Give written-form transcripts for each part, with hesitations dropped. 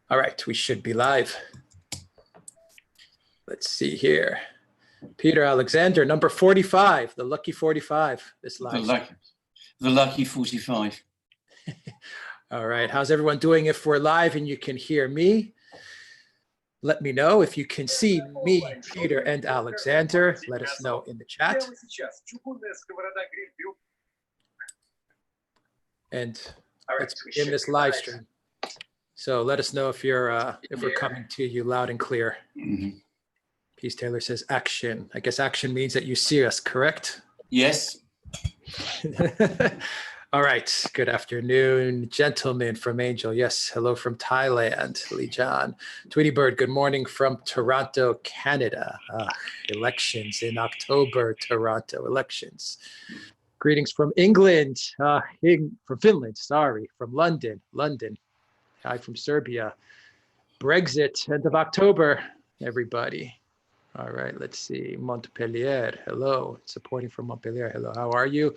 All right, we should be live. Let's see here. Peter Alexander, number 45, the lucky 45. This live. The lucky 45. All right, how's everyone doing? If we're live and you can hear me, let me know. If you can see me, Peter, and Alexander, let us know in the chat. And let's begin this live stream. So let us know if you're if we're coming to you loud and clear. Mm-hmm. Peace Taylor says action. I guess action means that you see us, correct? Yes. All right. Good afternoon, gentlemen from Angel. Yes. Hello from Thailand. Lee John. Tweety Bird, good morning from Toronto, Canada. Elections in October, Toronto elections. Greetings from England, from Finland, sorry, from London. Hi from Serbia. Brexit, end of October, everybody. All right, let's see. Montpellier, hello. Supporting from Montpellier, hello. How are you?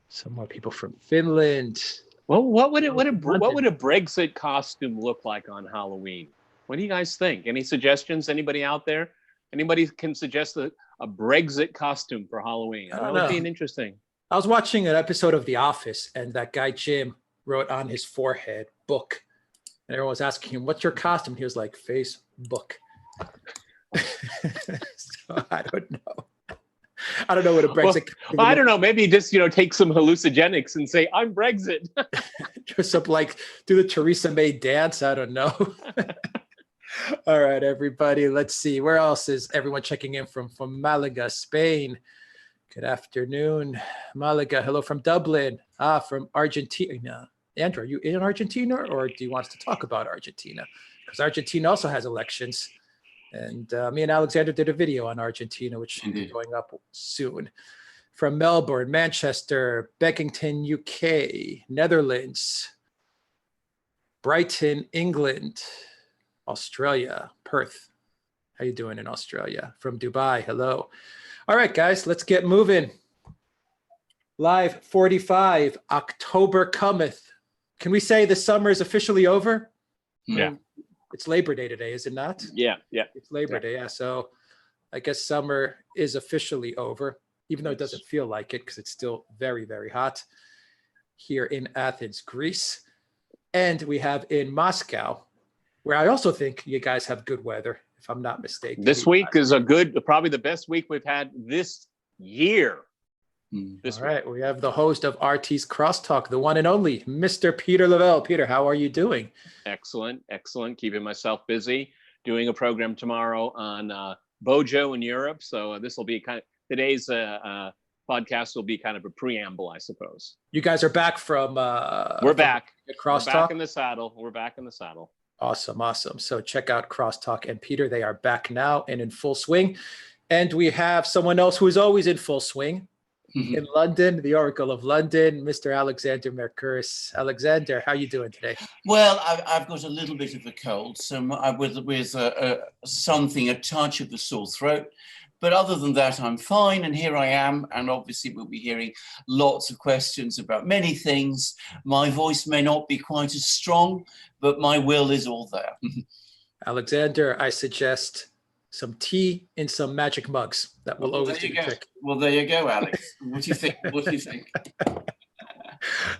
Some more people from Finland. Well, what would a Brexit costume look like on Halloween? What do you guys think? Any suggestions? Anybody out there? Anybody can suggest a Brexit costume for Halloween? I don't know. It'd be interesting. I was watching an episode of The Office, and that guy Jim wrote on his forehead "book," and everyone was asking him, "What's your costume?" He was like, "Facebook." So I don't know. I don't know what a Brexit. Well, I don't know. Maybe just take some hallucinogenics and say, "I'm Brexit." Dress up like do the Theresa May dance. I don't know. All right, everybody. Let's see. Where else is everyone checking in from Malaga, Spain? Good afternoon, Malaga. Hello from Dublin. From Argentina. Andrew, are you in Argentina, or do you want us to talk about Argentina? Because Argentina also has elections. And me and Alexander did a video on Argentina, which should be going up soon. From Melbourne, Manchester, Beckington, UK, Netherlands, Brighton, England, Australia, Perth. How you doing in Australia? From Dubai, hello. All right, guys, let's get moving. Live 45, October cometh. Can we say the summer is officially over? Yeah. It's Labor Day today, is it not? Yeah. It's Labor Day, yeah. So I guess summer is officially over, even though it doesn't feel like it because it's still very, very hot here in Athens, Greece. And we have in Moscow, where I also think you guys have good weather, if I'm not mistaken. This week is probably the best week we've had this year. All right, we have the host of RT's Crosstalk, the one and only Mr. Peter Lavelle. Peter, how are you doing? Excellent. Keeping myself busy. Doing a program tomorrow on Bojo in Europe. So this will be today's podcast will be kind of a preamble, I suppose. You guys are back from We're back. Crosstalk. We're back in the saddle. We're back in the saddle. Awesome. So check out Crosstalk and Peter. They are back now and in full swing. And we have someone else who is always in full swing. In London, the Oracle of London, Mr. Alexander Mercuris. Alexander, how are you doing today? Well, I've got a little bit of a cold, so with something, a touch of a sore throat. But other than that, I'm fine, and here I am. And obviously, we'll be hearing lots of questions about many things. My voice may not be quite as strong, but my will is all there. Alexander, I suggest some tea in some magic mugs. That will always do the trick. Well, there you go, Alex. What do you think?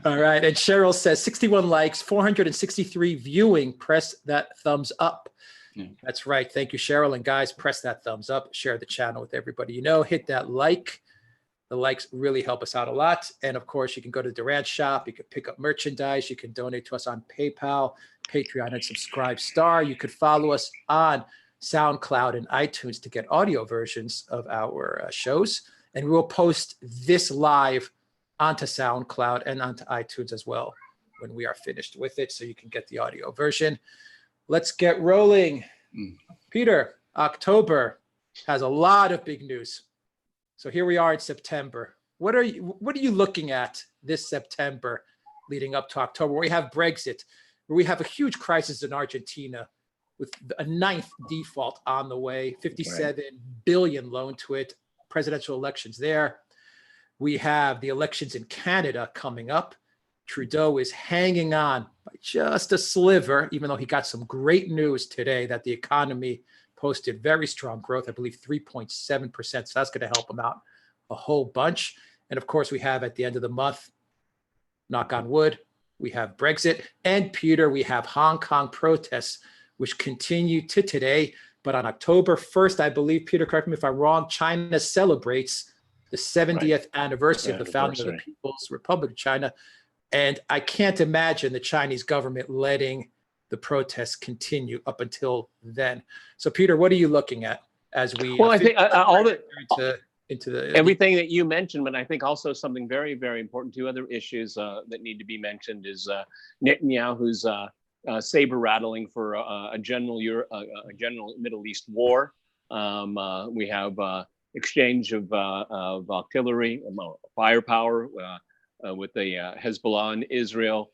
All right. And Cheryl says 61 likes, 463 viewing. Press that thumbs up. Yeah. That's right. Thank you, Cheryl. And guys, press that thumbs up. Share the channel with everybody you know. Hit that like. The likes really help us out a lot. And of course, you can go to the Duran shop. You can pick up merchandise. You can donate to us on PayPal, Patreon, and Subscribe Star. You could follow us on SoundCloud and iTunes to get audio versions of our shows. And we will post this live onto SoundCloud and onto iTunes as well when we are finished with it, so you can get the audio version. Let's get rolling. Peter, October has a lot of big news. So here we are in September. What are you looking at this September leading up to October? We have Brexit, where we have a huge crisis in Argentina with a 9th default on the way, 57 billion loan to it, presidential elections there. We have the elections in Canada coming up. Trudeau is hanging on by just a sliver, even though he got some great news today that the economy posted very strong growth, I believe 3.7%. So that's going to help him out a whole bunch. And of course, we have at the end of the month, knock on wood, we have Brexit. And Peter, we have Hong Kong protests, which continue to today. But on October 1st, I believe, Peter, correct me if I'm wrong, China celebrates the 70th anniversary of the founding of the People's Republic of China. And I can't imagine the Chinese government letting the protests continue up until then. So, Peter, what are you looking at as we? Well, I think all the into the everything that you mentioned, but I think also something very, very important. Two other issues that need to be mentioned is Netanyahu's saber rattling for a general Middle East war. We have exchange of artillery, firepower with the Hezbollah in Israel.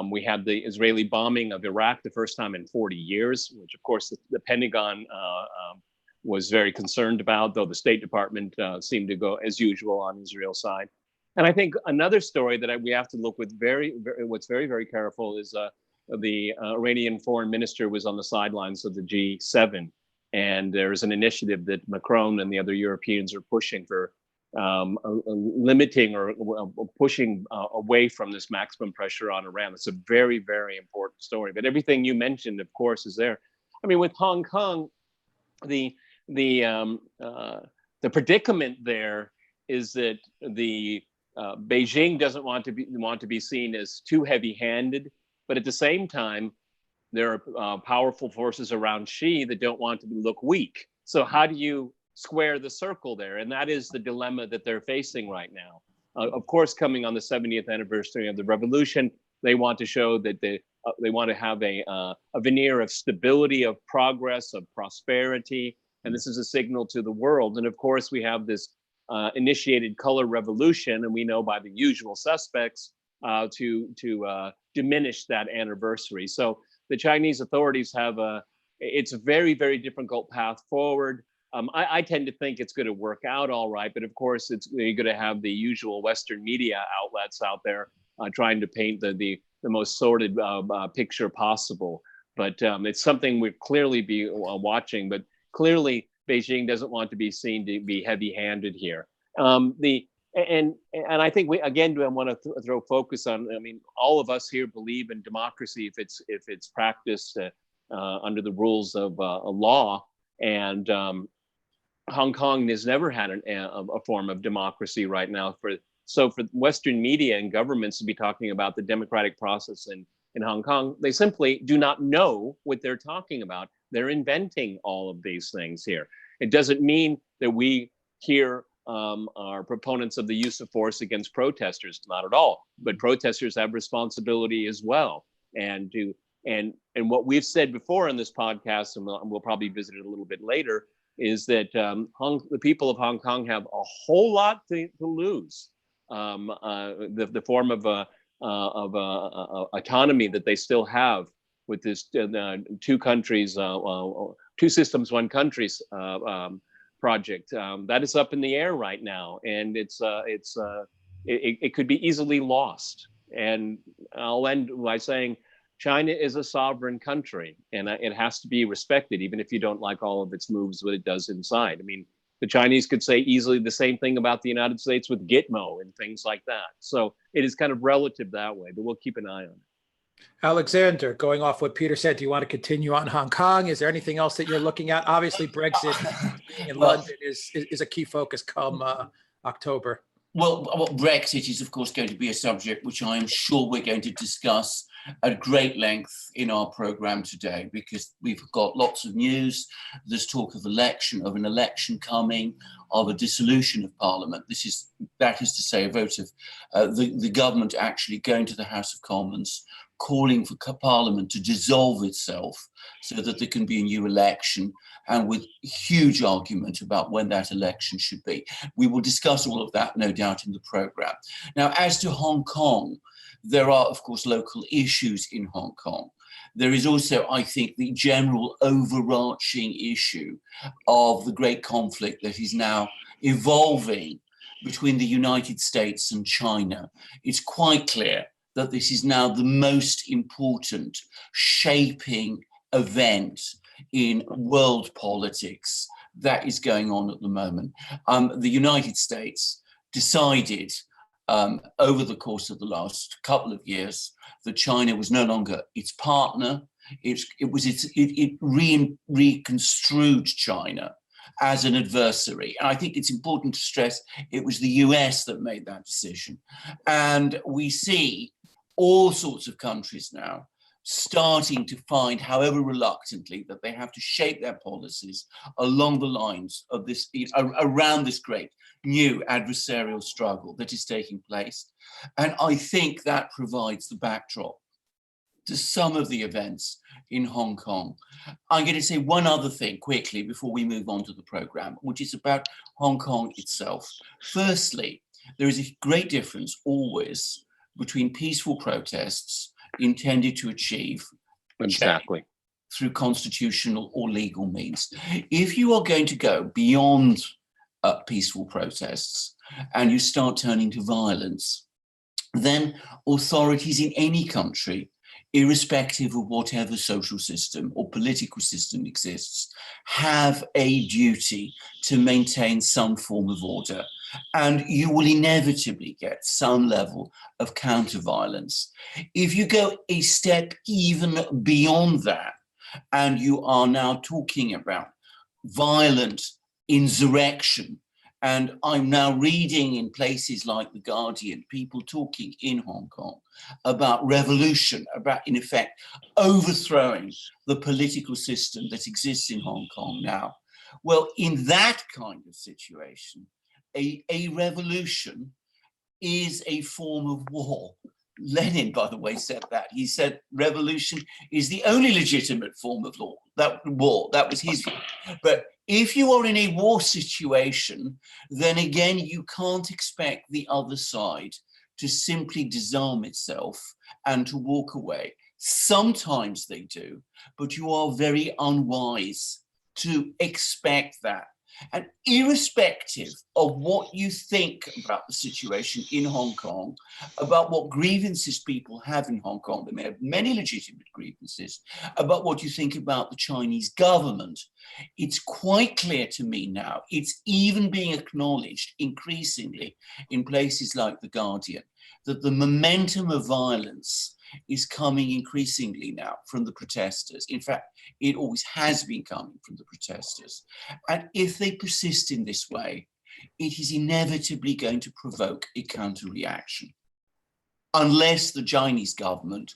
We have the Israeli bombing of Iraq, the first time in 40 years, which of course the Pentagon was very concerned about, though the State Department seemed to go as usual on Israel's side. And I think another story that we have to look with what's very, very careful is the Iranian foreign minister was on the sidelines of the G7. And there's an initiative that Macron and the other Europeans are pushing for limiting or pushing away from this maximum pressure on Iran. It's a very, very important story. But everything you mentioned, of course, is there. I mean, with Hong Kong, the predicament there is that the Beijing doesn't want to be seen as too heavy-handed, but at the same time, there are powerful forces around Xi that don't want to look weak. So how do you square the circle there? And that is the dilemma that they're facing right now. Of course, coming on the 70th anniversary of the revolution, they want to show that they want to have a veneer of stability, of progress, of prosperity. And this is a signal to the world. And of course, we have this initiated color revolution, and we know by the usual suspects to diminish that anniversary. So the Chinese authorities have it's a very, very difficult path forward. I tend to think it's going to work out all right, but of course, you're going to have the usual Western media outlets out there trying to paint the most sordid picture possible. But it's something we'll clearly be watching. But clearly, Beijing doesn't want to be seen to be heavy-handed here. And I think we again want to throw focus on. I mean, all of us here believe in democracy if it's practiced under the rules of a law. And Hong Kong has never had a form of democracy right now. So for Western media and governments to be talking about the democratic process in Hong Kong, they simply do not know what they're talking about. They're inventing all of these things here. It doesn't mean that we here are proponents of the use of force against protesters, not at all. But protesters have responsibility as well. And what we've said before in this podcast, and we'll probably visit it a little bit later, is that the people of Hong Kong have a whole lot to lose. The form of autonomy that they still have with this two countries, two systems, one countries project that is up in the air right now, and it could be easily lost. And I'll end by saying China is a sovereign country, and it has to be respected, even if you don't like all of its moves, what it does inside. I mean, the Chinese could say easily the same thing about the United States with Gitmo and things like that. So it is kind of relative that way, but we'll keep an eye on it. Alexander, going off what Peter said, do you want to continue on Hong Kong? Is there anything else that you're looking at? Obviously, Brexit in London is a key focus come October. Well, Brexit is, of course, going to be a subject which I am sure we're going to discuss at great length in our program today, because we've got lots of news. There's talk of an election coming, of a dissolution of Parliament. That is to say, a vote of the government actually going to the House of Commons, calling for Parliament to dissolve itself so that there can be a new election, and with huge argument about when that election should be. We will discuss all of that, no doubt, in the program. Now, as to Hong Kong, there are, of course, local issues in Hong Kong. There is also, I think, the general overarching issue of the great conflict that is now evolving between the United States and China. It's quite clear that this is now the most important shaping event in world politics that is going on at the moment. The United States decided over the course of the last couple of years that China was no longer its partner. It reconstrued China as an adversary. And I think it's important to stress it was the US that made that decision. And we see all sorts of countries now starting to find, however reluctantly, that they have to shape their policies along the lines of this, around this great new adversarial struggle that is taking place. And I think that provides the backdrop to some of the events in Hong Kong. I'm going to say one other thing quickly before we move on to the program, which is about Hong Kong itself. Firstly, there is a great difference always between peaceful protests intended to achieve Exactly. through constitutional or legal means. If you are going to go beyond peaceful protests and you start turning to violence, then authorities in any country, irrespective of whatever social system or political system exists, have a duty to maintain some form of order. And you will inevitably get some level of counter-violence. If you go a step even beyond that, and you are now talking about violent insurrection, and I'm now reading in places like The Guardian, people talking in Hong Kong about revolution, about, in effect, overthrowing the political system that exists in Hong Kong now. Well, in that kind of situation, a revolution is a form of war. Lenin, by the way, said that. He said revolution is the only legitimate form of war. That was his view. But if you are in a war situation, then again, you can't expect the other side to simply disarm itself and to walk away. Sometimes they do, but you are very unwise to expect that. And irrespective of what you think about the situation in Hong Kong, about what grievances people have in Hong Kong, they may have many legitimate grievances, about what you think about the Chinese government, it's quite clear to me now, it's even being acknowledged increasingly in places like The Guardian, that the momentum of violence is coming increasingly now from the protesters. In fact, it always has been coming from the protesters. And if they persist in this way, it is inevitably going to provoke a counter-reaction. Unless the Chinese government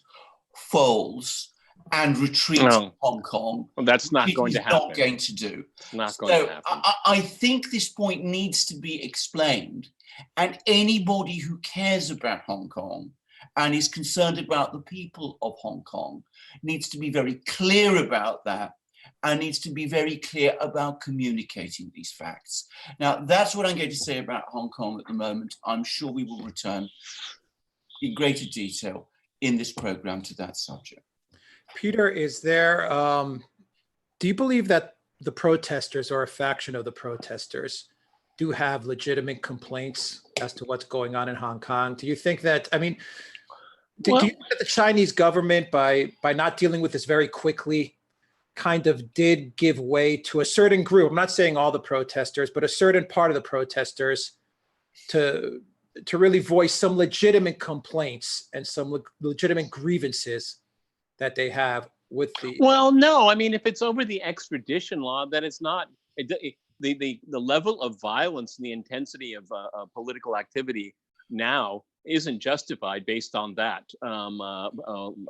folds and retreats from Hong Kong, well, that's not going to happen. Not going to do. Not going to happen. I think this point needs to be explained, and anybody who cares about Hong Kong and is concerned about the people of Hong Kong needs to be very clear about that and needs to be very clear about communicating these facts. Now, that's what I'm going to say about Hong Kong at the moment. I'm sure we will return in greater detail in this program to that subject. Peter, is there, do you believe that the protesters or a faction of the protesters do have legitimate complaints as to what's going on in Hong Kong? Do you think that, I mean, do you think that the Chinese government, by not dealing with this very quickly, kind of did give way to a certain group? I'm not saying all the protesters, but a certain part of the protesters to really voice some legitimate complaints and some legitimate grievances that they have with the... Well, no, I mean, if it's over the extradition law, then it's not, the level of violence and the intensity of political activity now isn't justified based on that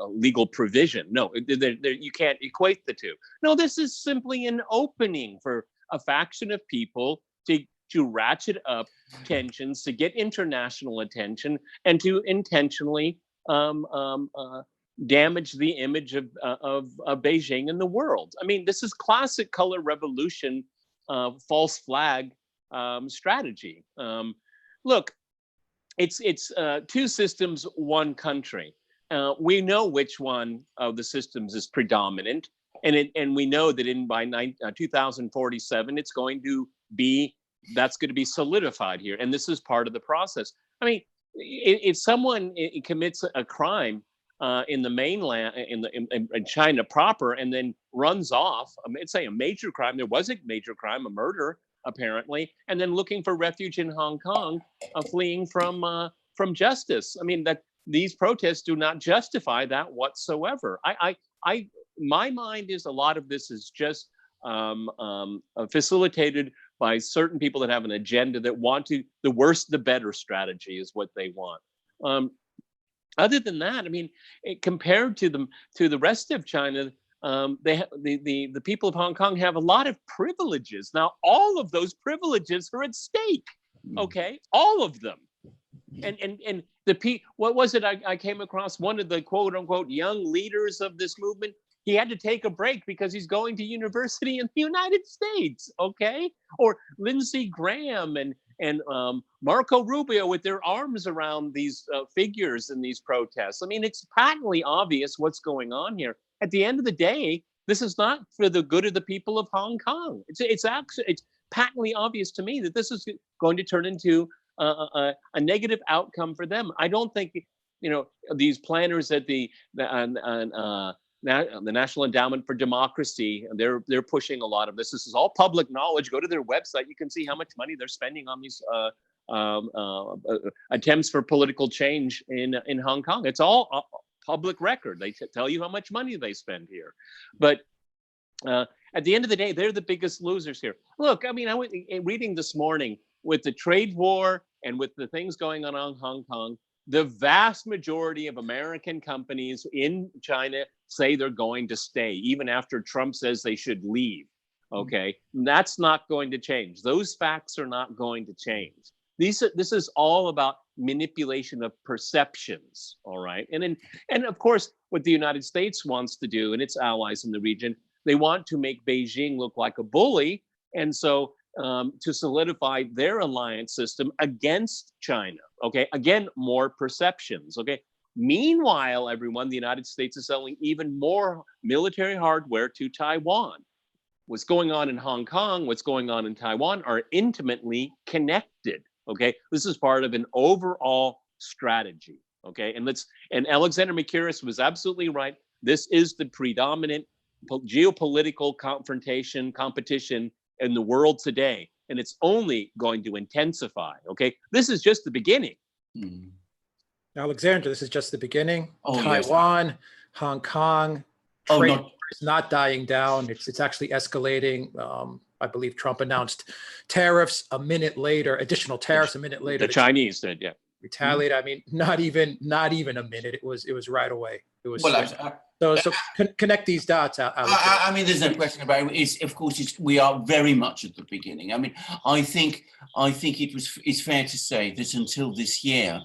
legal provision. No, you can't equate the two. No, this is simply an opening for a faction of people to ratchet up tensions, to get international attention, and to intentionally damage the image of Beijing in the world. I mean, this is classic color revolution, false flag strategy. Look, it's two systems, one country. We know which one of the systems is predominant, and we know that by 2047, it's going to be, that's going to be solidified here, and this is part of the process. I mean, if someone commits a crime in the mainland, in China proper, and then runs off, let's say a major crime, there was a major crime, a murder apparently, and then looking for refuge in Hong Kong, fleeing from justice. I mean, that these protests do not justify that whatsoever. My mind is a lot of this is just facilitated by certain people that have an agenda that want to, the worse the better strategy is what they want. Other than that, I mean, compared to the rest of China, the people of Hong Kong have a lot of privileges. Now, all of those privileges are at stake. Okay, all of them. And what was it? I came across one of the quote unquote young leaders of this movement. He had to take a break because he's going to university in the United States. Okay, or Lindsey Graham and Marco Rubio with their arms around these figures in these protests. I mean, it's patently obvious what's going on here. At the end of the day, this is not for the good of the people of Hong Kong. It's patently obvious to me that this is going to turn into a negative outcome for them. I don't think, these planners at the National Endowment for Democracy, they're pushing a lot of this. This is all public knowledge. Go to their website. You can see how much money they're spending on these attempts for political change in Hong Kong. It's all public record. They tell you how much money they spend here. But at the end of the day, they're the biggest losers here. Look, I mean, I was reading this morning with the trade war and with the things going on in Hong Kong, the vast majority of American companies in China say they're going to stay, even after Trump says they should leave. Okay, that's not going to change. Those facts are not going to change. This is all about manipulation of perceptions. All right, and of course, what the United States wants to do and its allies in the region, they want to make Beijing look like a bully, and so to solidify their alliance system against China. Okay, again, more perceptions. Okay. Meanwhile, everyone, the United States is selling even more military hardware to Taiwan. What's going on in Hong Kong, what's going on in Taiwan are intimately connected. Okay, this is part of an overall strategy. Okay, and Alexander Mercouris was absolutely right. This is the predominant geopolitical competition in the world today, and it's only going to intensify. Okay, this is just the beginning. Alexander, this is just the beginning. Oh, Taiwan, yes. Hong Kong, trade is not dying down. It's actually escalating. I believe Trump announced tariffs a minute later, additional tariffs a minute later. The Chinese did, yeah. Retaliate. I mean, not even a minute. It was right away. It was so connect these dots. I mean, there's no question about it. Of course, we are very much at the beginning. I mean, I think it's fair to say that until this year,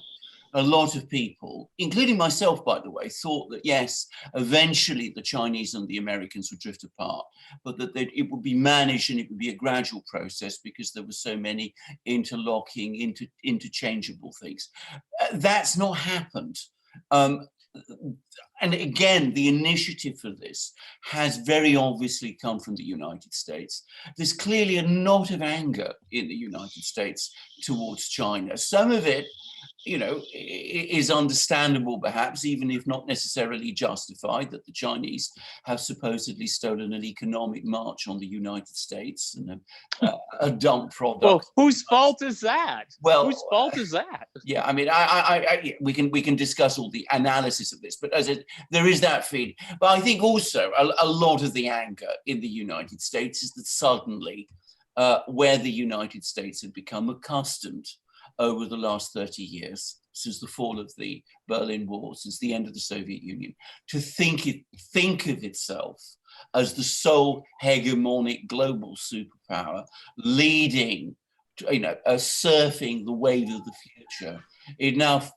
a lot of people, including myself, by the way, thought that yes, eventually the Chinese and the Americans would drift apart, but that it would be managed and it would be a gradual process because there were so many interlocking, interchangeable things. That's not happened. And again, the initiative for this has very obviously come from the United States. There's clearly a lot of anger in the United States towards China. Some of it, is understandable, perhaps, even if not necessarily justified, that the Chinese have supposedly stolen an economic march on the United States and a dump product. Well, whose fault is that? Well, whose fault is that? Yeah, I mean, we can discuss all the analysis of this, but there is that feed. But I think also a lot of the anger in the United States is that suddenly, where the United States had become accustomed over the last 30 years, since the fall of the Berlin Wall, since the end of the Soviet Union, to think of itself as the sole hegemonic global superpower, leading, surfing the wave of the future. It now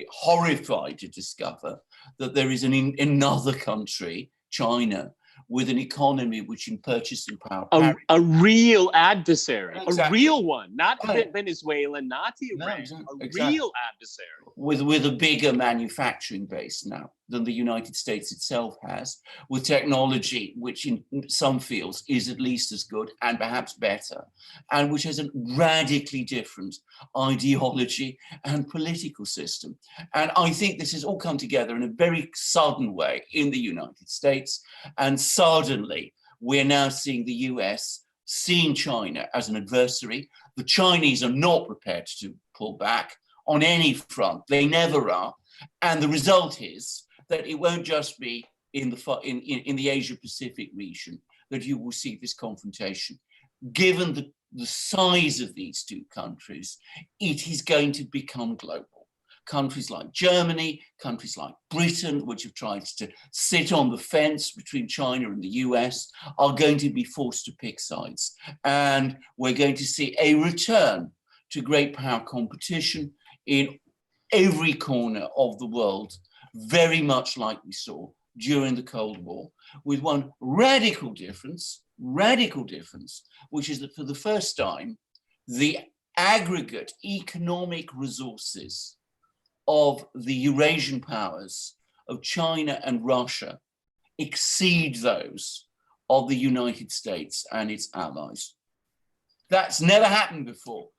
horrified to discover that there is another country, China, with an economy which in purchasing power. A real adversary, exactly. A real one, not Venezuela, not Iran, exactly. A real adversary. With a bigger manufacturing base now. than the United States itself has, with technology which in some fields is at least as good and perhaps better, and which has a radically different ideology and political system. And I think this has all come together in a very sudden way in the United States, and suddenly we're now seeing the US seeing China as an adversary. The Chinese are not prepared to pull back on any front. They never are. And the result is that it won't just be in the Asia-Pacific region that you will see this confrontation. Given the size of these two countries, it is going to become global. Countries like Germany, countries like Britain, which have tried to sit on the fence between China and the US, are going to be forced to pick sides. And we're going to see a return to great power competition in every corner of the world, very much like we saw during the Cold War, with one radical difference, which is that for the first time, the aggregate economic resources of the Eurasian powers of China and Russia exceed those of the United States and its allies. That's never happened before.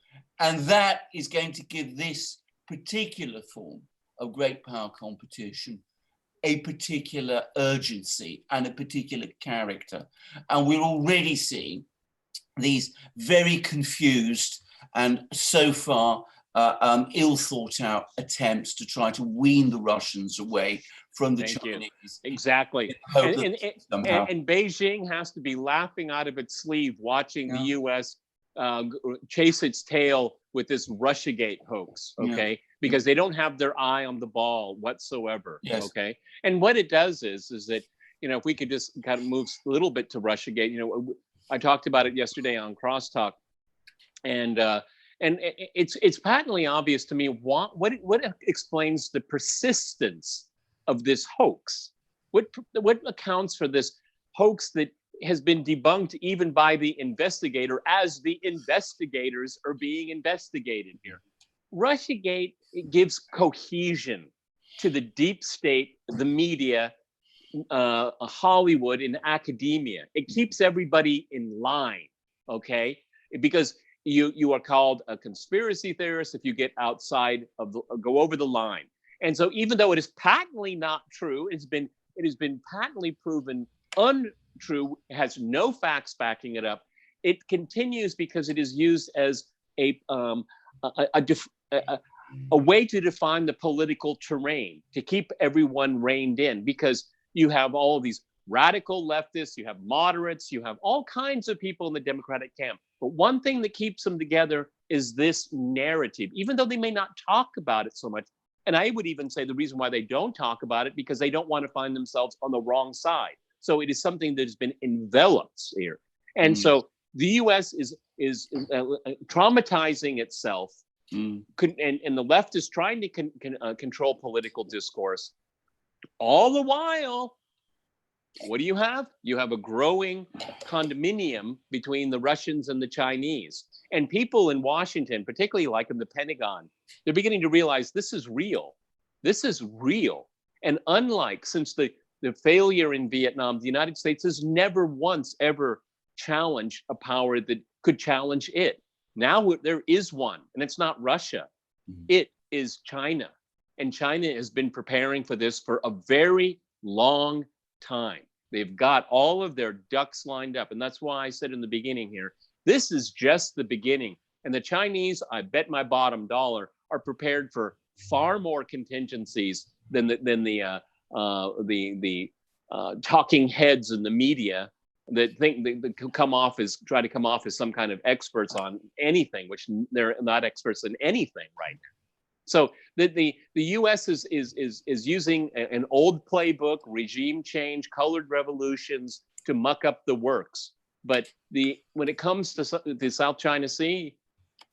And that is going to give this particular form of great power competition a particular urgency and a particular character. And we're already seeing these very confused and so far ill thought out attempts to try to wean the Russians away from the Chinese. Exactly. And Beijing has to be laughing out of its sleeve watching the US chase its tail with this Russiagate hoax, okay? Because they don't have their eye on the ball whatsoever, okay? And what it does is that, you know, if we could just kind of move a little bit to Russiagate, you know, I talked about it yesterday on Crosstalk, and it's patently obvious to me what explains the persistence of this hoax. What accounts for this hoax that has been debunked even by the investigator as the investigators are being investigated here? Russiagate gives cohesion to the deep state, the media, Hollywood, and academia. It keeps everybody in line, okay? Because you are called a conspiracy theorist if you get outside of go over the line. And so even though it is patently not true, it has been patently proven untrue, has no facts backing it up, it continues because it is used as a way to define the political terrain, to keep everyone reined in, because you have all of these radical leftists, you have moderates, you have all kinds of people in the Democratic camp. But one thing that keeps them together is this narrative, even though they may not talk about it so much. And I would even say the reason why they don't talk about it, because they don't want to find themselves on the wrong side. So it is something that has been enveloped here. And so the US is traumatizing itself, and the left is trying to control political discourse. All the while, what do you have? You have a growing condominium between the Russians and the Chinese. And people in Washington, particularly like in the Pentagon, they're beginning to realize this is real. This is real. And unlike since the failure in Vietnam, the United States has never once ever challenged a power that could challenge it. Now there is one, and it's not Russia. It is China. And China has been preparing for this for a very long time. They've got all of their ducks lined up. And that's why I said in the beginning here, this is just the beginning. And the Chinese, I bet my bottom dollar, are prepared for far more contingencies than the talking heads in the media that think they try to come off as some kind of experts on anything, which they're not experts in anything right now. So the U.S. is using an old playbook, regime change, colored revolutions, to muck up the works. But when it comes to the South China Sea,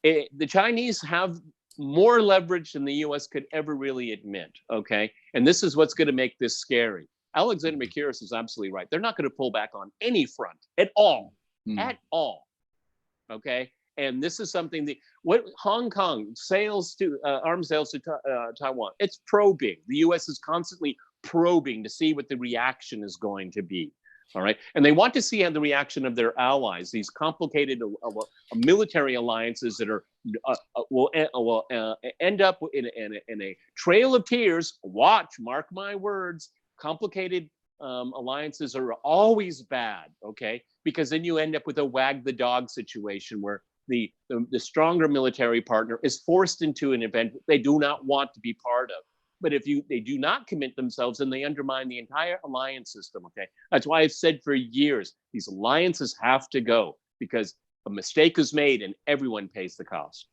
the Chinese have more leverage than the U.S. could ever really admit. Okay, and this is what's going to make this scary. Alexander Makiris is absolutely right. They're not going to pull back on any front at all, at all. Okay. And this is something what Hong Kong arms sales to Taiwan, it's probing. The U.S. is constantly probing to see what the reaction is going to be. All right. And they want to see how the reaction of their allies, these complicated military alliances that are will end up in a trail of tears. Watch, mark my words. Complicated alliances are always bad. OK, because then you end up with a wag the dog situation where the stronger military partner is forced into an event they do not want to be part of. But if they do not commit themselves, then they undermine the entire alliance system, okay? That's why I've said for years, these alliances have to go because a mistake is made and everyone pays the cost.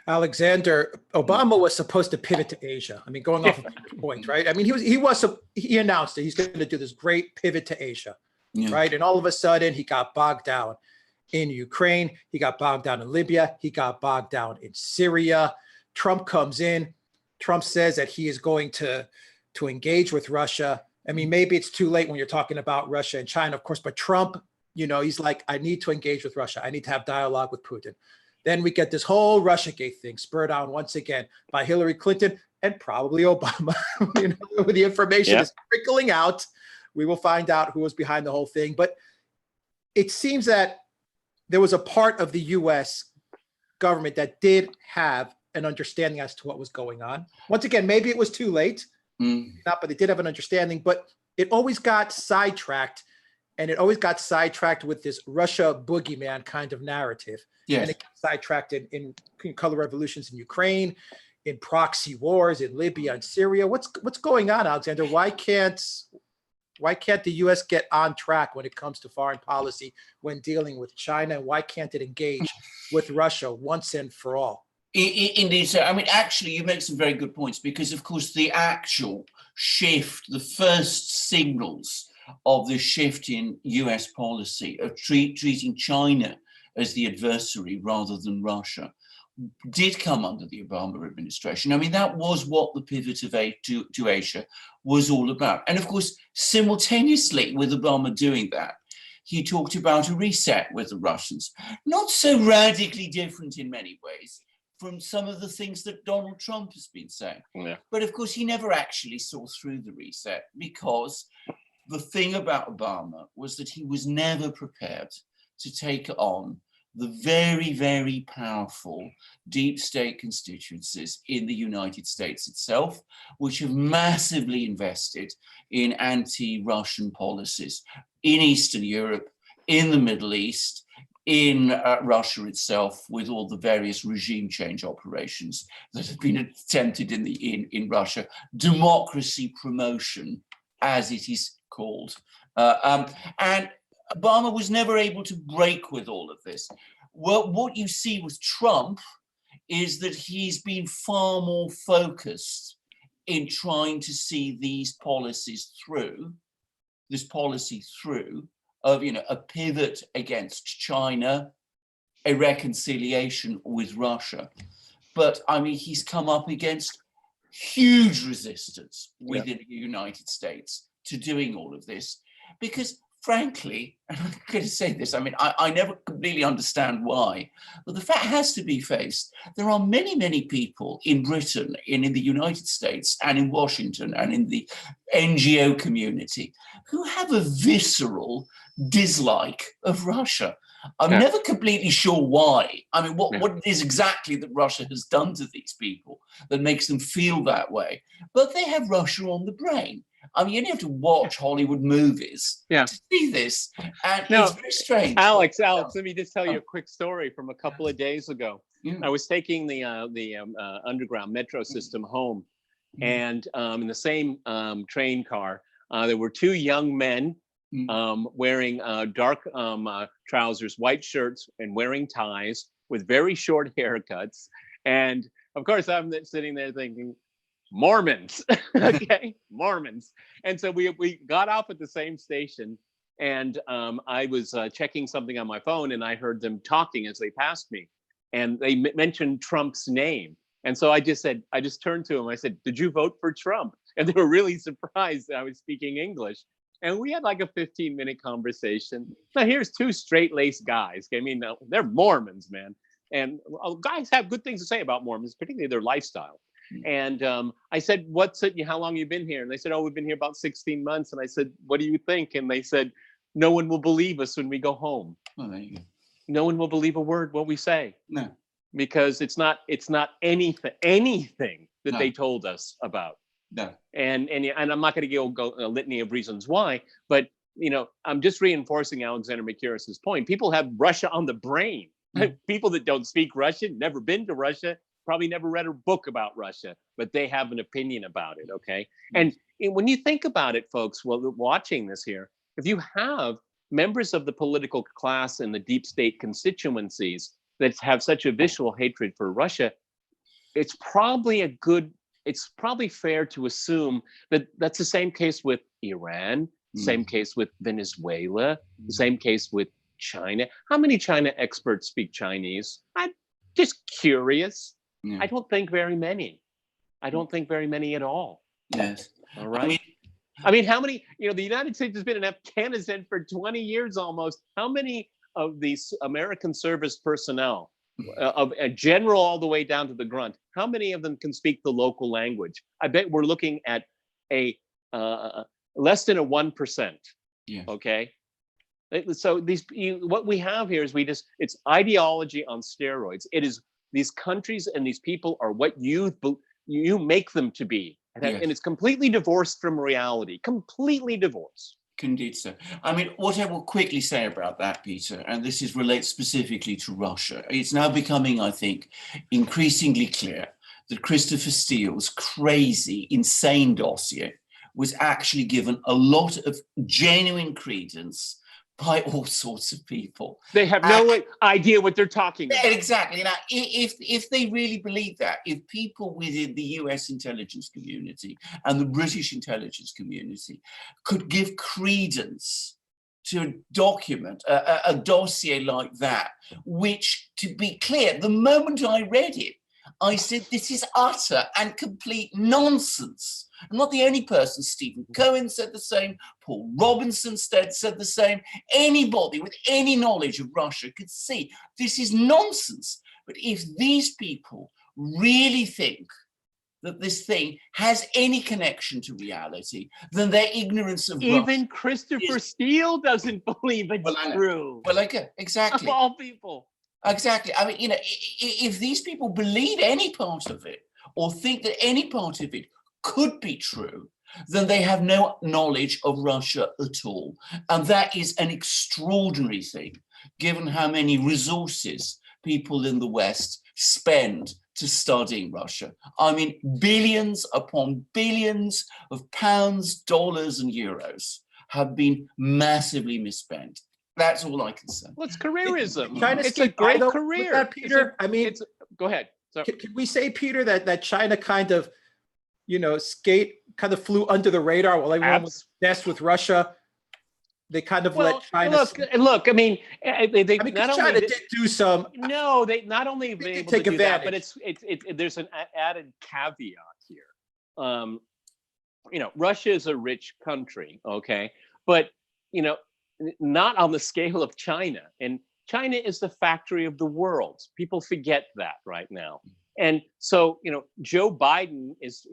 Alexander, Obama was supposed to pivot to Asia. I mean, going off of your point, right? I mean, he announced that he's going to do this great pivot to Asia, right? And all of a sudden he got bogged down in Ukraine. He got bogged down in Libya. He got bogged down in Syria. Trump comes in. Trump says that he is going to engage with Russia. I mean, maybe it's too late when you're talking about Russia and China, of course, but Trump, he's like, I need to engage with Russia. I need to have dialogue with Putin. Then we get this whole Russiagate thing spurred on once again by Hillary Clinton and probably Obama. The information is trickling out. We will find out who was behind the whole thing. But it seems that there was a part of the U.S. government that did have an understanding as to what was going on. Once again, maybe it was too late, but they did have an understanding, but it always got sidetracked, and it always got sidetracked with this Russia boogeyman kind of narrative. Yes. And it got sidetracked in color revolutions in Ukraine, in proxy wars in Libya and Syria. What's going on, Alexander? Why can't the U.S. get on track when it comes to foreign policy when dealing with China? And why can't it engage with Russia once and for all? Indeed, sir. I mean, actually, you make some very good points because, of course, the actual shift, the first signals of the shift in US policy of treating China as the adversary rather than Russia did come under the Obama administration. I mean, that was what the pivot to Asia was all about. And of course, simultaneously with Obama doing that, he talked about a reset with the Russians, not so radically different in many ways from some of the things that Donald Trump has been saying. Yeah. But of course, he never actually saw through the reset because the thing about Obama was that he was never prepared to take on the very, very powerful deep state constituencies in the United States itself, which have massively invested in anti-Russian policies in Eastern Europe, in the Middle East, in Russia itself, with all the various regime change operations that have been attempted in Russia, democracy promotion, as it is called. And Obama was never able to break with all of this. Well, what you see with Trump is that he's been far more focused in trying to see these policies through, this policy through, of a pivot against China, a reconciliation with Russia. But I mean, he's come up against huge resistance within the United States to doing all of this, because frankly, and I'm going to say this, I mean, I never completely understand why, but the fact has to be faced. There are many, many people in Britain, in the United States, and in Washington, and in the NGO community, who have a visceral dislike of Russia. I'm never completely sure why. I mean, what it is exactly that Russia has done to these people that makes them feel that way, but they have Russia on the brain. I mean, you only have to watch Hollywood movies to see this, and it's very strange. Alex, let me just tell you a quick story from a couple of days ago. I was taking the underground metro system home, and in the same train car, there were two young men wearing dark trousers, white shirts, and wearing ties with very short haircuts. And of course, I'm sitting there thinking, Mormons, okay, Mormons. And so we got off at the same station, and I was checking something on my phone, and I heard them talking as they passed me, and they mentioned Trump's name. And so I just turned to them. I said, "Did you vote for Trump?" And they were really surprised that I was speaking English. And we had like a 15-minute conversation. Now here's two straight-laced guys. I mean, they're Mormons, man. And guys have good things to say about Mormons, particularly their lifestyle. And I said, how long you been here? And they said, oh, we've been here about 16 months. And I said, what do you think? And they said, no one will believe us when we go home. Oh, there you go. No one will believe a word what we say. No. Because it's not anything that No. they told us about. No. And I'm not going to go a litany of reasons why, but I'm just reinforcing Alexander Mercouris's point. People have Russia on the brain. People that don't speak Russian, never been to Russia, probably never read a book about Russia, but they have an opinion about it. Okay. And when you think about it, folks, watching this here, if you have members of the political class and the deep state constituencies that have such a visceral hatred for Russia, it's probably fair to assume that that's the same case with Iran, same case with Venezuela, same case with China. How many China experts speak Chinese? I'm just curious. Yeah. I don't think very many. I don't think very many at all. Yes. All right. I mean, how many, the United States has been in Afghanistan for 20 years almost. How many of these American service personnel, of a general all the way down to the grunt, how many of them can speak the local language? I bet we're looking at a less than a 1%. Yeah. Okay. So what we have here is it's ideology on steroids. It is these countries and these people are what you make them to be. Yes. And it's completely divorced from reality, completely divorced. Indeed, sir. I mean, what I will quickly say about that, Peter, and this relates specifically to Russia, it's now becoming, I think, increasingly clear that Christopher Steele's crazy, insane dossier was actually given a lot of genuine credence by all sorts of people. They have no idea what they're talking about. Exactly. Now, if they really believe that, if people within the US intelligence community and the British intelligence community could give credence to a document, a dossier like that, which, to be clear, the moment I read it, I said, this is utter and complete nonsense. I'm not the only person. Stephen Cohen said the same. Paul Robinson said the same. Anybody with any knowledge of Russia could see this is nonsense. But if these people really think that this thing has any connection to reality, then their ignorance of even Russia Christopher Steele doesn't believe it's true. Well, okay, exactly. Of all people. Exactly. I mean, if these people believe any part of it or think that any part of it could be true, then they have no knowledge of Russia at all. And that is an extraordinary thing, given how many resources people in the West spend to studying Russia. I mean, billions upon billions of pounds, dollars, and euros have been massively misspent. That's all I can say. Well, it's careerism. China It's a great with career. that, Peter. Go ahead. So, can we say, Peter, that China kind of, flew under the radar while everyone was obsessed with Russia? They kind of let China. Look. I mean, because China did do some. No, they not only been able to do that, but it's there's an added caveat here. Russia is a rich country, okay, but not on the scale of China. And China is the factory of the world. People forget that right now. And so, Joe Biden is,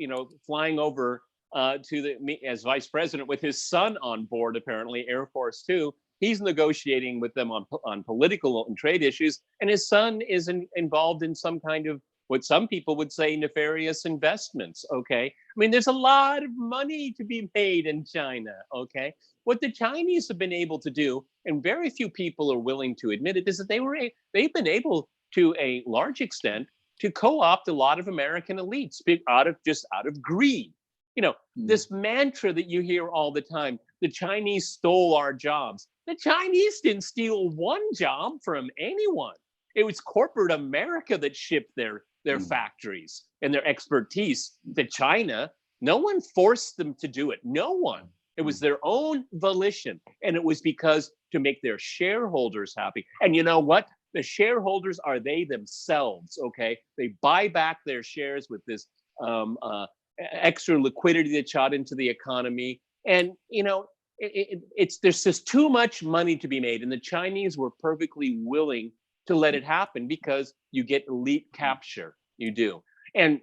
flying over as vice president with his son on board, apparently, Air Force Two. He's negotiating with them on political and trade issues. And his son is involved in some kind of what some people would say nefarious investments, okay? I mean, there's a lot of money to be made in China, okay? What the Chinese have been able to do, and very few people are willing to admit it, is that they've been able to a large extent to co-opt a lot of American elites out of greed. This mantra that you hear all the time, the Chinese stole our jobs. The Chinese didn't steal one job from anyone. It was corporate America that shipped their factories and their expertise to China. No one forced them to do it. No one. It was their own volition. And it was because to make their shareholders happy. And you know what? The shareholders are they themselves, okay? They buy back their shares with this extra liquidity that's shot into the economy. And, there's just too much money to be made. And the Chinese were perfectly willing to let it happen because you get elite capture. You do. And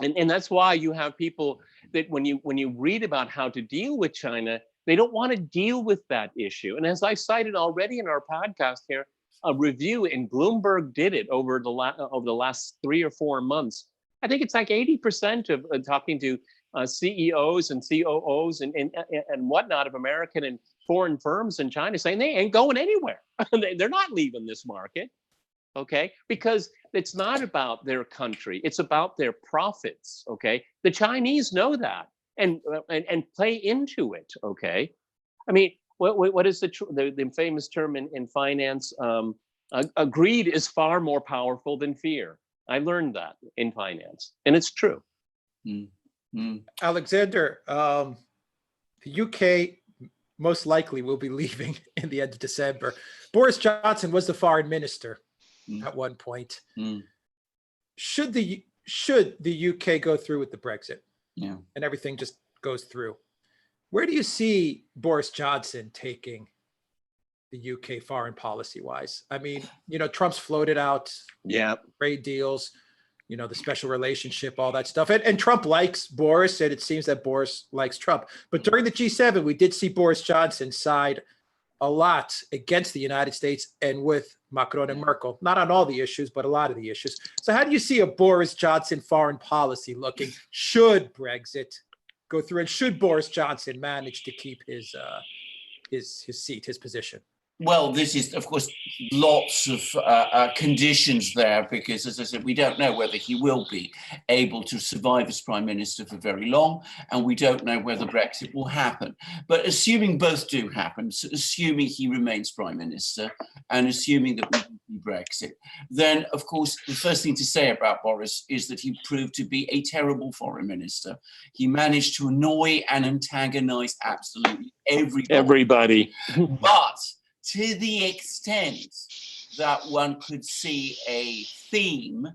And that's why you have people that when you read about how to deal with China, they don't want to deal with that issue. And as I cited already in our podcast here, a review, and Bloomberg did it over the last 3 or 4 months. I think it's like 80% of talking to CEOs and COOs and whatnot of American and foreign firms in China saying they ain't going anywhere. They're not leaving this market. Okay, because it's not about their country, it's about their profits. Okay, the Chinese know that and play into it. Okay, I mean, what is the famous term in finance? Greed is far more powerful than fear. I learned that in finance, and it's true. Alexander, the UK most likely will be leaving in the end of December. Boris Johnson was the foreign minister at one point. Should the UK go through with the Brexit, and everything just goes through, where do you see Boris Johnson taking the UK foreign policy wise? I mean, Trump's floated out trade deals, the special relationship, all that stuff. And Trump likes Boris, and it seems that Boris likes Trump. But during the G7, we did see Boris Johnson side a lot against the United States and with Macron and Merkel, not on all the issues, but a lot of the issues. So how do you see a Boris Johnson foreign policy looking? Should Brexit go through, and should Boris Johnson manage to keep his seat, his position? Well, this is, of course, lots of conditions there, because, as I said, we don't know whether he will be able to survive as prime minister for very long, and we don't know whether Brexit will happen. But assuming both do happen, so assuming he remains prime minister, and assuming that we can see Brexit, then, of course, the first thing to say about Boris is that he proved to be a terrible foreign minister. He managed to annoy and antagonize absolutely everybody. But to the extent that one could see a theme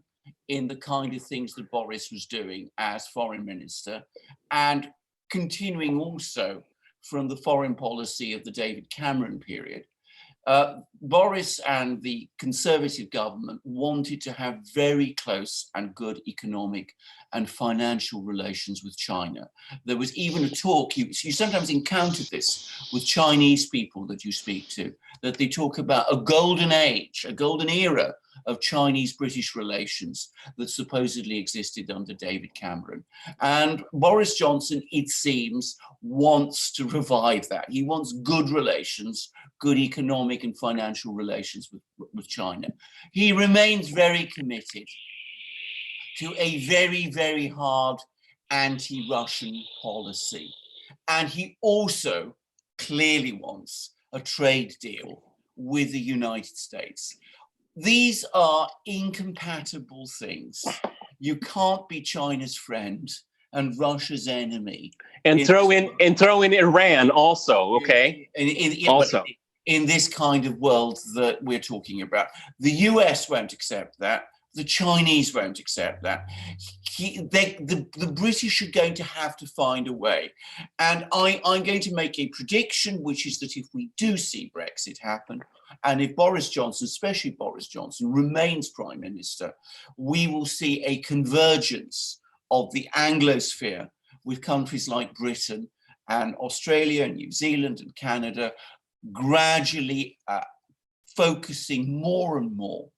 in the kind of things that Boris was doing as foreign minister, and continuing also from the foreign policy of the David Cameron period, Boris and the Conservative government wanted to have very close and good economic and financial relations with China. There was even a talk, you sometimes encounter this with Chinese people that you speak to, that they talk about a golden age, a golden era of Chinese-British relations that supposedly existed under David Cameron. And Boris Johnson, it seems, wants to revive that. He wants good relations, good economic and financial relations with China. He remains very committed to a very, very hard anti-Russian policy. And he also clearly wants a trade deal with the United States. These are incompatible things. You can't be China's friend and Russia's enemy. And throw in Iran also, okay? Also. In this kind of world that we're talking about. The US won't accept that. The Chinese won't accept that. The British are going to have to find a way. And I'm going to make a prediction, which is that if we do see Brexit happen, and if Boris Johnson, especially Boris Johnson, remains prime minister, we will see a convergence of the Anglosphere with countries like Britain and Australia and New Zealand and Canada gradually focusing more and more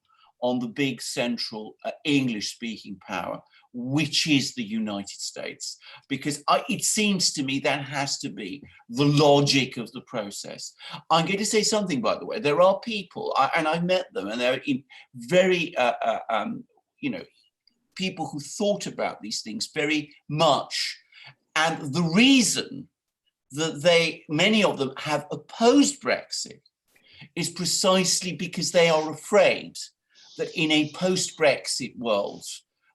on the big central English-speaking power, which is the United States. Because it seems to me that has to be the logic of the process. I'm going to say something, by the way. There are people, and I've met them, and they're very, people who thought about these things very much. And the reason that many of them have opposed Brexit is precisely because they are afraid that in a post-Brexit world,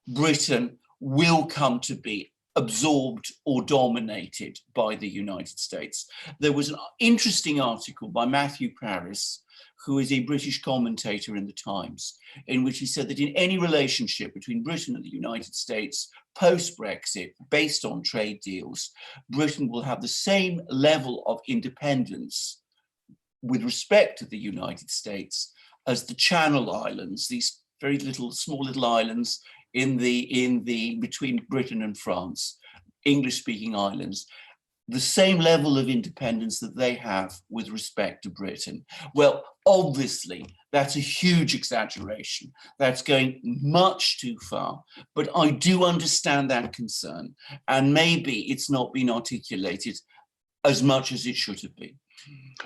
Britain will come to be absorbed or dominated by the United States. There was an interesting article by Matthew Paris, who is a British commentator in the Times, in which he said that in any relationship between Britain and the United States post-Brexit, based on trade deals, Britain will have the same level of independence with respect to the United States as the Channel Islands, these very small little islands in the between Britain and France, English-speaking islands, the same level of independence that they have with respect to Britain. Well, obviously, that's a huge exaggeration. That's going much too far, but I do understand that concern, and maybe it's not been articulated as much as it should have been.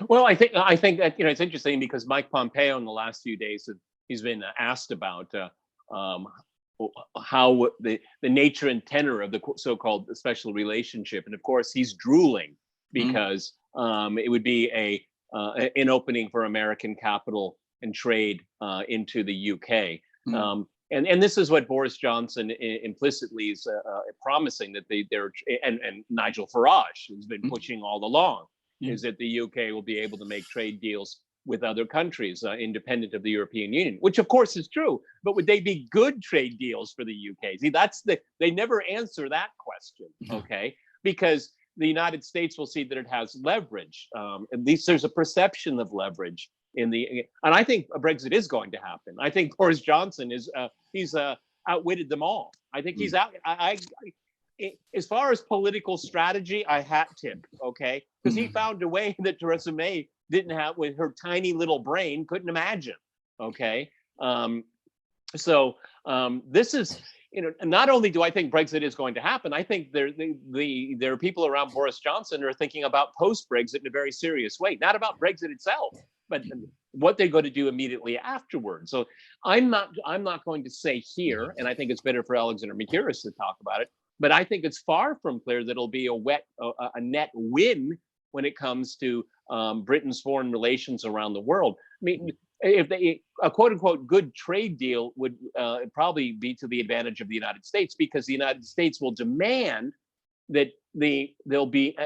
Well, I think that, you know, it's interesting because Mike Pompeo in the last few days, he's been asked about how the nature and tenor of the so-called special relationship, and of course he's drooling because it would be an opening for American capital and trade into the UK. And this is what Boris Johnson implicitly is promising, that they're and Nigel Farage has been pushing all along, is that the UK will be able to make trade deals with other countries independent of the European Union, which of course is true, but would they be good trade deals for the UK? See, they never answer that question, okay? Because the United States will see that it has leverage. At least there's a perception of leverage and I think a Brexit is going to happen. I think Boris Johnson he's outwitted them all. I think he's out. As far as political strategy, I hat tip, okay? Because he found a way that Theresa May didn't have, with her tiny little brain, couldn't imagine, okay? This is, you know, not only do I think Brexit is going to happen, I think there are people around Boris Johnson who are thinking about post-Brexit in a very serious way, not about Brexit itself, but what they're going to do immediately afterwards. So I'm not going to say here, and I think it's better for Alexander Mercouris to talk about it, but I think it's far from clear that it'll be a net win when it comes to Britain's foreign relations around the world. I mean, if a quote unquote good trade deal would probably be to the advantage of the United States, because the United States will demand that there'll be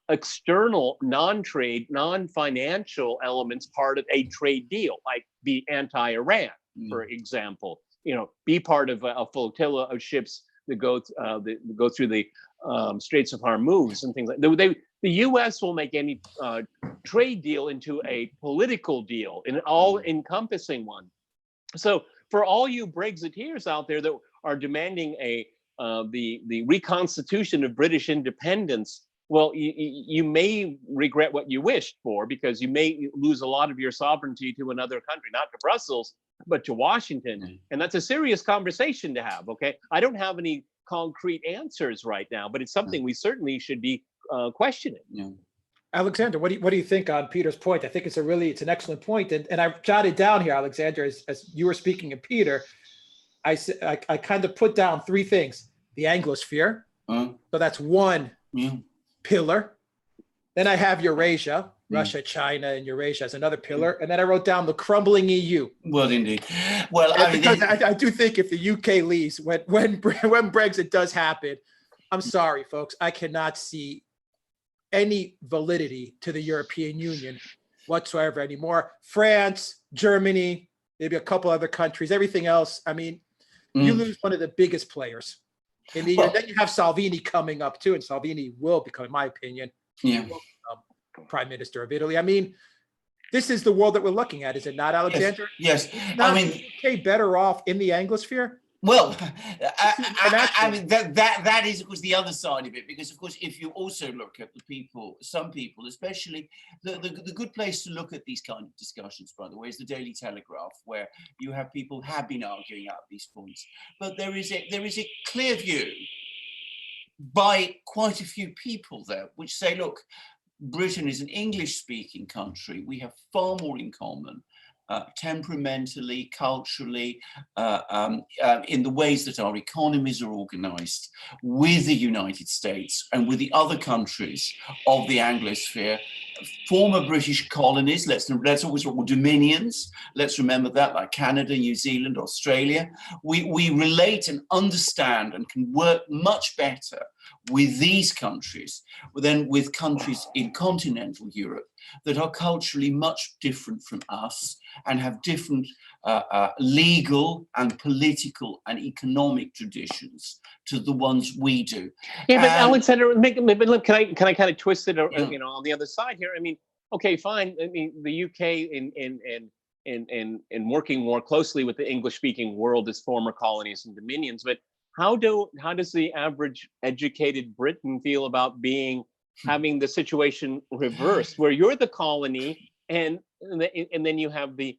external non-trade, non-financial elements part of a trade deal, like be anti-Iran, for example. You know, be part of a flotilla of ships that go through the Straits of Hormuz and things like that. The U.S. will make any trade deal into a political deal, an all-encompassing one. So for all you Brexiteers out there that are demanding the reconstitution of British independence, well, you may regret what you wished for, because you may lose a lot of your sovereignty to another country, not to Brussels, but to Washington. And that's a serious conversation to have, okay? I don't have any concrete answers right now, but it's something we certainly should be questioning. Alexander, what do you think on Peter's point? I think it's an excellent point. And I jotted down here, Alexander, as you were speaking of Peter, I kind of put down three things: the Anglosphere. So that's one pillar. Then I have Eurasia, Russia, China, and Eurasia as another pillar. And then I wrote down the crumbling EU. Well, indeed. Well, I do think if the UK leaves, when Brexit does happen, I'm sorry, folks, I cannot see any validity to the European Union whatsoever anymore. France, Germany, maybe a couple other countries, everything else. I mean, you lose one of the biggest players. And then you have Salvini coming up too, and Salvini will become, in my opinion, Prime Minister of Italy. I mean, this is the world that we're looking at, is it not, Alexander? Yes. I mean, the UK better off in the Anglosphere? Well, I mean, that is, of course, the other side of it, because, of course, if you also look at some people, especially the good place to look at these kind of discussions, by the way, is the Daily Telegraph, where you have people who have been arguing out these points. But there is a clear view by quite a few people there, which say, look, Britain is an English-speaking country. We have far more in common. Temperamentally, culturally, in the ways that our economies are organized with the United States and with the other countries of the Anglosphere, former British colonies, let's always remember dominions, let's remember that, like Canada, New Zealand, Australia. We relate and understand and can work much better with these countries than with countries in continental Europe that are culturally much different from us and have different legal and political and economic traditions to the ones we do. Yeah, but Alexander, can I kind of twist it, you know, on the other side here? I mean, okay, fine. I mean, the UK and working more closely with the English-speaking world as former colonies and dominions. But how does the average educated Briton feel about having the situation reversed, where you're the colony and then you have the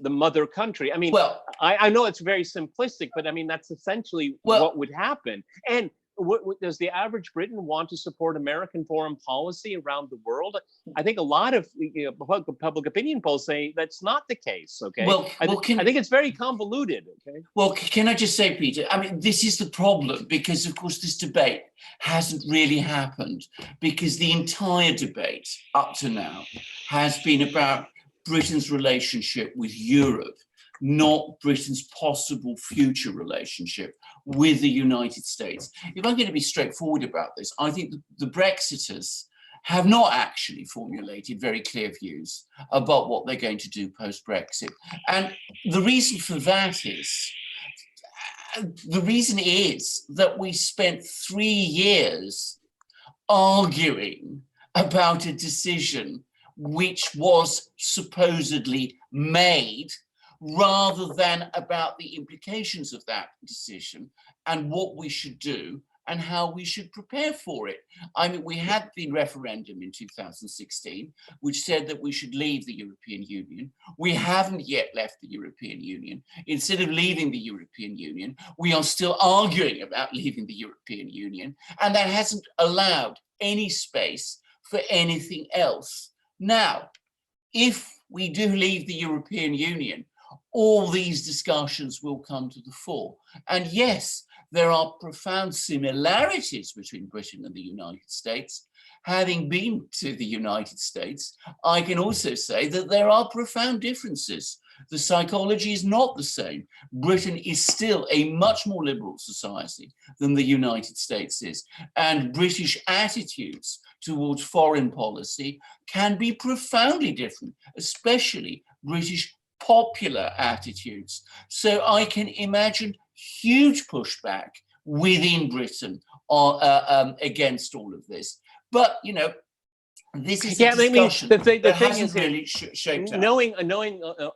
mother country? I mean, Well, I know it's very simplistic, but I mean that's essentially what would happen. And does the average Briton want to support American foreign policy around the world? I think a lot of public opinion polls say that's not the case. Okay, I think it's very convoluted. Okay. Well, can I just say, Peter? I mean, this is the problem, because of course this debate hasn't really happened, because the entire debate up to now has been about Britain's relationship with Europe, not Britain's possible future relationship with the United States. If I'm going to be straightforward about this, I think the Brexiters have not actually formulated very clear views about what they're going to do post-Brexit. And the reason for that is, that we spent 3 years arguing about a decision which was supposedly made, rather than about the implications of that decision and what we should do and how we should prepare for it. I mean, we had the referendum in 2016, which said that we should leave the European Union. We haven't yet left the European Union. Instead of leaving the European Union, we are still arguing about leaving the European Union, and that hasn't allowed any space for anything else. Now, if we do leave the European Union, all these discussions will come to the fore. And yes, there are profound similarities between Britain and the United States. Having been to the United States, I can also say that there are profound differences. The psychology is not the same. Britain is still a much more liberal society than the United States is. And British attitudes towards foreign policy can be profoundly different, especially British popular attitudes. So I can imagine huge pushback within Britain against all of this. But, you know, this is a discussion the thing hasn't is really shaped out. Knowing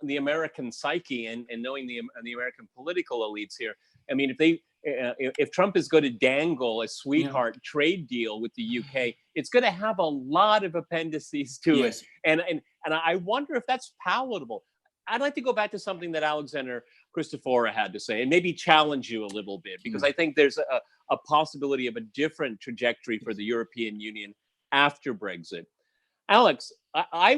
the American psyche and knowing the American political elites here, I mean, if Trump is going to dangle a sweetheart trade deal with the UK, it's going to have a lot of appendices to it. And I wonder if that's palatable. I'd like to go back to something that Alexander Christophora had to say and maybe challenge you a little bit, because I think there's a possibility of a different trajectory for the European Union after Brexit. Alex, I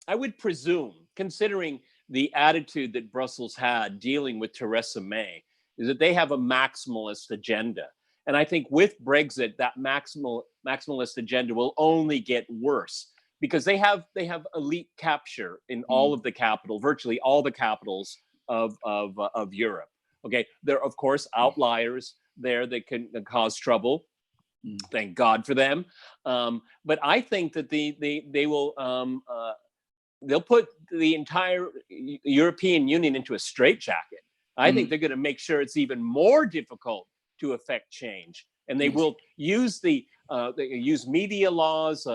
would presume, considering the attitude that Brussels had dealing with Theresa May, is that they have a maximalist agenda. And I think with Brexit, that maximalist agenda will only get worse, because they have elite capture in all of the virtually all the capitals of Europe. Okay, there are of course outliers there that can cause trouble. Thank God for them. But I think that they will they'll put the entire European Union into a straitjacket. I think they're going to make sure it's even more difficult to affect change, and they will use they use media laws,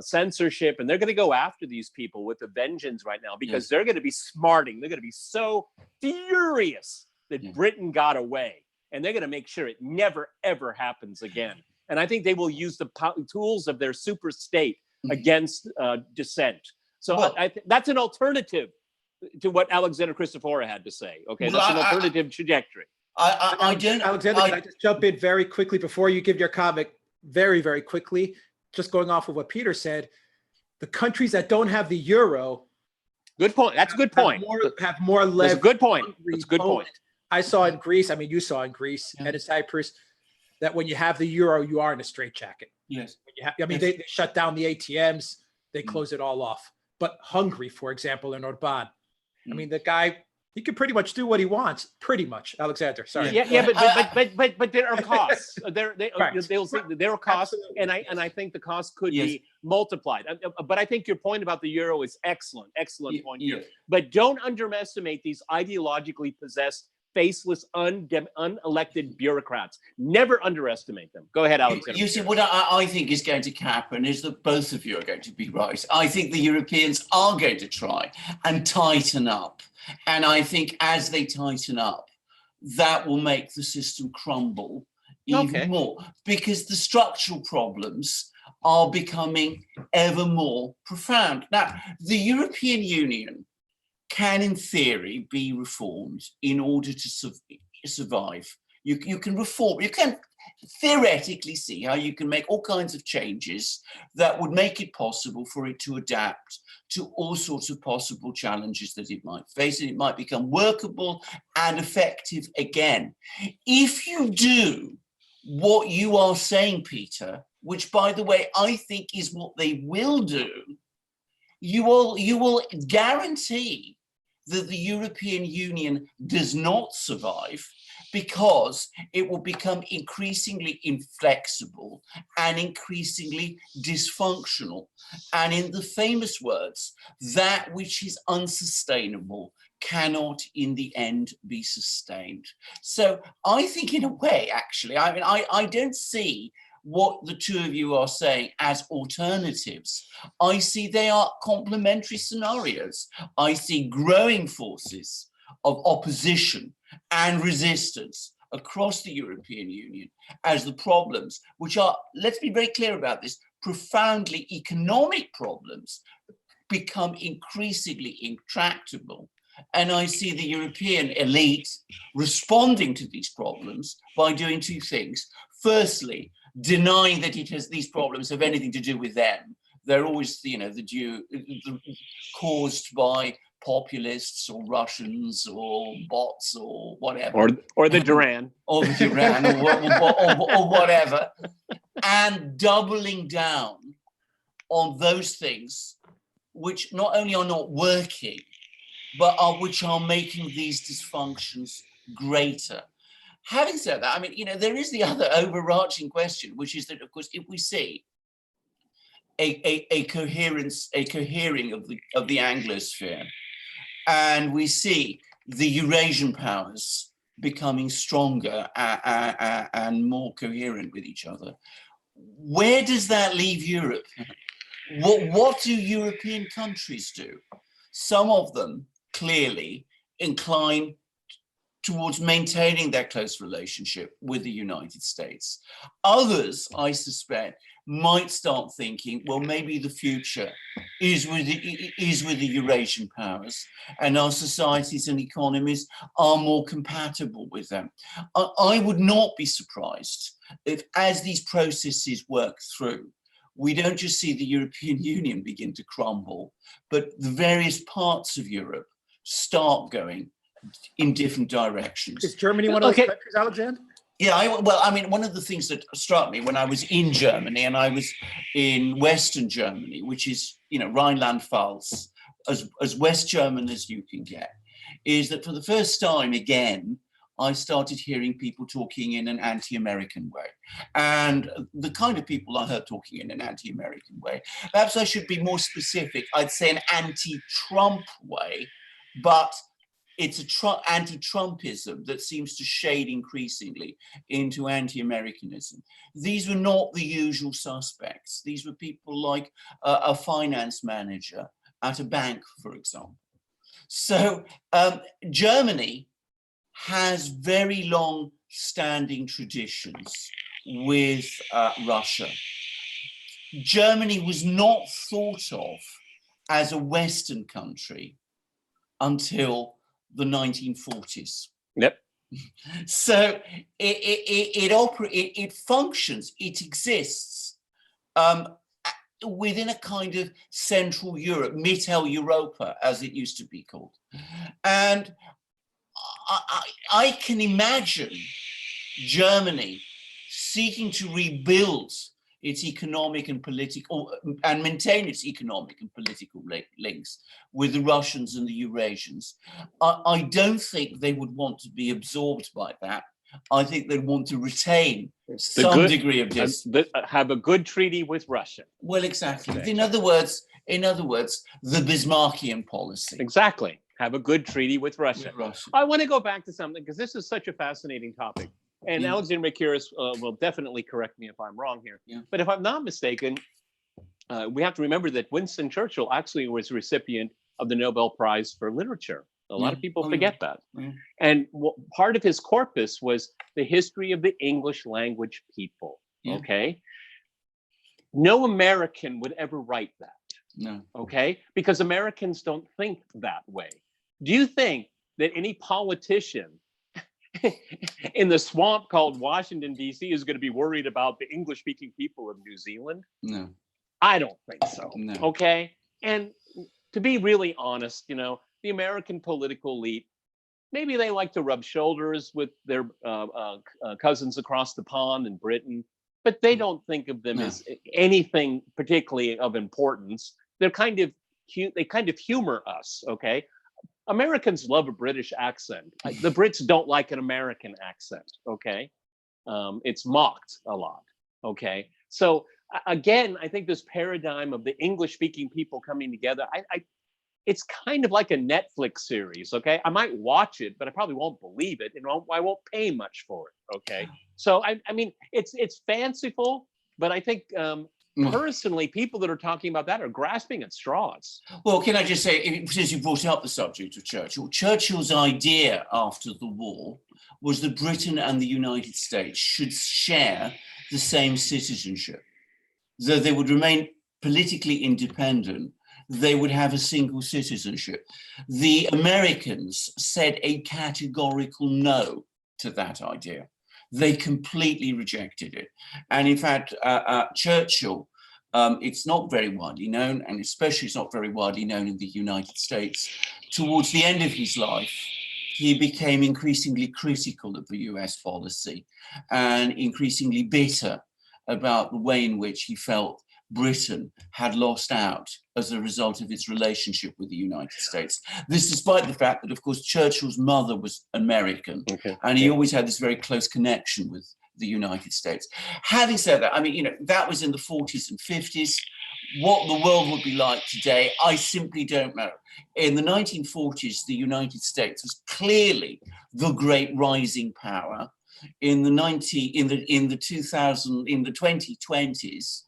censorship, and they're going to go after these people with a vengeance right now, because they're going to be smarting. They're going to be so furious that Britain got away, and they're going to make sure it never, ever happens again. And I think they will use the tools of their super state against dissent. So that's an alternative to what Alexander Christophora had to say. Okay, that's an alternative trajectory. Alexander, can I just jump in very quickly before you give your comment? Very, very quickly. Just going off of what Peter said, the countries that don't have the euro. Good point. That's a good point. Have more leverage. That's a good point. That's a good point. I saw in Greece, I mean, you saw in Greece and in Cyprus, that when you have the euro, you are in a straitjacket. Yes. They shut down the ATMs, they close it all off. But Hungary, for example, and Orban, I mean, the guy, he can pretty much do what he wants. Pretty much, Alexander. Sorry. But there are costs. They'll say there are costs, and I think the costs could be multiplied. But I think your point about the euro is excellent point here. But don't underestimate these ideologically possessed faceless, unelected bureaucrats. Never underestimate them. Go ahead, Alexander. You see, what I think is going to happen is that both of you are going to be right. I think the Europeans are going to try and tighten up. And I think as they tighten up, that will make the system crumble even more, because the structural problems are becoming ever more profound. Now, the European Union can, in theory, be reformed in order to survive. You can reform, you can theoretically see how you can make all kinds of changes that would make it possible for it to adapt to all sorts of possible challenges that it might face, and it might become workable and effective again. If you do what you are saying, Peter, which, by the way, I think is what they will do, you will guarantee that the European Union does not survive, because it will become increasingly inflexible and increasingly dysfunctional. And in the famous words, that which is unsustainable cannot in the end be sustained. So I think, in a way, actually, I mean, I don't see what the two of you are saying as alternatives. I see they are complementary scenarios. I see growing forces of opposition and resistance across the European Union as the problems, which are, let's be very clear about this, profoundly economic problems, become increasingly intractable. And I see the European elite responding to these problems by doing two things. Firstly, denying that these problems have anything to do with them. They're always, caused by populists or Russians or bots or whatever. Or the Duran. Or the Duran or whatever. And doubling down on those things which not only are not working, but which are making these dysfunctions greater. Having said that, I mean, there is the other overarching question, which is that, of course, if we see a cohering of the Anglosphere, and we see the Eurasian powers becoming stronger and more coherent with each other, where does that leave Europe? What do European countries do? Some of them clearly incline towards maintaining their close relationship with the United States. Others, I suspect, might start thinking, well, maybe the future is with the Eurasian powers, and our societies and economies are more compatible with them. I would not be surprised if, as these processes work through, we don't just see the European Union begin to crumble, but the various parts of Europe start going in different directions. Is Germany one of those countries, Alexander? Yeah, I mean, one of the things that struck me when I was in Germany, and I was in Western Germany, which is, Rhineland-Pfalz, as West German as you can get, is that for the first time again, I started hearing people talking in an anti-American way. And the kind of people I heard talking in an anti-American way, perhaps I should be more specific, I'd say an anti-Trump way, but it's anti-Trumpism that seems to shade increasingly into anti-Americanism. These were not the usual suspects. These were people like a finance manager at a bank, for example. So Germany has very long-standing traditions with Russia. Germany was not thought of as a Western country until the 1940s. Yep. So it functions, it exists within a kind of Central Europe, Mitteleuropa, as it used to be called. And I can imagine Germany seeking to rebuild its economic and political, and maintain its economic and political links with the Russians and the Eurasians. I don't think they would want to be absorbed by that. I think they want to retain some degree of distance. Have a good treaty with Russia. Well, exactly. In other words, the Bismarckian policy. Exactly. have a good treaty with Russia. I want to go back to something because this is such a fascinating topic. And Alexander McCurris will definitely correct me if I'm wrong here. But if I'm not mistaken, we have to remember that Winston Churchill actually was a recipient of the Nobel Prize for Literature. A lot of people forget that. And part of his corpus was the history of the English language people. Okay. No American would ever write that. No. Okay. Because Americans don't think that way. Do you think that any politician in the swamp called Washington, D.C. is going to be worried about the English speaking people of New Zealand? No. I don't think so. No. Okay. And to be really honest, you know, the American political elite, maybe they like to rub shoulders with their cousins across the pond in Britain, but they don't think of them as anything particularly of importance. They kind of humor us. Okay. Americans love a British accent. The Brits don't like an American accent. Okay. It's mocked a lot. Okay. So again, I think this paradigm of the English speaking people coming together, it's kind of like a Netflix series. Okay. I might watch it, but I probably won't believe it and I won't pay much for it. Okay. So I mean, it's fanciful, but I think personally, people that are talking about that are grasping at straws. Well, can I just say, since you brought up the subject of Churchill, Churchill's idea after the war was that Britain and the United States should share the same citizenship. Though they would remain politically independent, they would have a single citizenship. The Americans said a categorical no to that idea. They completely rejected it. And in fact, Churchill, it's not very widely known, and especially it's not very widely known in the United States. Towards the end of his life, he became increasingly critical of the US policy and increasingly bitter about the way in which he felt Britain had lost out as a result of its relationship with the United States. This despite the fact that, of course, Churchill's mother was American, and he always had this very close connection with the United States. Having said that, I mean, you know, that was in the 40s and 50s. What the world would be like today, I simply don't know. In the 1940s, the United States was clearly the great rising power. In the 2020s,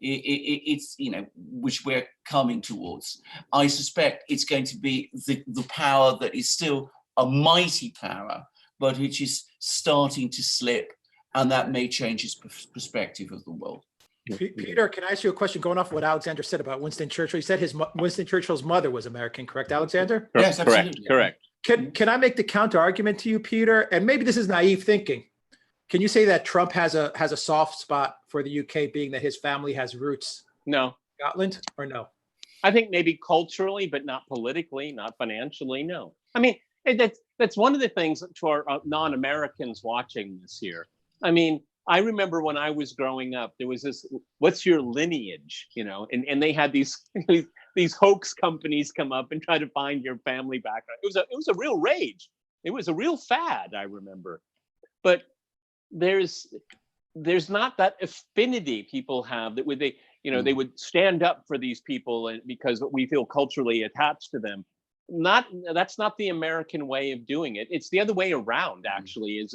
it's, you know, which we're coming towards, I suspect it's going to be the power that is still a mighty power, but which is starting to slip, and that may change its perspective of the world. Peter, can I ask you a question going off what Alexander said about Winston Churchill? He said Winston Churchill's mother was American, correct, Alexander? Yes, absolutely. Correct. Can I make the counter argument to you, Peter? And maybe this is naive thinking. Can you say that Trump has a soft spot for the UK, being that his family has roots? No. Scotland, or no? I think maybe culturally, but not politically, not financially. No. I mean, that's one of the things to our non-Americans watching this here. I mean, I remember when I was growing up, there was this, what's your lineage, you know, and they had these hoax companies come up and try to find your family background. It was a real rage. It was a real fad, I remember. But there's not that affinity people have that they would stand up for these people because we feel culturally attached to them. That's not the American way of doing it. It's the other way around, actually.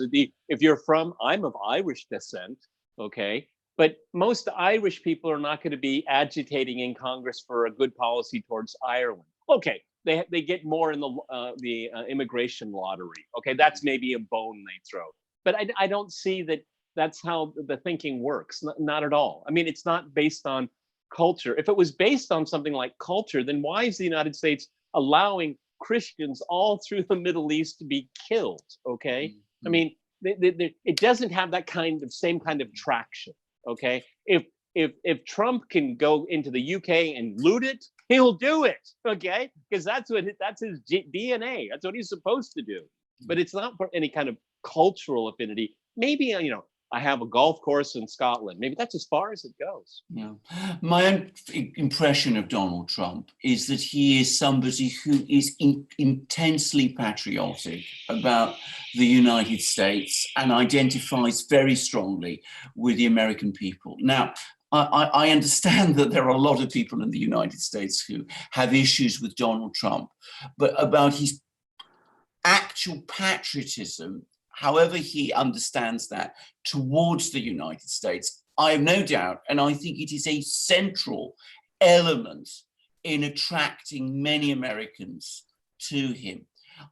I'm of Irish descent, okay, but most Irish people are not going to be agitating in Congress for a good policy towards Ireland. Okay, they get more in the immigration lottery. Okay, that's maybe a bone they throw. But I don't see that that's how the thinking works. Not at all. I mean, it's not based on culture. If it was based on something like culture, then why is the United States allowing Christians all through the Middle East to be killed? Okay. I mean, it doesn't have that same kind of traction. Okay. If Trump can go into the UK and loot it, he'll do it. Okay. Because that's his DNA. That's what he's supposed to do. But it's not for any kind of cultural affinity. Maybe, I have a golf course in Scotland. Maybe that's as far as it goes. Yeah. My own impression of Donald Trump is that he is somebody who is intensely patriotic about the United States and identifies very strongly with the American people. Now, I understand that there are a lot of people in the United States who have issues with Donald Trump, but about his actual patriotism, however he understands that, towards the United States, I have no doubt, and I think it is a central element in attracting many Americans to him.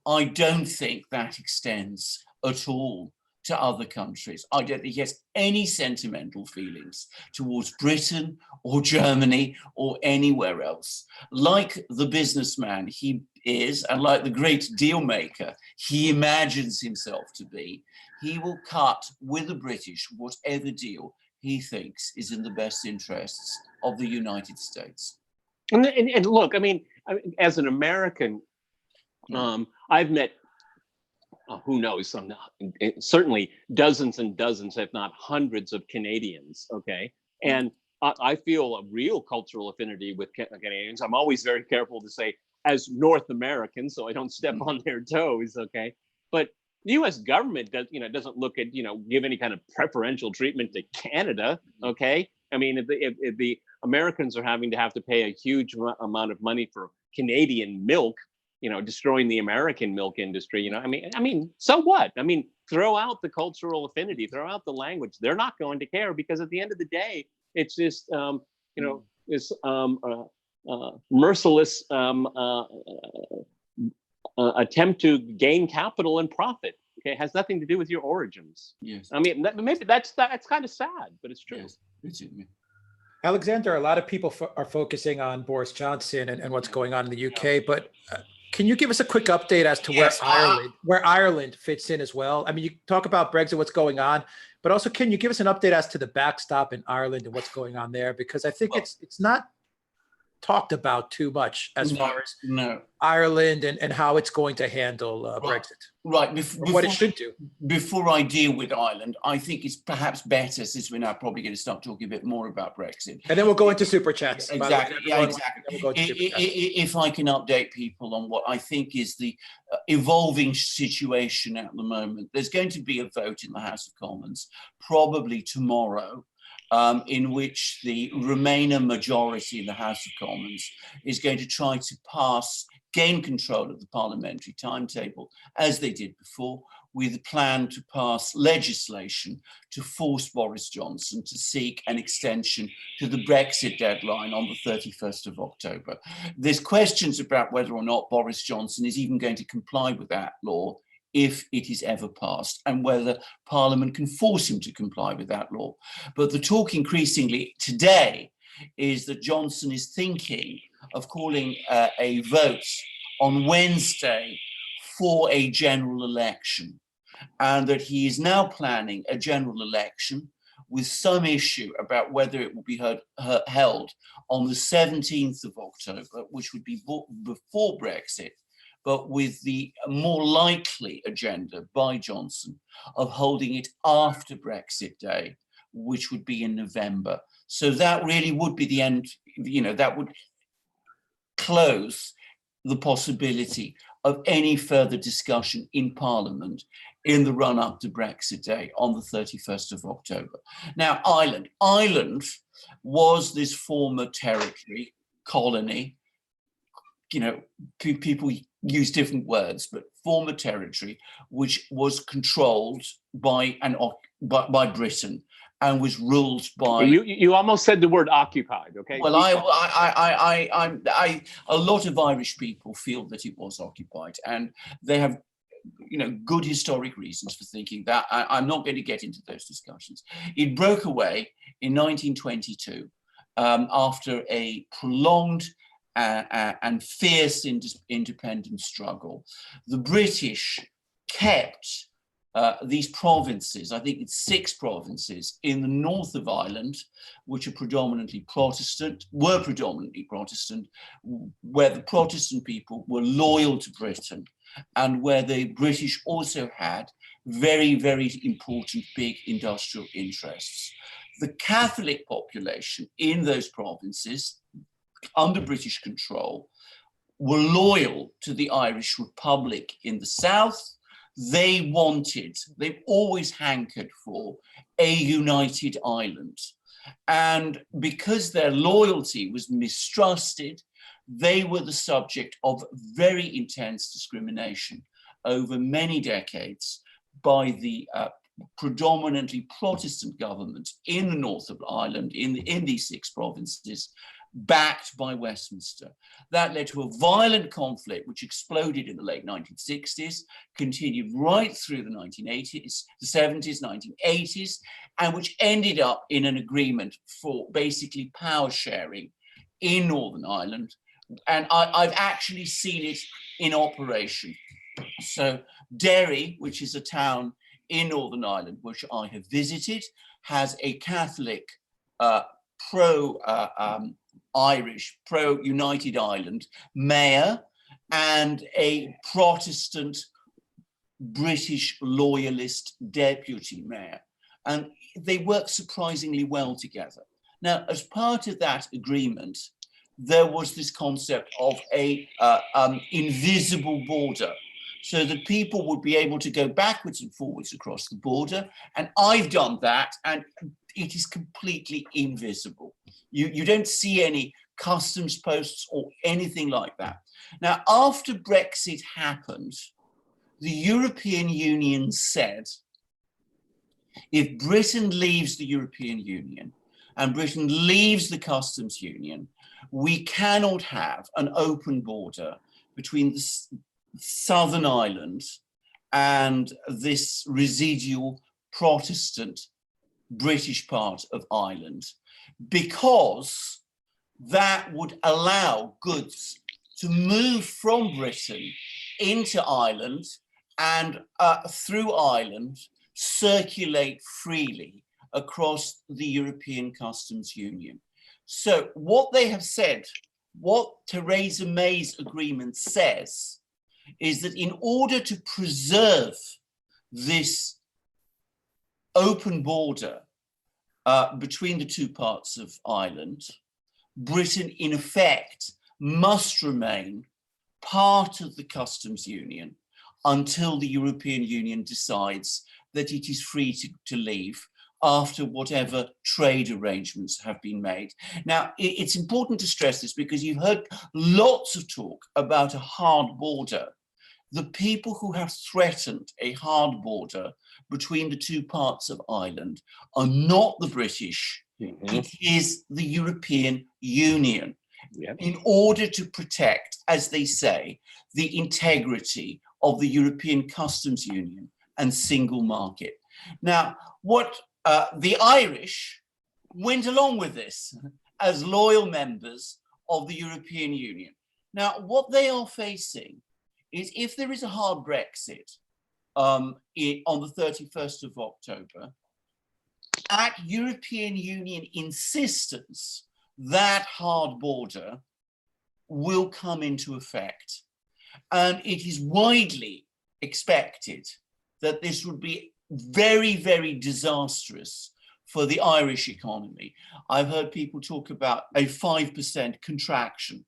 I don't think that extends at all to other countries. I don't think he has any sentimental feelings towards Britain or Germany or anywhere else. Like the businessman he is, and like the great deal maker he imagines himself to be, he will cut with the British whatever deal he thinks is in the best interests of the United States. And look, I mean, as an American, I've met, who knows, certainly dozens and dozens, if not hundreds of Canadians, okay? And I feel a real cultural affinity with Canadians. I'm always very careful to say, as North Americans, so I don't step on their toes, okay? But the U.S. government doesn't look at, give any kind of preferential treatment to Canada, okay? I mean, if the Americans are having to pay a huge amount of money for Canadian milk, destroying the American milk industry, I mean, so what? I mean, throw out the cultural affinity, throw out the language. They're not going to care, because at the end of the day, it's just, this merciless attempt to gain capital and profit. Okay, it has nothing to do with your origins. Yes. I mean, maybe that's kind of sad, but it's true. Yes. Alexander, a lot of people are focusing on Boris Johnson and what's going on in the UK, but can you give us a quick update as to where Ireland fits in as well? I mean, you talk about Brexit, what's going on, but also can you give us an update as to the backstop in Ireland and what's going on there? Because I think it's not talked about too much as far as Ireland and how it's going to handle Brexit. Right. What it should do. Before I deal with Ireland, I think it's perhaps better, since we're now probably going to start talking a bit more about Brexit. And then we'll go into super chats. Exactly. If I can update people on what I think is the evolving situation at the moment. There's going to be a vote in the House of Commons, probably tomorrow, in which the Remainer majority in the House of Commons is going to try to gain control of the parliamentary timetable, as they did before, with a plan to pass legislation to force Boris Johnson to seek an extension to the Brexit deadline on the 31st of October. There's questions about whether or not Boris Johnson is even going to comply with that law if it is ever passed, and whether Parliament can force him to comply with that law. But the talk increasingly today is that Johnson is thinking of calling a vote on Wednesday for a general election, and that he is now planning a general election with some issue about whether it will be held on the 17th of October, which would be before Brexit, but with the more likely agenda by Johnson of holding it after Brexit Day, which would be in November. So that really would be the end, that would close the possibility of any further discussion in Parliament in the run-up to Brexit Day on the 31st of October. Now, Ireland was this former territory, colony, people use different words, but former territory, which was controlled by Britain and was ruled by. You almost said the word occupied. Okay. Well, a lot of Irish people feel that it was occupied, and they have, good historic reasons for thinking that. I'm not going to get into those discussions. It broke away in 1922 after a prolonged and fierce independence struggle. The British kept these provinces, I think it's 6 provinces in the north of Ireland, which were predominantly Protestant, where the Protestant people were loyal to Britain, and where the British also had very, very important big industrial interests. The Catholic population in those provinces, under British control, were loyal to the Irish Republic in the south. They've always hankered for a united Ireland. And because their loyalty was mistrusted, they were the subject of very intense discrimination over many decades by the predominantly Protestant government in the north of Ireland, in these 6 provinces, backed by Westminster. That led to a violent conflict which exploded in the late 1960s, continued right through the 1980s, the 70s, 1980s, and which ended up in an agreement for basically power sharing in Northern Ireland. And I've actually seen it in operation. So Derry, which is a town in Northern Ireland, which I have visited, has a Catholic pro-Irish, pro-United Ireland mayor and a Protestant British loyalist deputy mayor. And they work surprisingly well together. Now, as part of that agreement, there was this concept of a invisible border, so that people would be able to go backwards and forwards across the border. And I've done that, and it is completely invisible. You don't see any customs posts or anything like that. Now, after Brexit happened, the European Union said, if Britain leaves the European Union and Britain leaves the customs union, we cannot have an open border between the Southern Ireland and this residual Protestant British part of Ireland, because that would allow goods to move from Britain into Ireland and through Ireland circulate freely across the European Customs Union. So what they have said, what Theresa May's agreement says, is that in order to preserve this open border between the 2 parts of Ireland, Britain, in effect, must remain part of the customs union until the European Union decides that it is free to leave after whatever trade arrangements have been made. Now, it's important to stress this because you've heard lots of talk about a hard border. The people who have threatened a hard border between the 2 parts of Ireland are not the British, it is the European Union. Yep. In order to protect, as they say, the integrity of the European Customs Union and single market. Now, what the Irish went along with this as loyal members of the European Union. Now, what they are facing is, if there is a hard Brexit on the 31st of October, at European Union insistence, that hard border will come into effect. And it is widely expected that this would be very, very disastrous for the Irish economy. I've heard people talk about a 5% contraction,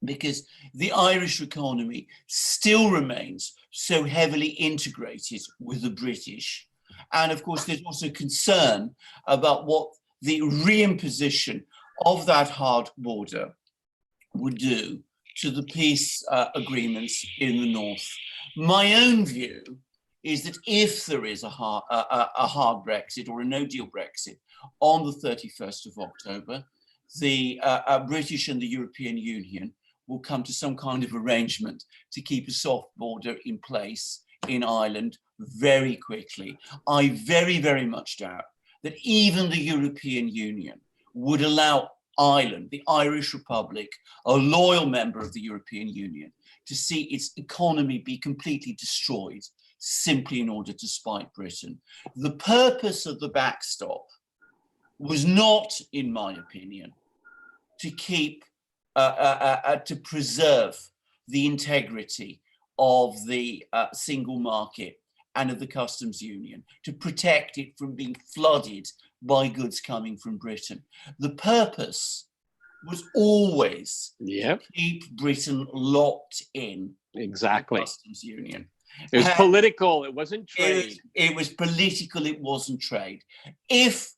because the Irish economy still remains so heavily integrated with the British. And of course, there's also concern about what the reimposition of that hard border would do to the peace agreements in the north. My own view is that if there is a hard Brexit or a no-deal Brexit on the 31st of October, the British and the European Union will come to some kind of arrangement to keep a soft border in place in Ireland very quickly. I very, very much doubt that even the European Union would allow Ireland, the Irish Republic, a loyal member of the European Union, to see its economy be completely destroyed simply in order to spite Britain. The purpose of the backstop was not, in my opinion, to keep to preserve the integrity of the single market and of the customs union, to protect it from being flooded by goods coming from Britain. The purpose was always to keep Britain locked in the customs union. It was political, it wasn't trade. It was political, it wasn't trade. If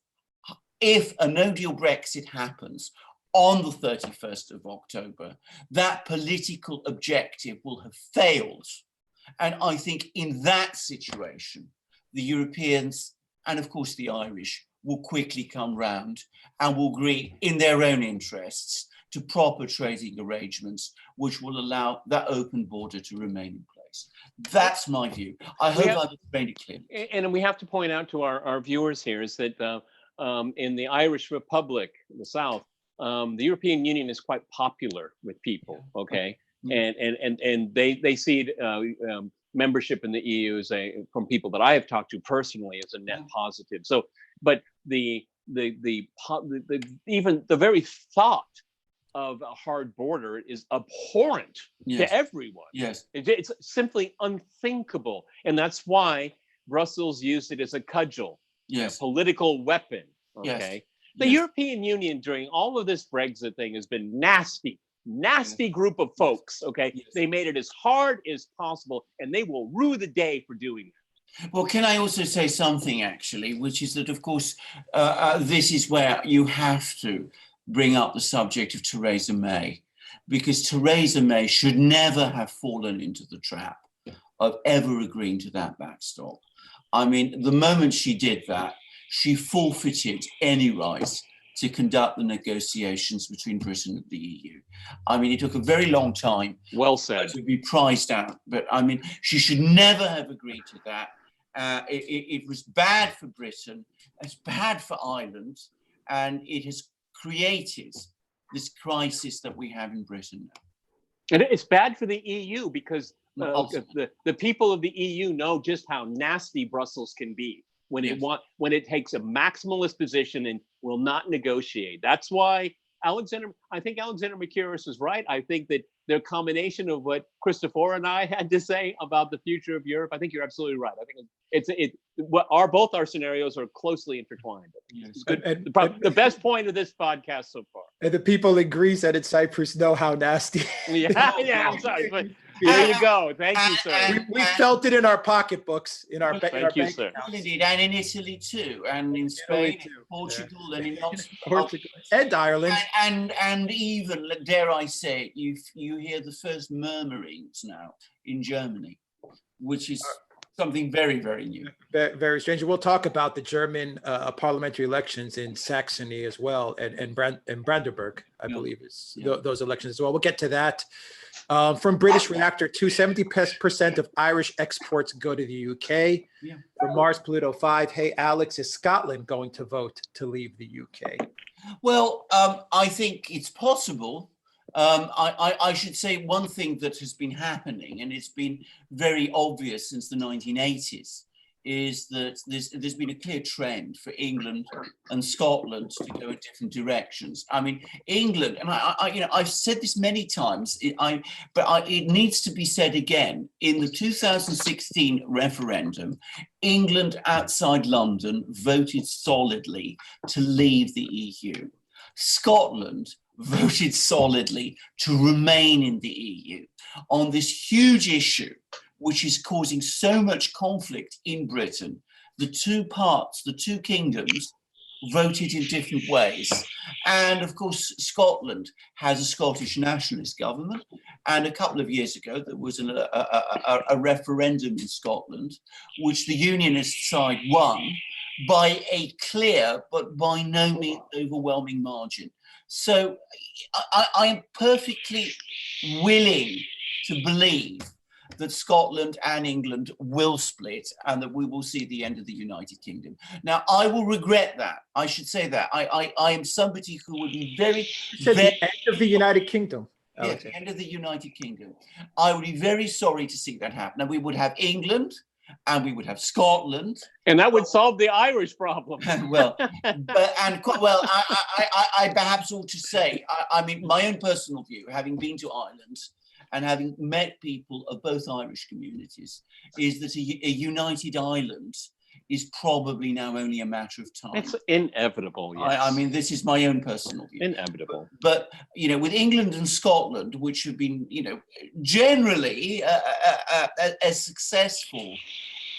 if a no-deal Brexit happens on the 31st of October, that political objective will have failed. And I think in that situation, the Europeans and of course the Irish will quickly come round and will agree in their own interests to proper trading arrangements, which will allow that open border to remain in place. That's my view. I hope I've explained it clearly. And we have to point out to our viewers here is that in the Irish Republic, the South, the European Union is quite popular with people, okay? And they see membership in the EU as from people that I have talked to personally as a net positive. So, but even the very thought of a hard border is abhorrent to everyone. Yes, it's simply unthinkable, and that's why Brussels used it as a cudgel, a political weapon. Okay, the European Union during all of this Brexit thing has been nasty group of folks. Okay, they made it as hard as possible, and they will rue the day for doing it. Well, can I also say something actually, which is that of course this is where you have to bring up the subject of Theresa May, because Theresa May should never have fallen into the trap of ever agreeing to that backstop. I mean, the moment she did that, she forfeited any right to conduct the negotiations between Britain and the EU. I mean, it took a very long time to be prized out, but I mean, she should never have agreed to that. It was bad for Britain, it's bad for Ireland, and it has created this crisis that we have in Britain now. And it's bad for the EU because the people of the EU know just how nasty Brussels can be when it takes a maximalist position and will not negotiate. That's why I think Alexander Mercouris is right. I think that the combination of what Christopher and I had to say about the future of Europe, I think you're absolutely right. I think both our scenarios are closely intertwined. It's good. The best point of this podcast so far. And the people in Greece and in Cyprus know how nasty. I'm sorry, but there you go. Thank you, sir. We felt it in our pocketbooks, in our Thank you, sir. Indeed, and in Italy too, and in Spain, and Portugal, and in Portugal and Ireland, and even, dare I say, you hear the first murmurings now in Germany, which is something very, very new. Very strange. We'll talk about the German parliamentary elections in Saxony as well, and Brandenburg, I believe, is those elections as well. We'll get to that. From British Reactor 2, 70% of Irish exports go to the UK. From Mars Pluto 5, hey, Alex, is Scotland going to vote to leave the UK? Well, I think it's possible. I should say one thing that has been happening, and it's been very obvious since the 1980s, is that there's been a clear trend for England and Scotland to go in different directions. I mean, England, and I've said this many times, but it needs to be said again. In the 2016 referendum, England outside London voted solidly to leave the EU. Scotland voted solidly to remain in the EU on this huge issue, which is causing so much conflict in Britain. The two parts, the two kingdoms, voted in different ways. And of course, Scotland has a Scottish nationalist government. And a couple of years ago, there was a referendum in Scotland, which the unionist side won by a clear, but by no means overwhelming margin. So I am perfectly willing to believe that Scotland and England will split and that we will see the end of the United Kingdom. Now, I will regret that. I should say that. I am somebody who would be very... the end of the United Kingdom. Yeah, the end of the United Kingdom. I would be very sorry to see that happen. Now, we would have England and we would have Scotland. And that would solve the Irish problem. I perhaps ought to say, I mean, my own personal view, having been to Ireland, and having met people of both Irish communities, is that a united Ireland is probably now only a matter of time. It's inevitable, yes. I mean, this is my own personal view. Inevitable. But with England and Scotland, which have been, generally as successful,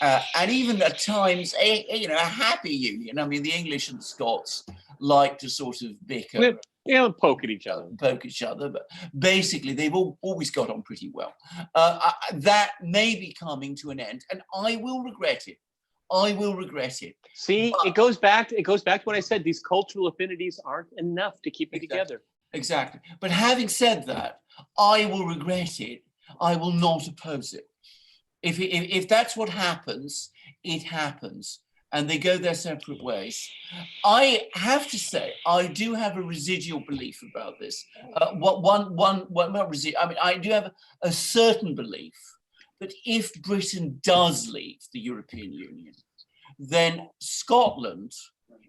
and even at times, a happy union. I mean, the English and the Scots like to sort of bicker. Yeah, poke at each other. Poke each other, but basically they've always got on pretty well. That may be coming to an end, and I will regret it. I will regret it. See, but it goes back to what I said. These cultural affinities aren't enough to keep you together. Exactly. But having said that, I will regret it. I will not oppose it. If that's what happens, it happens, and they go their separate ways. I have to say, I do have a residual belief about this. Not residual. I mean, I do have a certain belief that if Britain does leave the European Union, then Scotland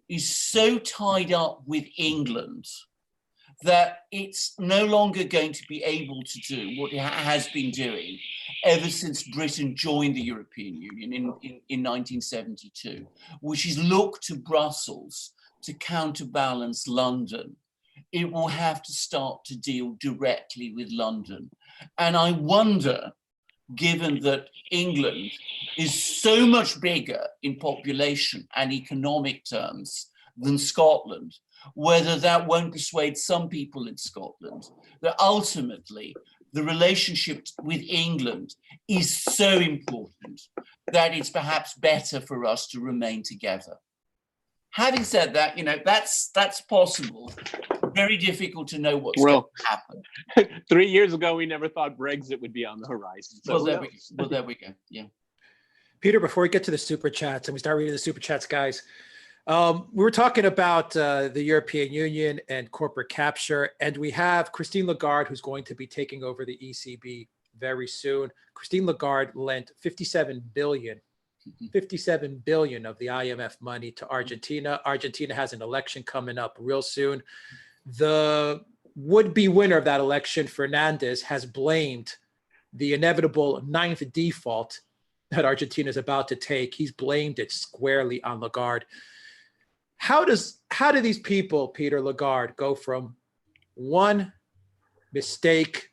is so tied up with England that it's no longer going to be able to do what it has been doing ever since Britain joined the European Union in 1972, which is look to Brussels to counterbalance London. It will have to start to deal directly with London. And I wonder, given that England is so much bigger in population and economic terms than Scotland, whether that won't persuade some people in Scotland that ultimately the relationship with England is so important that it's perhaps better for us to remain together. Having said that, you know, that's possible. Very difficult to know what's going to happen. 3 years ago, we never thought Brexit would be on the horizon. So well, there we go. Yeah. Peter, before we get to the super chats and we start reading the super chats, guys, we were talking about the European Union and corporate capture, and we have Christine Lagarde, who's going to be taking over the ECB very soon. Christine Lagarde lent 57 billion of the IMF money to Argentina. Argentina has an election coming up real soon. The would-be winner of that election, Fernandez, has blamed the inevitable ninth default that Argentina is about to take. He's blamed it squarely on Lagarde. How do these people, Peter, Lagarde, go from one mistake,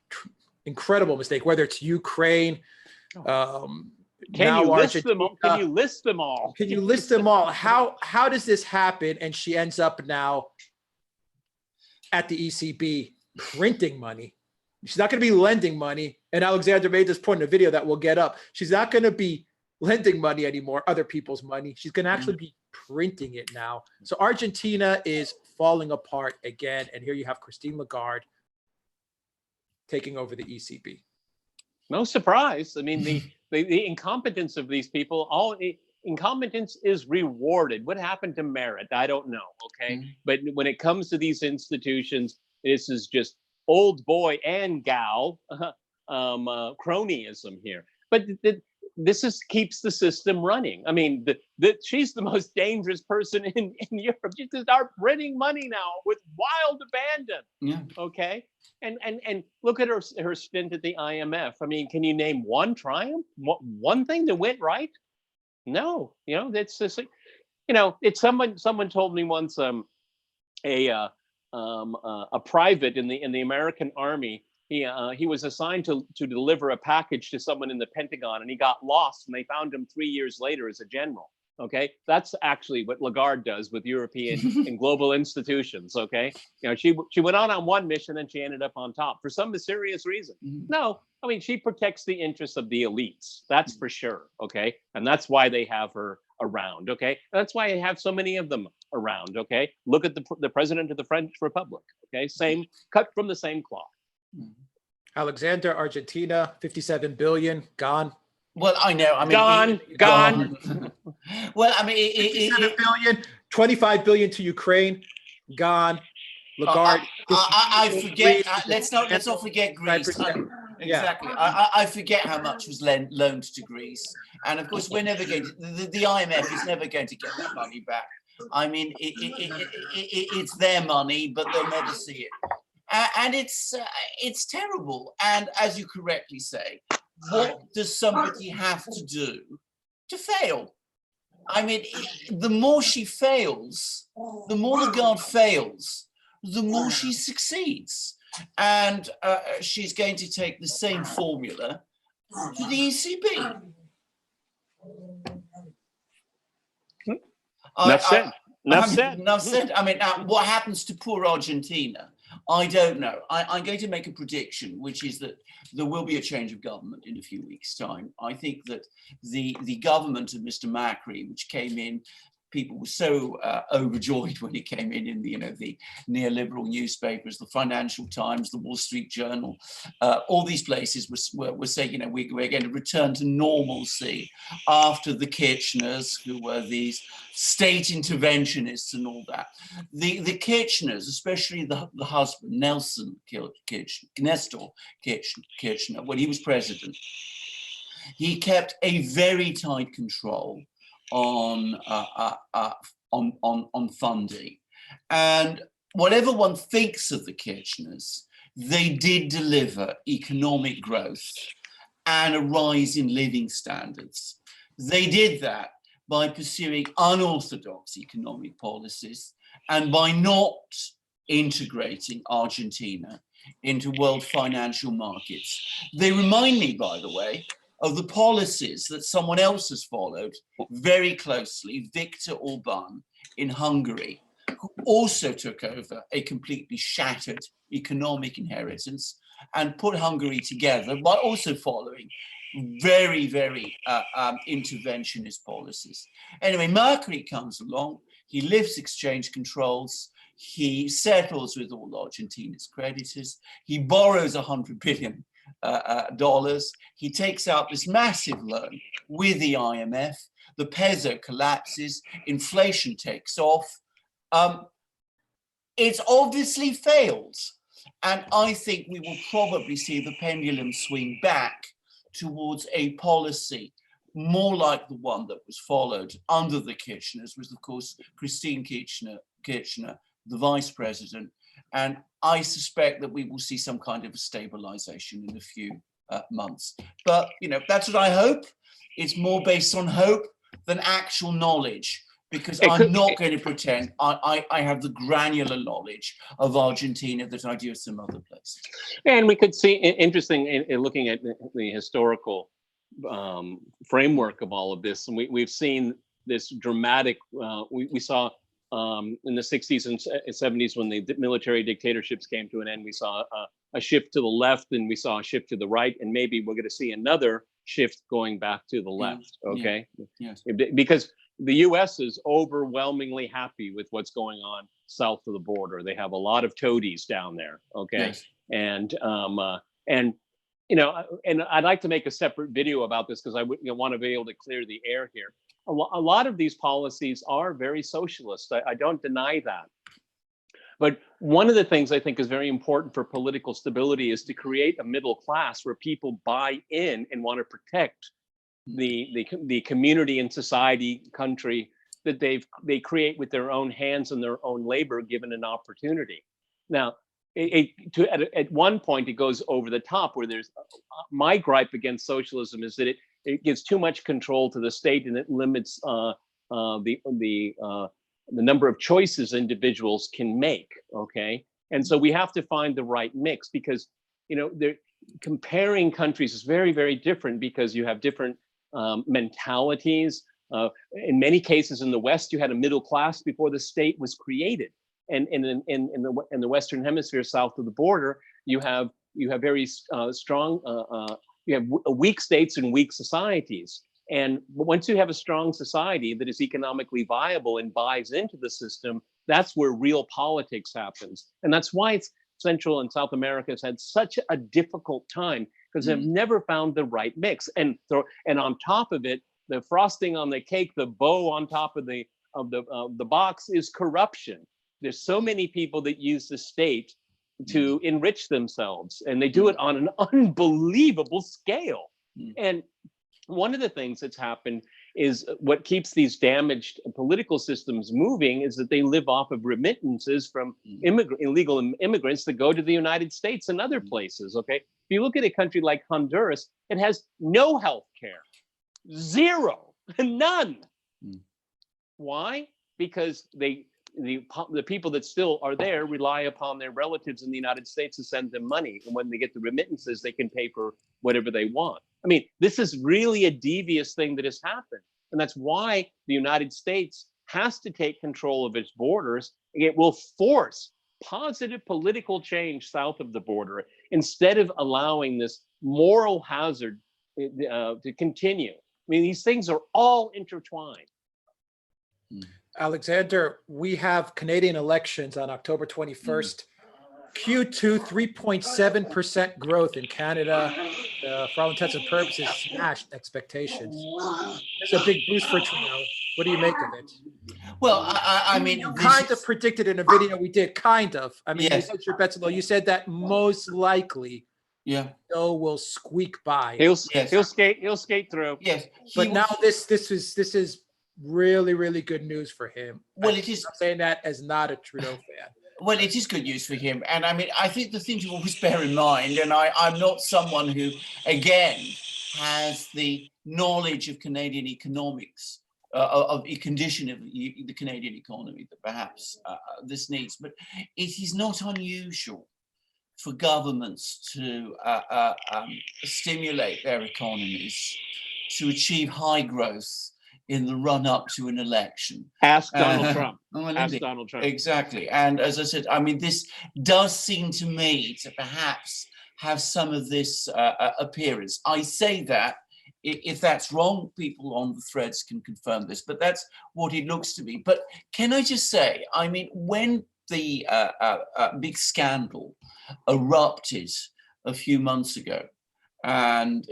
incredible mistake, whether it's Ukraine, Can you list them all? Can you list them all? Can you list them all? How does this happen? And she ends up now at the ECB printing money. She's not going to be lending money. And Alexander made this point in a video that we'll get up. She's not going to be lending money anymore, other people's money. She's going to actually be printing it now. So Argentina is falling apart again. And here you have Christine Lagarde taking over the ECB. No surprise. I mean, the incompetence of these people, incompetence is rewarded. What happened to merit? I don't know, okay? But when it comes to these institutions, this is just old boy and gal cronyism here. But this keeps the system running. I mean, she's the most dangerous person in Europe. She can start printing money now with wild abandon. Yeah. Okay. And look at her stint at the IMF. I mean, can you name one triumph? One thing that went right? No. You know, it's just, you know, it's someone told me once a private in the American Army. He was assigned to deliver a package to someone in the Pentagon, and he got lost, and they found him 3 years later as a general. Okay, that's actually what Lagarde does with European and global institutions. Okay, you know, she went on one mission, and she ended up on top for some mysterious reason. No, I mean, she protects the interests of the elites. That's for sure. Okay, and that's why they have her around. Okay, that's why I have so many of them around. Okay, look at the president of the French Republic. Okay, same, cut from the same cloth. Alexander, Argentina, 57 billion, gone. Well, I know. I mean, gone. Well, I mean, 57 billion, 25 billion to Ukraine, gone. Lagarde. I forget. Let's not forget Greece. Exactly. Yeah. I forget how much was loaned to Greece, and of course, we're never going to. The IMF is never going to get that money back. I mean, it's their money, but they'll never see it. And it's terrible. And as you correctly say, what does somebody have to do to fail? I mean, the more she fails, the more Lagarde fails, the more she succeeds. And she's going to take the same formula to the ECB. Enough said. Enough said. I mean, now, what happens to poor Argentina? I don't know. I'm going to make a prediction, which is that there will be a change of government in a few weeks' time. I think that the government of Mr. Macri, which came in, people were so overjoyed when he came in the, the neoliberal newspapers, the Financial Times, the Wall Street Journal, all these places were saying, we're going to return to normalcy after the Kirchners, who were these state interventionists and all that. The Kirchners, especially the husband, Nestor Kirchner, when he was president, he kept a very tight control on funding, and whatever one thinks of the Kirchners, they did deliver economic growth and a rise in living standards. They did that by pursuing unorthodox economic policies and by not integrating Argentina into world financial markets. They remind me, by the way, of the policies that someone else has followed very closely, Viktor Orban in Hungary, who also took over a completely shattered economic inheritance and put Hungary together by also following very, very interventionist policies. Anyway, Merkel comes along, he lifts exchange controls, he settles with all Argentina's creditors, he borrows $100 billion. He takes out this massive loan with the IMF, the peso collapses, inflation takes off. It's obviously failed. And I think we will probably see the pendulum swing back towards a policy more like the one that was followed under the Kirchners, was of course Christine Kirchner, the vice president. And I suspect that we will see some kind of a stabilization in a few months. But, that's what I hope. It's more based on hope than actual knowledge, because I'm not going to pretend I have the granular knowledge of Argentina that I do of some other places. And we could see, interesting in looking at the historical framework of all of this, and we've seen this dramatic, we saw in the 60s and 70s, when the military dictatorships came to an end, we saw a shift to the left and we saw a shift to the right, and maybe we're going to see another shift going back to the left, okay? Yes. Because the US is overwhelmingly happy with what's going on south of the border. They have a lot of toadies down there, okay? Yes. And I'd like to make a separate video about this, because I want to be able to clear the air here. A lot of these policies are very socialist. I don't deny that. But one of the things I think is very important for political stability is to create a middle class where people buy in and want to protect the community and society, country that they create with their own hands and their own labor, given an opportunity. Now, at one point it goes over the top, where there's my gripe against socialism is that it gives too much control to the state, and it limits the number of choices individuals can make. Okay, and so we have to find the right mix, because comparing countries is very, very different, because you have different mentalities. In many cases in the West, you had a middle class before the state was created, and in the Western Hemisphere, south of the border, you have very strong. You have weak states and weak societies. And once you have a strong society that is economically viable and buys into the system, that's where real politics happens. And that's why Central and South America has had such a difficult time, because they've never found the right mix. And on top of it, the frosting on the cake, the bow on top of the box, is corruption. There's so many people that use the state to enrich themselves, and they do it on an unbelievable scale. And one of the things that's happened is what keeps these damaged political systems moving is that they live off of remittances from illegal immigrants that go to the United States and other places. Okay, if you look at a country like Honduras, it has no health care, zero, none. Why? Because the people that still are there rely upon their relatives in the United States to send them money, and when they get the remittances, they can pay for whatever they want. I mean, this is really a devious thing that has happened, and that's why the United States has to take control of its borders. It will force positive political change south of the border instead of allowing this moral hazard to continue. I mean, these things are all intertwined. Alexander, we have Canadian elections on October 21st. Q2, 3.7% growth in Canada. For all intents and purposes, smashed expectations. It's a big boost for Trudeau. What do you make of it? Well, I mean, you kind of predicted in a video we did, kind of. I mean, yes. You said your bets low. You said that most likely, Trudeau will squeak by. He'll skate through. Yes, but now this is really, really good news for him. Well, it is. I'm saying that as not a Trudeau fan. Well, it is good news for him. And I mean, I think the thing to always bear in mind, and I'm not someone who, again, has the knowledge of Canadian economics, of the condition of the Canadian economy that perhaps this needs, but it is not unusual for governments to stimulate their economies to achieve high growth in the run-up to an election. Ask Donald Trump. Ask Donald Trump. Exactly. And as I said, I mean, this does seem to me to perhaps have some of this appearance. I say that, if that's wrong, people on the threads can confirm this, but that's what it looks to be. But can I just say, I mean, when the big scandal erupted a few months ago, and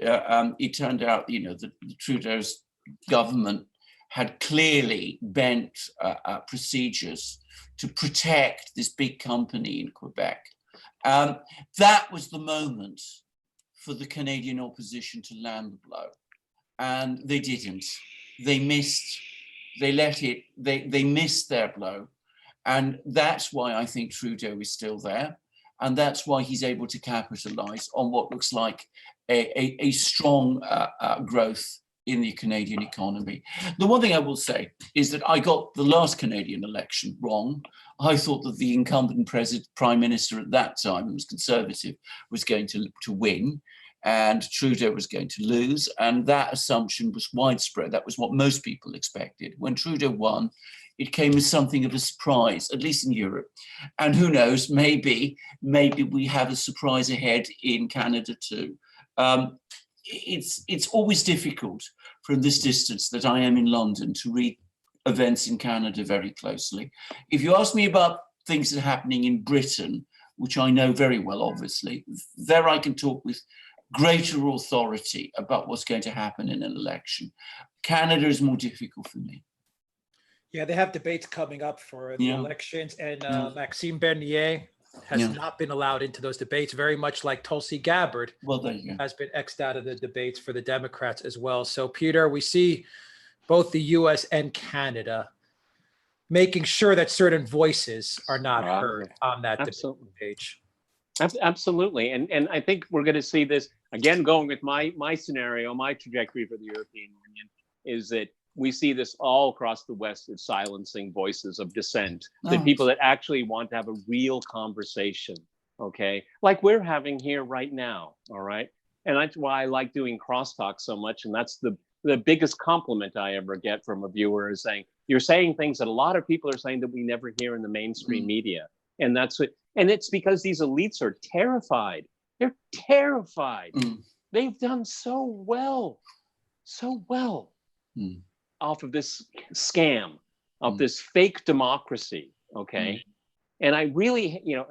it turned out, you know, that Trudeau's government had clearly bent procedures to protect this big company in Quebec. That was the moment for the Canadian opposition to land the blow. And they didn't. They missed. They missed their blow. And that's why I think Trudeau is still there. And that's why he's able to capitalize on what looks like a strong growth in the Canadian economy. The one thing I will say is that I got the last Canadian election wrong. I thought that the incumbent prime minister at that time, who was Conservative, was going to win, and Trudeau was going to lose. And that assumption was widespread. That was what most people expected. When Trudeau won, it came as something of a surprise, at least in Europe. And who knows, maybe we have a surprise ahead in Canada too. It's always difficult from this distance that I am in London to read events in Canada very closely. If you ask me about things that are happening in Britain, which I know very well, obviously, there I can talk with greater authority about what's going to happen in an election. Canada is more difficult for me. Yeah, they have debates coming up for the elections, and Maxime Bernier has not been allowed into those debates, very much like Tulsi Gabbard has been X'd out of the debates for the Democrats as well. So, Peter, we see both the U.S. and Canada making sure that certain voices are not heard on that debate page. Absolutely. And I think we're going to see this, again, going with my scenario, my trajectory for the European Union, is that we see this all across the West of silencing voices of dissent, the people that actually want to have a real conversation, okay? Like we're having here right now, all right? And that's why I like doing crosstalk so much. And that's the biggest compliment I ever get from a viewer, is saying, you're saying things that a lot of people are saying that we never hear in the mainstream media. And that's what, and it's because these elites are terrified. They're terrified. They've done so well off of this scam, of this fake democracy, okay? And I really, you know,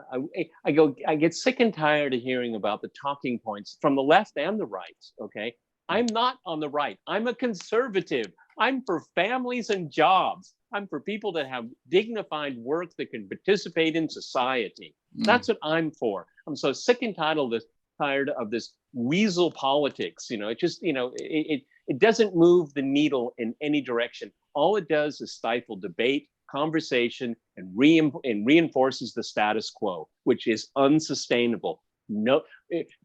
I get sick and tired of hearing about the talking points from the left and the right, okay? I'm not on the right. I'm a conservative. I'm for families and jobs. I'm for people that have dignified work that can participate in society. That's what I'm for. I'm so sick and tired of this weasel politics. You know, it just, you know, it doesn't move the needle in any direction. All it does is stifle debate, conversation, and reinforces the status quo, which is unsustainable. No,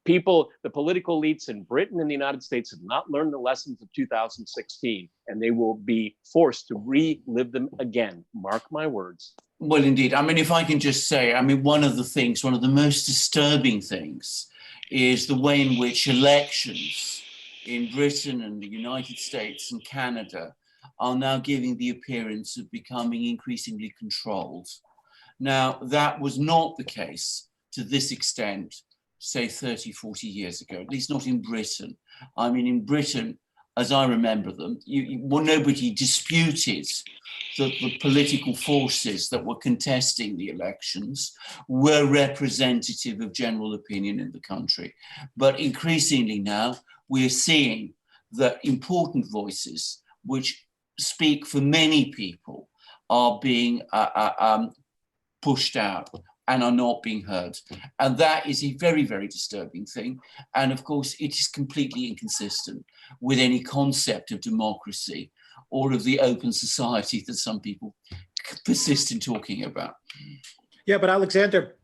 people, the political elites in Britain and the United States have not learned the lessons of 2016, and they will be forced to relive them again. Mark my words. Well, indeed. I mean, if I can just say, I mean, one of the most disturbing things is the way in which elections in Britain and the United States and Canada are now giving the appearance of becoming increasingly controlled. Now, that was not the case to this extent, say 30, 40 years ago, at least not in Britain. I mean, in Britain, as I remember them, nobody disputed that the political forces that were contesting the elections were representative of general opinion in the country. But increasingly now, we're seeing that important voices, which speak for many people, are being pushed out and are not being heard. And that is a very, very disturbing thing. And of course, it is completely inconsistent with any concept of democracy or of the open society that some people persist in talking about. Yeah, but Alexander,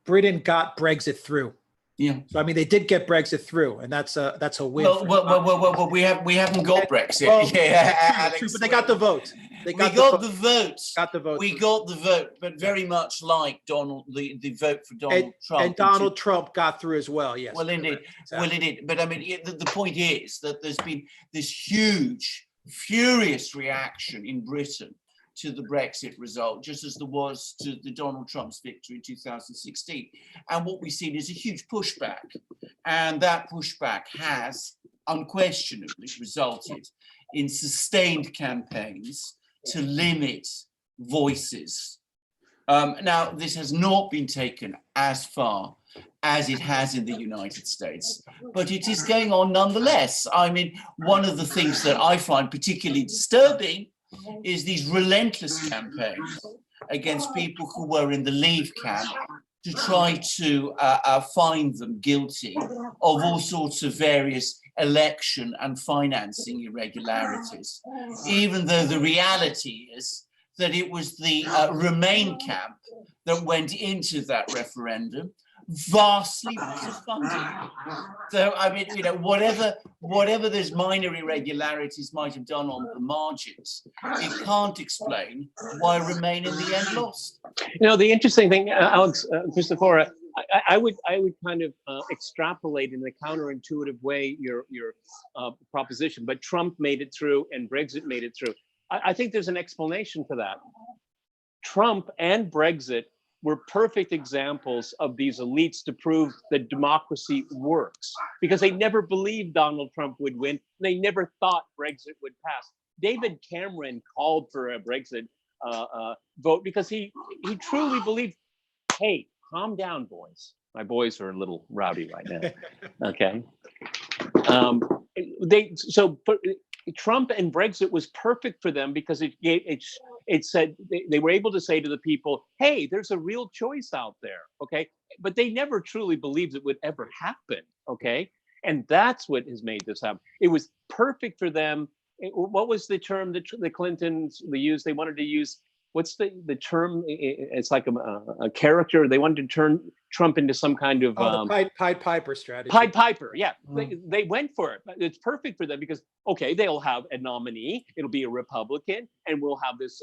Britain got Brexit through. Yeah. So I mean, they did get Brexit through, and that's a win. Well, we haven't got Brexit. Well, yeah, Alex, true, but they got the vote. We got the vote. Got the vote. We got the vote, but very much like the vote for Donald Trump. And Donald Trump got through as well. Yes. Well, indeed. Exactly. Well, indeed. But I mean, the point is that there's been this huge, furious reaction in Britain to the Brexit result, just as there was to the Donald Trump's victory in 2016. And what we've seen is a huge pushback. And that pushback has unquestionably resulted in sustained campaigns to limit voices. Now, this has not been taken as far as it has in the United States, but it is going on nonetheless. I mean, one of the things that I find particularly disturbing is these relentless campaigns against people who were in the Leave camp to try to find them guilty of all sorts of various election and financing irregularities, even though the reality is that it was the Remain camp that went into that referendum vastly funded. So I mean, you know, whatever those minor irregularities might have done on the margins, it can't explain why Remain in the end lost. You know, the interesting thing, Alex, Christopher, I would kind of extrapolate in a counterintuitive way your proposition, but Trump made it through and Brexit made it through. I think there's an explanation for that. Trump and Brexit were perfect examples of these elites to prove that democracy works, because they never believed Donald Trump would win. They never thought Brexit would pass. David Cameron called for a Brexit vote because he truly believed, hey, calm down, boys. My boys are a little rowdy right now. Okay. Trump and Brexit was perfect for them because it said they were able to say to the people, hey, there's a real choice out there. Okay. But they never truly believed it would ever happen. Okay. And that's what has made this happen. It was perfect for them. What was the term that the Clintons used? They wanted to use, what's the term? It's like a character. They wanted to turn Trump into some kind of the Pied Piper strategy. Pied Piper, yeah. They went for it. It's perfect for them because, okay, they'll have a nominee. It'll be a Republican, and we'll have this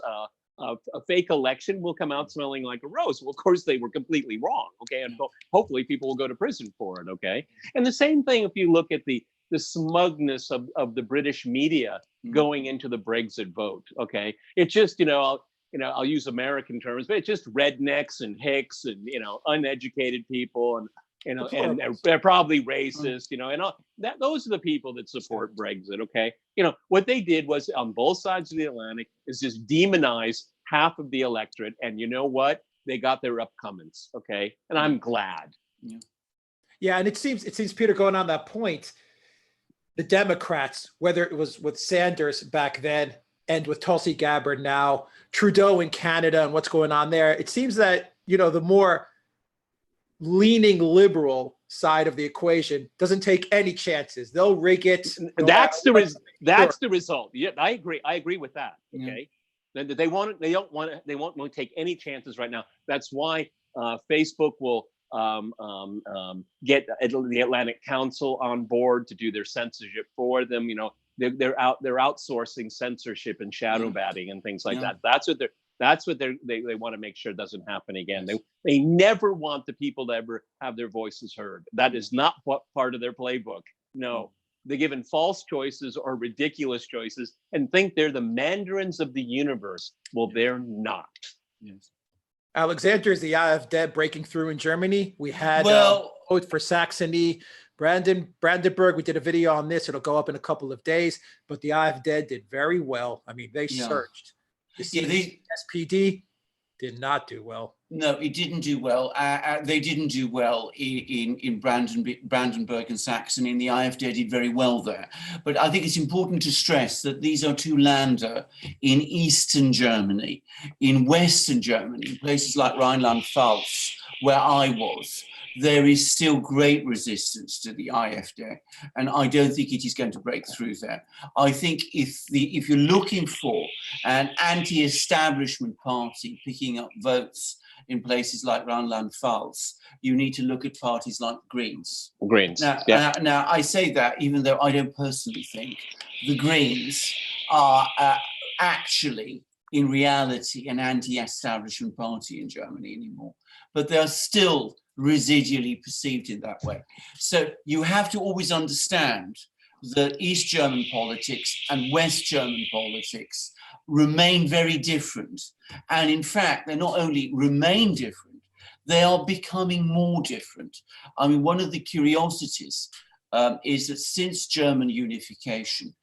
a fake election. Will come out smelling like a rose. Well, of course, they were completely wrong. Okay, and hopefully people will go to prison for it. Okay, and the same thing if you look at the smugness of the British media going into the Brexit vote. Okay, it's just I'll use American terms, but it's just rednecks and hicks and uneducated people and and they're probably racist, and all that. Those are the people that support Brexit. Okay, what they did was on both sides of the Atlantic is just demonize half of the electorate, and you know what? They got their upcomings. Okay, and I'm glad. Yeah, and it seems Peter, going on that point, the Democrats, whether it was with Sanders back then and with Tulsi Gabbard now, Trudeau in Canada and what's going on there, it seems that, the more leaning liberal side of the equation doesn't take any chances. They'll rig it. That's the result. Yeah, I agree with that. Okay. They won't want to take any chances right now. That's why Facebook will get the Atlantic Council on board to do their censorship for them. They're outsourcing censorship and shadow banning and things like that. That's what they want to make sure doesn't happen again. They never want the people to ever have their voices heard. That is not what part of their playbook. No, They're given false choices or ridiculous choices and think they're the mandarins of the universe. Well, they're not. Yes. Alexander, is the AfD breaking through in Germany? We had vote for Saxony, Brandenburg. We did a video on this. It'll go up in a couple of days, but the AfD did very well. I mean, they surged. The SPD did not do well. No, it didn't do well. They didn't do well in Brandenburg and Saxony, and the AfD did very well there. But I think it's important to stress that these are two Länder in Eastern Germany. In Western Germany, places like Rhineland-Pfalz, where I was, there is still great resistance to the AfD, and I don't think it is going to break through there. I think if you're looking for an anti-establishment party picking up votes in places like Rhineland-Pfalz, you need to look at parties like Greens. Now, I say that even though I don't personally think the Greens are actually, in reality, an anti-establishment party in Germany anymore, but they are still residually perceived in that way. So you have to always understand that East German politics and West German politics remain very different. And in fact, they not only remain different, they are becoming more different. I mean, one of the curiosities is that since German unification,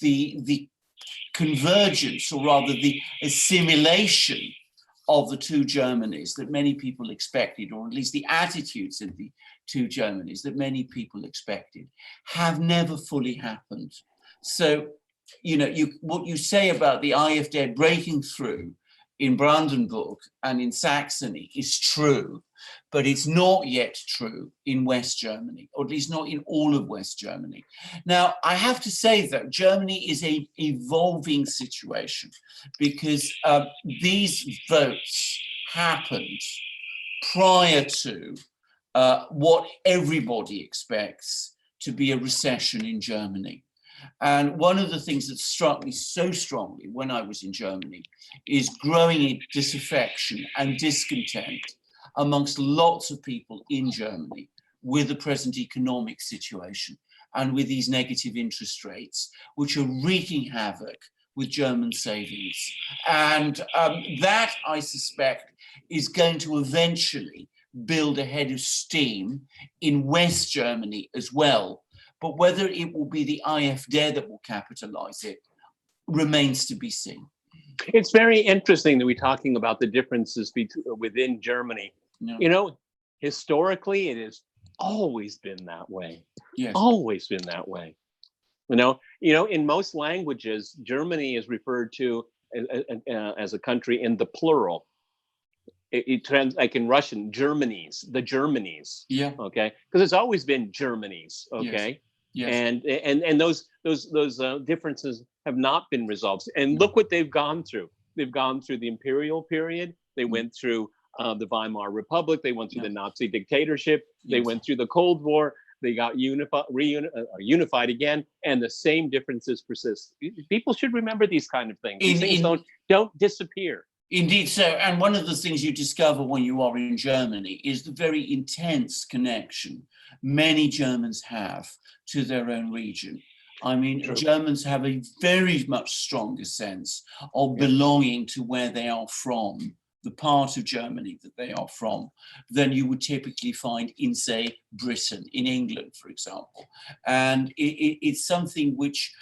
the convergence, or rather the assimilation of the two Germanys that many people expected, or at least the attitudes in the two Germanys that many people expected, have never fully happened. So, you know, what you say about the AfD breaking through in Brandenburg and in Saxony is true, but it's not yet true in West Germany, or at least not in all of West Germany. Now, I have to say that Germany is an evolving situation, because these votes happened prior to what everybody expects to be a recession in Germany. And one of the things that struck me so strongly when I was in Germany is growing disaffection and discontent amongst lots of people in Germany with the present economic situation and with these negative interest rates, which are wreaking havoc with German savings. And that, I suspect, is going to eventually build a head of steam in West Germany as well. But whether it will be the AfD that will capitalize it remains to be seen. It's very interesting that we're talking about the differences within Germany. No. You know, historically, it has always been that way. Yes. Always been that way. You know, in most languages, Germany is referred to as a country in the plural. Like in Russian, Germanies, the Germanies. Yeah. Okay, because it's always been Germanies. Okay. Yes. And those differences have not been resolved. And look what they've gone through. They've gone through the imperial period. They went through the Weimar Republic. They went through the Nazi dictatorship. They went through the Cold War. They got unified again, and the same differences persist. People should remember these kind of things. These things don't disappear. Indeed so. And one of the things you discover when you are in Germany is the very intense connection many Germans have to their own region. I mean, True. Germans have a very much stronger sense of belonging to where they are from, the part of Germany that they are from, than you would typically find in, say, Britain, in England, for example. And it's something which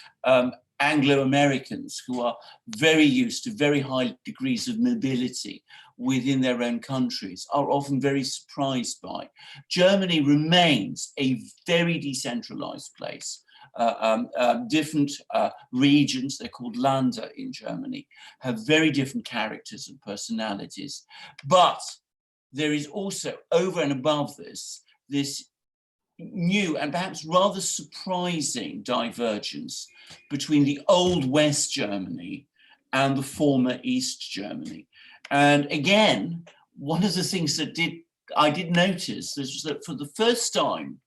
Anglo-Americans, who are very used to very high degrees of mobility within their own countries, are often very surprised by. Germany remains a very decentralized place. Different regions, they're called Länder in Germany, have very different characters and personalities. But there is also, over and above this new and perhaps rather surprising divergence between the old West Germany and the former East Germany. And again, one of the things that I did notice is that for the first time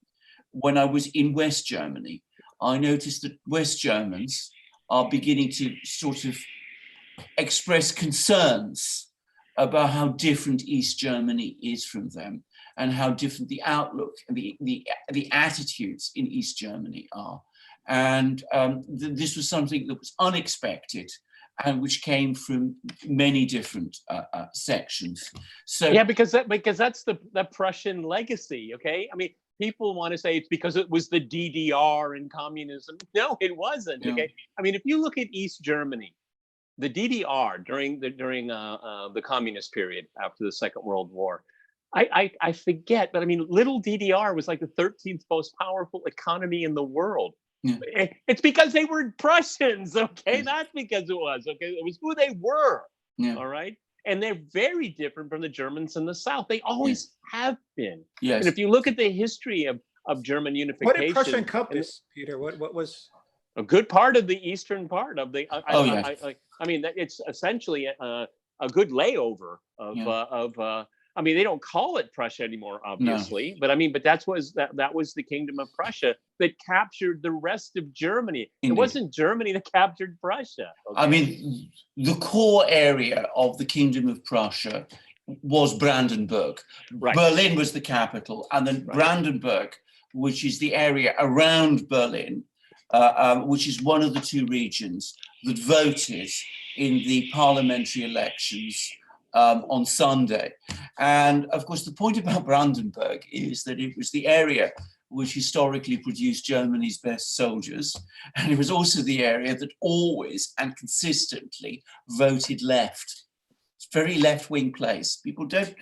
when I was in West Germany, I noticed that West Germans are beginning to sort of express concerns about how different East Germany is from them. and how different the outlook and the attitudes in East Germany are. And this was something that was unexpected and which came from many different sections. So yeah, because that's the Prussian legacy. Okay, I mean, people want to say it's because it was the DDR and communism. No, it wasn't. Yeah. Okay, I mean, if you look at East Germany, the DDR during the communist period after the Second World War, I forget, but I mean, little DDR was like the 13th most powerful economy in the world. Yeah. It's because they were Prussians, okay? That's because it was, okay? It was who they were, all right? And they're very different from the Germans in the South. They always have been. Yes. And if you look at the history of German unification— What did Prussia encompass, Peter? What was? A good part of the eastern part of the— I mean, it's essentially a good layover of I mean, they don't call it Prussia anymore, obviously, but I mean, but that was the Kingdom of Prussia that captured the rest of Germany. Indeed. It wasn't Germany that captured Prussia. Okay? I mean, the core area of the Kingdom of Prussia was Brandenburg. Right. Berlin was the capital, and then Brandenburg, which is the area around Berlin, which is one of the two regions that voted in the parliamentary elections on Sunday. And of course, the point about Brandenburg is that it was the area which historically produced Germany's best soldiers. And it was also the area that always and consistently voted left. It's a very left-wing place. People don't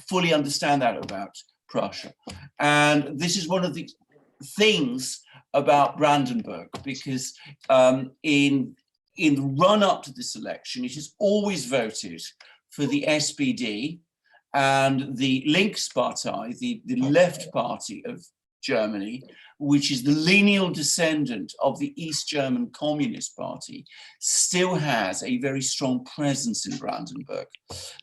fully understand that about Prussia. And this is one of the things about Brandenburg, because in the run-up to this election, it has always voted for the SPD and the Linkspartei, the left party of Germany, which is the lineal descendant of the East German Communist Party, still has a very strong presence in Brandenburg.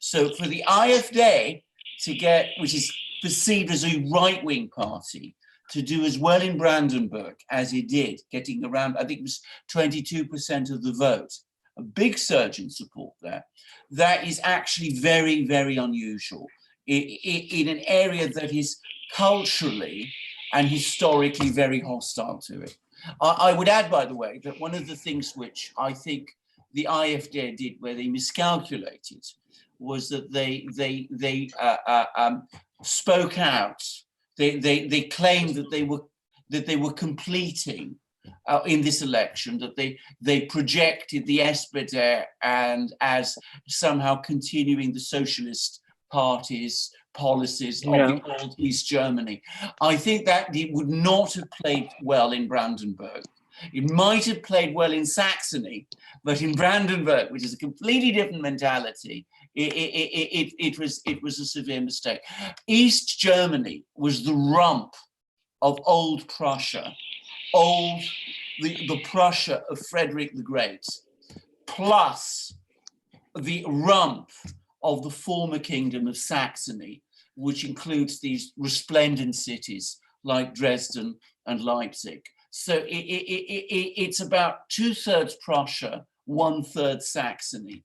So for the AfD to get, which is perceived as a right-wing party, to do as well in Brandenburg as it did, getting around, I think it was 22% of the vote, a big surge in support there. That is actually very, very unusual in an area that is culturally and historically very hostile to it. I would add, by the way, that one of the things which I think the AfD did where they miscalculated was that they spoke out. They claimed that they were completing in this election, that they projected the SPD and as somehow continuing the socialist party's policies of the old East Germany. I think that it would not have played well in Brandenburg. It might have played well in Saxony, but in Brandenburg, which is a completely different mentality, it was a severe mistake. East Germany was the rump of old Prussia, the Prussia of Frederick the Great, plus the rump of the former kingdom of Saxony, which includes these resplendent cities like Dresden and Leipzig. So it's about 2/3 Prussia, 1/3 Saxony.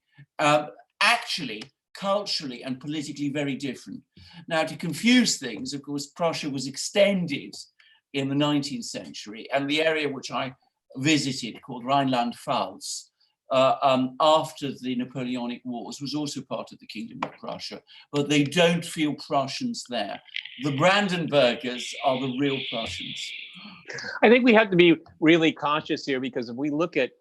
Actually, culturally and politically very different. Now, to confuse things, of course, Prussia was extended in the 19th century, and the area which I visited, called Rhineland-Pfalz, after the Napoleonic Wars, was also part of the Kingdom of Prussia, but they don't feel Prussians there. The Brandenburgers are the real Prussians. I think we have to be really cautious here, because if we look at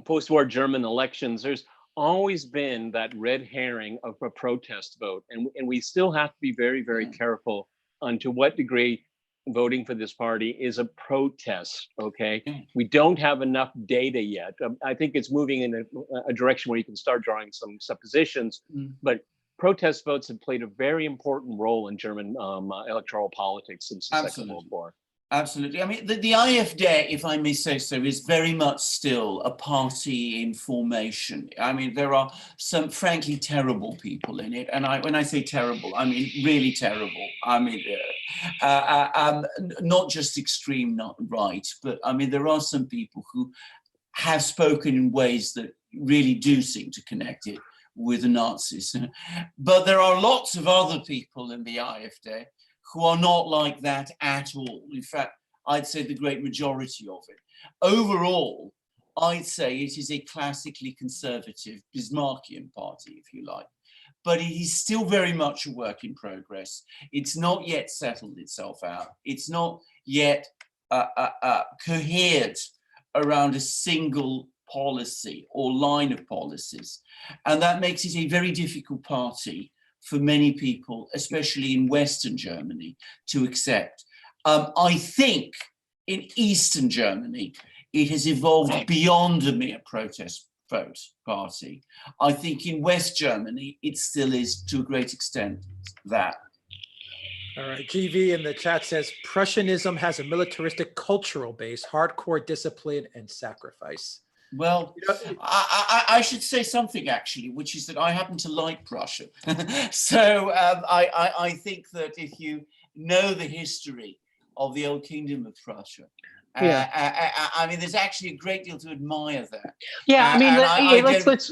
post-war German elections, there's always been that red herring of a protest vote, and we still have to be very, very careful on to what degree voting for this party is a protest. Okay, we don't have enough data yet. I think it's moving in a direction where you can start drawing some suppositions, but protest votes have played a very important role in German electoral politics since the Second World War. Absolutely. I mean, the AfD, if I may say so, is very much still a party in formation. I mean, there are some frankly terrible people in it. And when I say terrible, I mean really terrible. I mean, not just extreme not right, but I mean, there are some people who have spoken in ways that really do seem to connect it with the Nazis. But there are lots of other people in the AfD who are not like that at all. In fact, I'd say the great majority of it. Overall, I'd say it is a classically conservative Bismarckian party, if you like. But it is still very much a work in progress. It's not yet settled itself out. It's not yet cohered around a single policy or line of policies. And that makes it a very difficult party for many people, especially in Western Germany, to accept. I think in Eastern Germany, it has evolved beyond a mere protest vote party. I think in West Germany, it still is to a great extent that. All right, GV in the chat says, Prussianism has a militaristic cultural base, hardcore discipline and sacrifice. Well, I should say something actually, which is that I happen to like Prussia. So I think that if you know the history of the old kingdom of Prussia, I mean, there's actually a great deal to admire there. Yeah, I mean, let's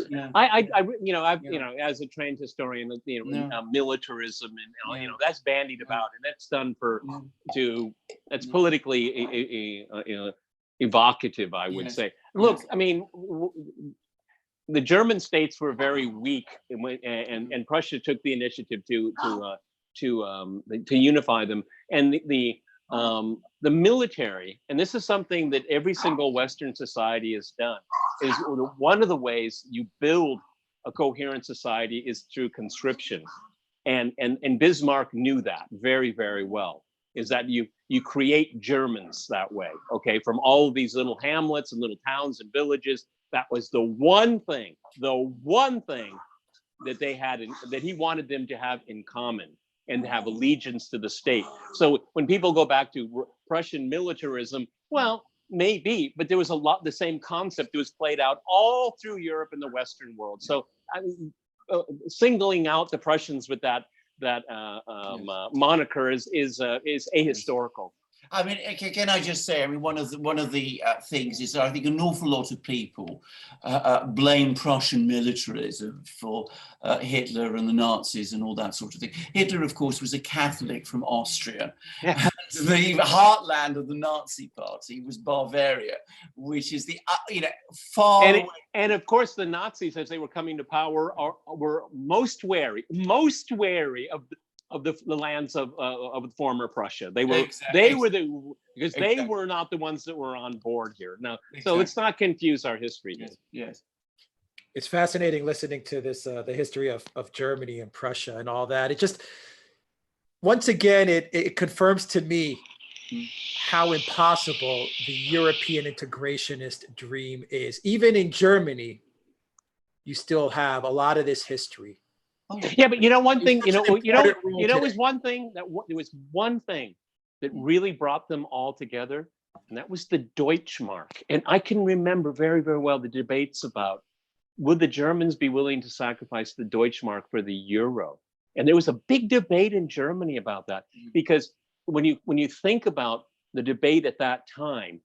as a trained historian, militarism and that's bandied about, and that's done that's politically evocative, I would say. Look, I mean, the German states were very weak, and Prussia took the initiative to unify them, and the military, and this is something that every single Western society has done, is one of the ways you build a coherent society is through conscription, and Bismarck knew that very, very well. Is that you create Germans that way, okay, from all of these little hamlets and little towns and villages. That was the one thing that they had, that he wanted them to have in common, and to have allegiance to the state. So when people go back to Prussian militarism, well, maybe, but there was the same concept that was played out all through Europe and the Western world. So singling out the Prussians with that moniker is ahistorical. I mean, can I just say? I mean, one of the things is that I think an awful lot of people blame Prussian militarism for Hitler and the Nazis and all that sort of thing. Hitler, of course, was a Catholic from Austria. Yeah. And the heartland of the Nazi Party was Bavaria, which is the far away. And of course, the Nazis, as they were coming to power, were most wary of the lands of former Prussia. They were they were not the ones that were on board here. Now, so let's not confuse our history. Yes. It's fascinating listening to this, the history of Germany and Prussia and all that. It just, once again, it confirms to me how impossible the European integrationist dream is. Even in Germany, you still have a lot of this history. Yeah, but one thing, there was one thing that really brought them all together, and that was the Deutschmark. And I can remember very, very well the debates about, would the Germans be willing to sacrifice the Deutschmark for the euro? And there was a big debate in Germany about that, because when you think about the debate at that time,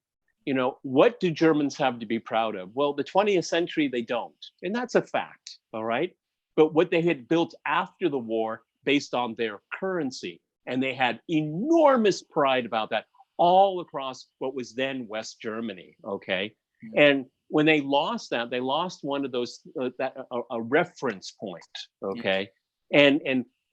what do Germans have to be proud of? Well, the 20th century, they don't. And that's a fact, all right? But what they had built after the war based on their currency, and they had enormous pride about that all across what was then West Germany, okay? And when they lost that, they lost one of those, a reference point, okay? And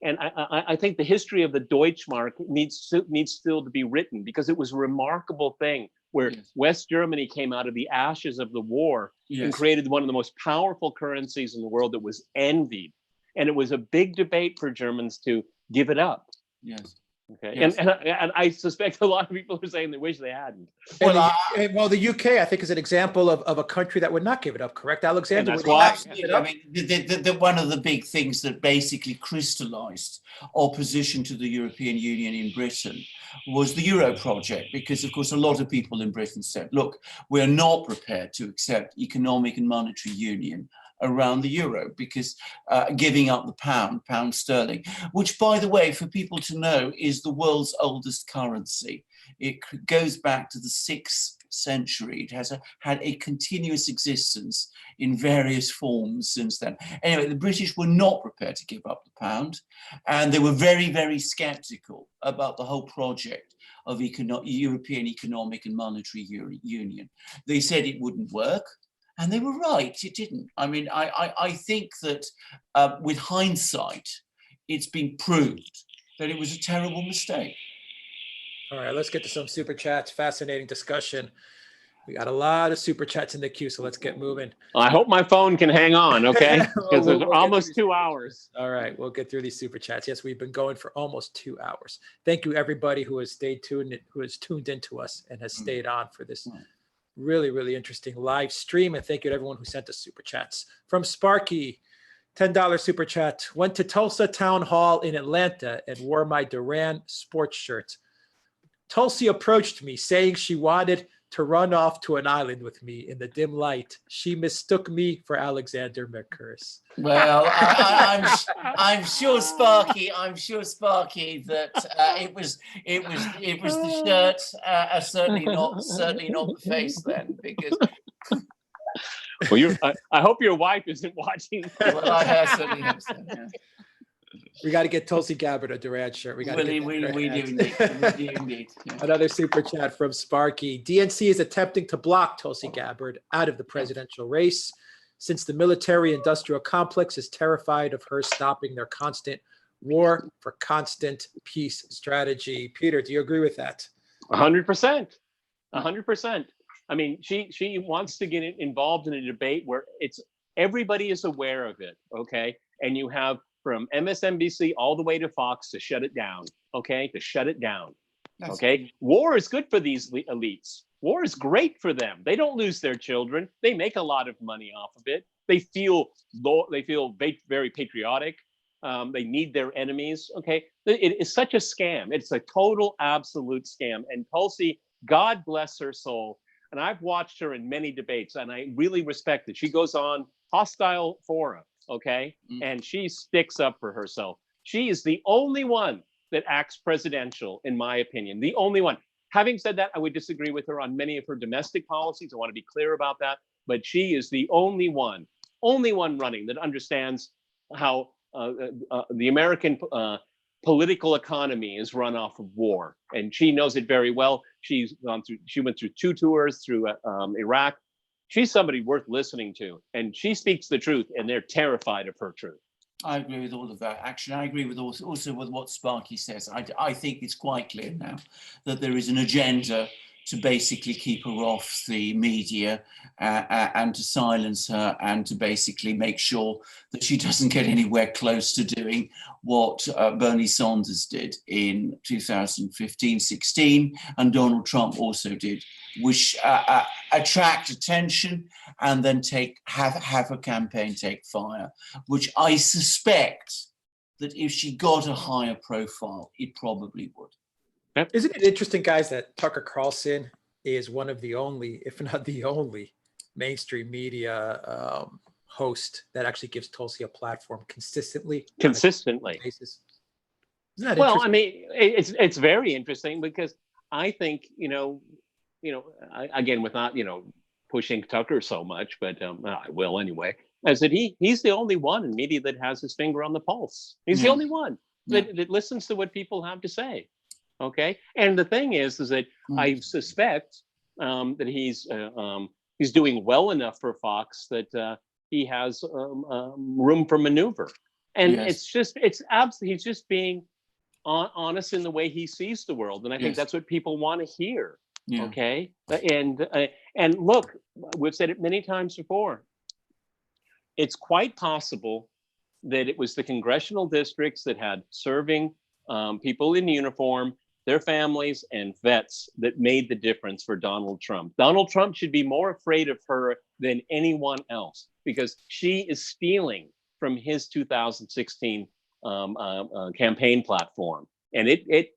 I think the history of the Deutschmark needs still to be written, because it was a remarkable thing where West Germany came out of the ashes of the war and created one of the most powerful currencies in the world that was envied. And it was a big debate for Germans to give it up. Yes. Okay. Yes. And I suspect a lot of people are saying they wish they hadn't. Well, the UK, I think, is an example of a country that would not give it up, correct, Alexander? That's why. I mean, the one of the big things that basically crystallized opposition to the European Union in Britain was the Euro project, because, of course, a lot of people in Britain said, look, we're not prepared to accept economic and monetary union around the euro, because giving up the pound sterling, which, by the way, for people to know, is the world's oldest currency. It goes back to the 6th century. It has had a continuous existence in various forms since then. Anyway, the British were not prepared to give up the pound, and they were very, very skeptical about the whole project of European Economic and Monetary Union. They said it wouldn't work, and they were right, it didn't. I mean, I think that with hindsight, it's been proved that it was a terrible mistake. All right, let's get to some super chats. Fascinating discussion. We got a lot of super chats in the queue, so let's get moving. I hope my phone can hang on, okay? Because it's almost 2 hours. All right, we'll get through these super chats. Yes, we've been going for almost 2 hours. Thank you, everybody who has stayed tuned, who has tuned into us and has stayed on for this really, really interesting live stream. And thank you to everyone who sent us super chats. From Sparky, $10 super chat. Went to Tulsa Town Hall in Atlanta and wore my Duran sports shirt. Tulsi approached me saying she wanted to run off to an island with me in the dim light. She mistook me for Alexander Mercouris. Well, I'm sure, Sparky. I'm sure, Sparky, that it was the shirt. Certainly not the face then, because. Well, I hope your wife isn't watching. Well, I certainly hope so. Yeah. We got to get Tulsi Gabbard a Duran shirt. We do indeed. Yeah. Another super chat from Sparky. DNC is attempting to block Tulsi Gabbard out of the presidential race since the military-industrial complex is terrified of her stopping their constant war for constant peace strategy. Peter, do you agree with that? 100%. 100%. I mean, she wants to get involved in a debate where everybody is aware of it, okay? And you have from MSNBC all the way to Fox to shut it down, okay? To shut it down, okay? War is good for these elites. War is great for them. They don't lose their children. They make a lot of money off of it. They feel very patriotic. They need their enemies, okay? It is such a scam. It's a total, absolute scam. And Tulsi, God bless her soul. And I've watched her in many debates, and I really respect it. She goes on hostile fora, okay? And she sticks up for herself. She is the only one that acts presidential, in my opinion, the only one. Having said that, I would disagree with her on many of her domestic policies. I want to be clear about that. But she is the only one running that understands how the American political economy is run off of war. And she knows it very well. She went through 2 tours through Iraq. She's somebody worth listening to, and she speaks the truth, and they're terrified of her truth. I agree with all of that. Actually, I agree with also with what Sparky says. I think it's quite clear now that there is an agenda to basically keep her off the media and to silence her and to basically make sure that she doesn't get anywhere close to doing what Bernie Sanders did in 2015-16 and Donald Trump also did, which attract attention and then have a campaign take fire, which I suspect that if she got a higher profile, it probably would. Isn't it interesting, guys, that Tucker Carlson is one of the only, if not the only, mainstream media host that actually gives Tulsi a platform consistently? Consistently. Isn't that well, I mean, it's very interesting because I think, again, with not, pushing Tucker so much, but I will anyway, is that he's the only one in media that has his finger on the pulse. He's the only one that listens to what people have to say. Okay, and the thing is that I suspect that he's doing well enough for Fox that he has room for maneuver, and he's just being honest in the way he sees the world, and I think that's what people want to hear. Okay, and look, we've said it many times before. It's quite possible that it was the congressional districts that had serving people in uniform, their families and vets that made the difference for Donald Trump. Donald Trump should be more afraid of her than anyone else because she is stealing from his 2016 campaign platform. And if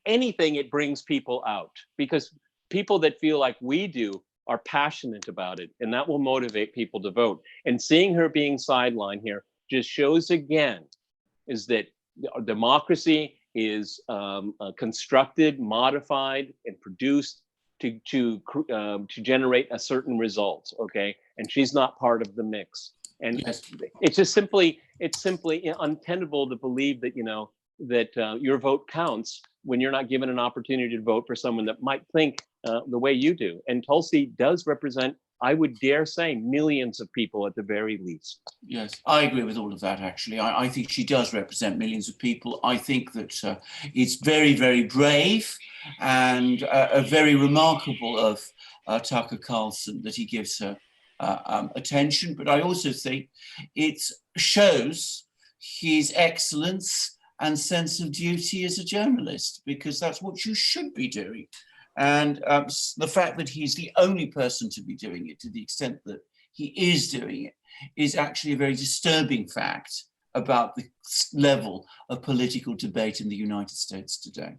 anything, it brings people out because people that feel like we do are passionate about it, and that will motivate people to vote. And seeing her being sidelined here just shows again is that democracy is constructed, modified, and produced to generate a certain result, okay? And she's not part of the mix. And Yes. it's simply untenable to believe that, that your vote counts when you're not given an opportunity to vote for someone that might think the way you do. And Tulsi does represent, I would dare say, millions of people at the very least. Yes, I agree with all of that, actually. I think she does represent millions of people. I think that it's very, very brave and very remarkable of Tucker Carlson that he gives her attention. But I also think it shows his excellence and sense of duty as a journalist, because that's what you should be doing. And the fact that he's the only person to be doing it, to the extent that he is doing it, is actually a very disturbing fact about the level of political debate in the United States today.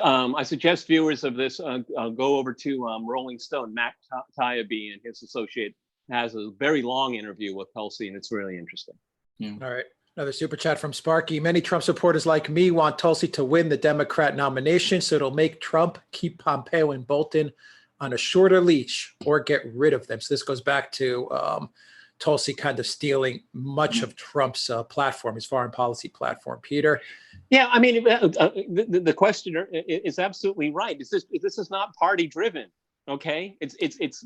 I suggest viewers of this go over to Rolling Stone. Matt Taibbi and his associate has a very long interview with Tulsi, and it's really interesting. Yeah. All right. Another super chat from Sparky. Many Trump supporters like me want Tulsi to win the Democrat nomination, so it'll make Trump keep Pompeo and Bolton on a shorter leash or get rid of them. So this goes back to Tulsi kind of stealing much of Trump's platform, his foreign policy platform. Peter? Yeah, I mean, the questioner is absolutely right. This is not party driven, okay? It's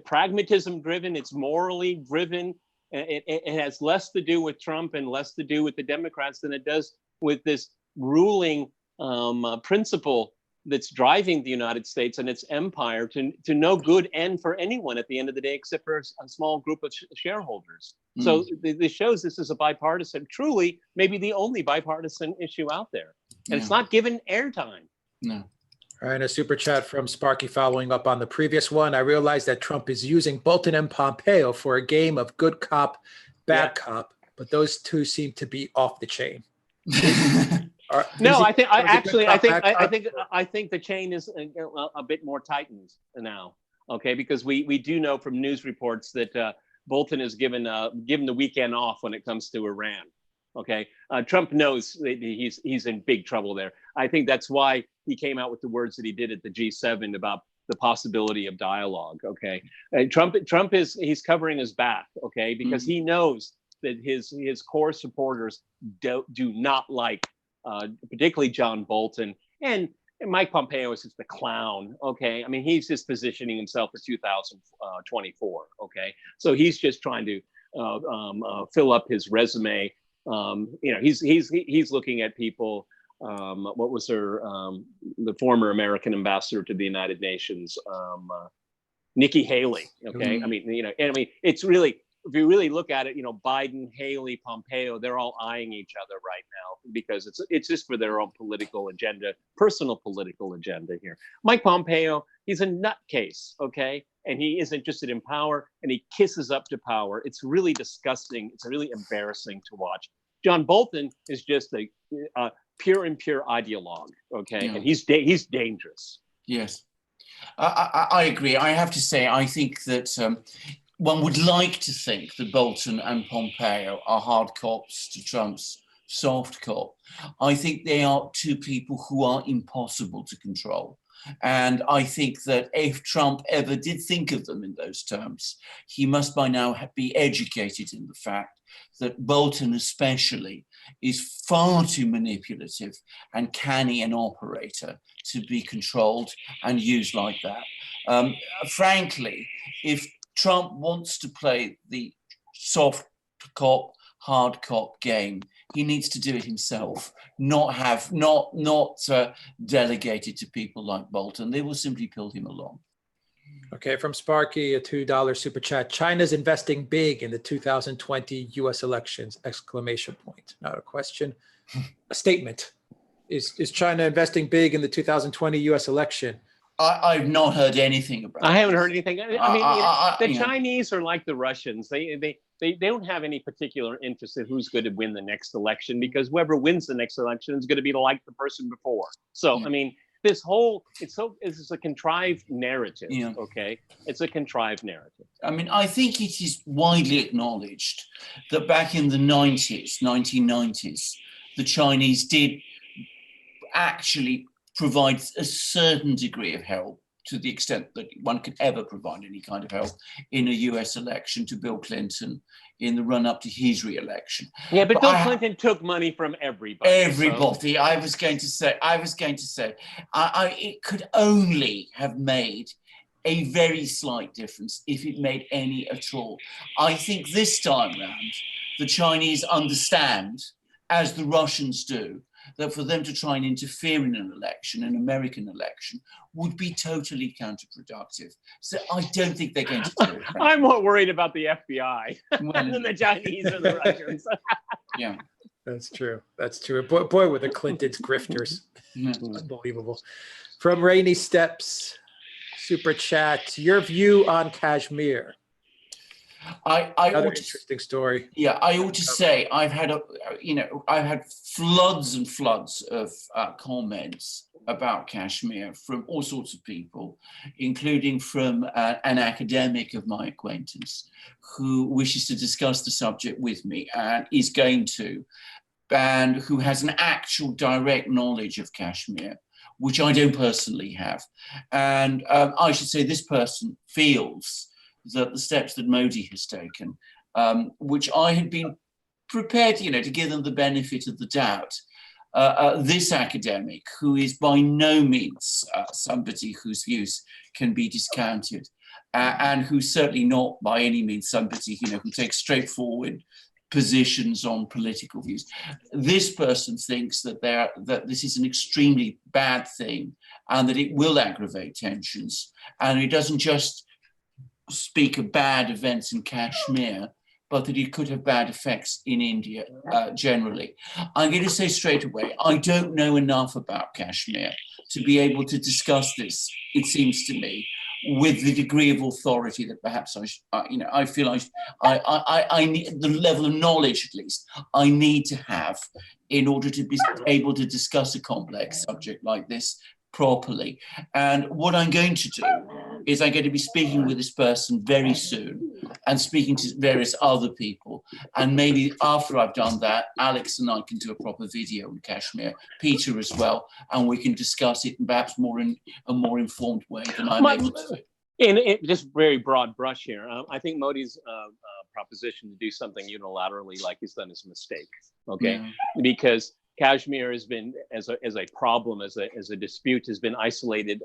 pragmatism driven. It's morally driven. It has less to do with Trump and less to do with the Democrats than it does with this ruling principle that's driving the United States and its empire to no good end for anyone at the end of the day, except for a small group of shareholders. So this shows this is a bipartisan, truly maybe the only bipartisan issue out there. And it's not given airtime. No. All right, a super chat from Sparky following up on the previous one. I realize that Trump is using Bolton and Pompeo for a game of good cop, bad cop, but those two seem to be off the chain. No, I think the chain is a bit more tightened now. Okay, because we do know from news reports that Bolton is given the weekend off when it comes to Iran. Okay, Trump knows that he's in big trouble there. I think that's why he came out with the words that he did at the G7 about the possibility of dialogue. Okay, Trump he's covering his back. Okay, because he knows that his core supporters do not like, particularly John Bolton and Mike Pompeo is just a clown. Okay, I mean he's just positioning himself for 2024. Okay, so he's just trying to fill up his resume. He's looking at people. What was her, the former American ambassador to the United Nations, Nikki Haley. Okay, I mean, it's really, if you really look at it, Biden, Haley, Pompeo, they're all eyeing each other right now because it's just for their own political agenda, personal political agenda here. Mike Pompeo, he's a nutcase. Okay, and he is interested in power, and he kisses up to power. It's really disgusting. It's really embarrassing to watch. John Bolton is just a pure ideologue, okay? Yeah. And he's dangerous. Yes, I agree. I have to say, I think that one would like to think that Bolton and Pompeo are hard cops to Trump's soft cop. I think they are two people who are impossible to control. And I think that if Trump ever did think of them in those terms, he must by now be educated in the fact that Bolton especially is far too manipulative and canny an operator to be controlled and used like that. Frankly, if Trump wants to play the soft cop, hard cop game, he needs to do it himself, not delegated to people like Bolton. They will simply pull him along. Okay, from Sparky, a $2 super chat. China's investing big in the 2020 U.S. elections, exclamation point. Not a question, a statement. Is China investing big in the 2020 U.S. election? I've not heard anything about it. I haven't heard anything. I mean, the Chinese are like the Russians. They don't have any particular interest in who's going to win the next election, because whoever wins the next election is going to be like the person before. So, I mean, it's a contrived narrative, okay? It's a contrived narrative. I mean, I think it is widely acknowledged that back in the 1990s, the Chinese did actually provides a certain degree of help, to the extent that one could ever provide any kind of help in a US election, to Bill Clinton in the run-up to his re-election. Yeah, but Bill Clinton took money from everybody. Everybody. So. I was going to say, it could only have made a very slight difference if it made any at all. I think this time round, the Chinese understand, as the Russians do, that for them to try and interfere in an election, an American election, would be totally counterproductive. So I don't think they're going to do it. I'm more worried about the FBI than the Chinese or the Russians. Yeah. That's true. That's true. Boy, were the Clintons grifters. Unbelievable. From Rainy Steps, Super Chat, your view on Kashmir. Another interesting story. Yeah, I ought to say I've had floods and floods of comments about Kashmir from all sorts of people, including from an academic of my acquaintance who wishes to discuss the subject with me and is going to, and who has an actual direct knowledge of Kashmir, which I don't personally have. And I should say this person feels that the steps that Modi has taken, which I had been prepared, to give them the benefit of the doubt. This academic, who is by no means somebody whose views can be discounted, and who's certainly not by any means somebody, who takes straightforward positions on political views. This person thinks that this is an extremely bad thing, and that it will aggravate tensions, and it doesn't just speak of bad events in Kashmir, but that it could have bad effects in India generally. I'm going to say straight away, I don't know enough about Kashmir to be able to discuss this, it seems to me, with the degree of authority that perhaps I feel I need, the level of knowledge at least, I need to have in order to be able to discuss a complex subject like this properly. And what I'm going to do is I'm going to be speaking with this person very soon and speaking to various other people. And maybe after I've done that, Alex and I can do a proper video on Kashmir, Peter as well, and we can discuss it in perhaps in a more informed way than I'm able to. In just very broad brush here, I think Modi's proposition to do something unilaterally like he's done is a mistake, okay? Yeah. Because Kashmir has been, as a problem, as a dispute, has been isolated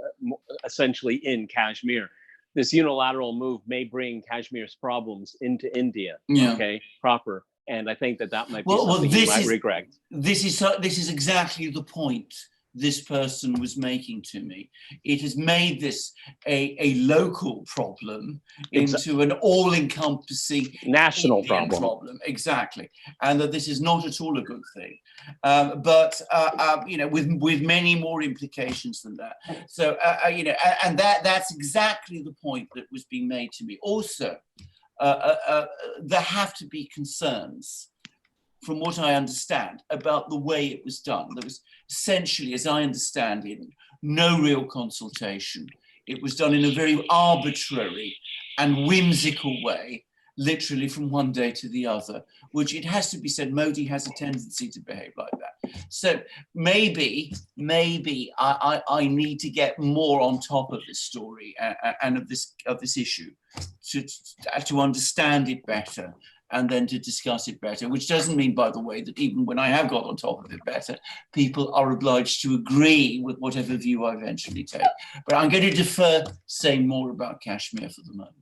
essentially in Kashmir. This unilateral move may bring Kashmir's problems into India, okay, proper. And I think that might be something you might regret. This is exactly the point this person was making to me. It has made this a local problem into an all-encompassing national problem. Exactly, and that this is not at all a good thing, but with many more implications than that. So and that's exactly the point that was being made to me. Also, there have to be concerns, from what I understand, about the way it was done. There was essentially, as I understand it, no real consultation. It was done in a very arbitrary and whimsical way, literally from one day to the other, which, it has to be said, Modi has a tendency to behave like that. So maybe I need to get more on top of this story and of this issue to understand it better, and then to discuss it better, which doesn't mean, by the way, that even when I have got on top of it better, people are obliged to agree with whatever view I eventually take. But I'm going to defer saying more about Kashmir for the moment.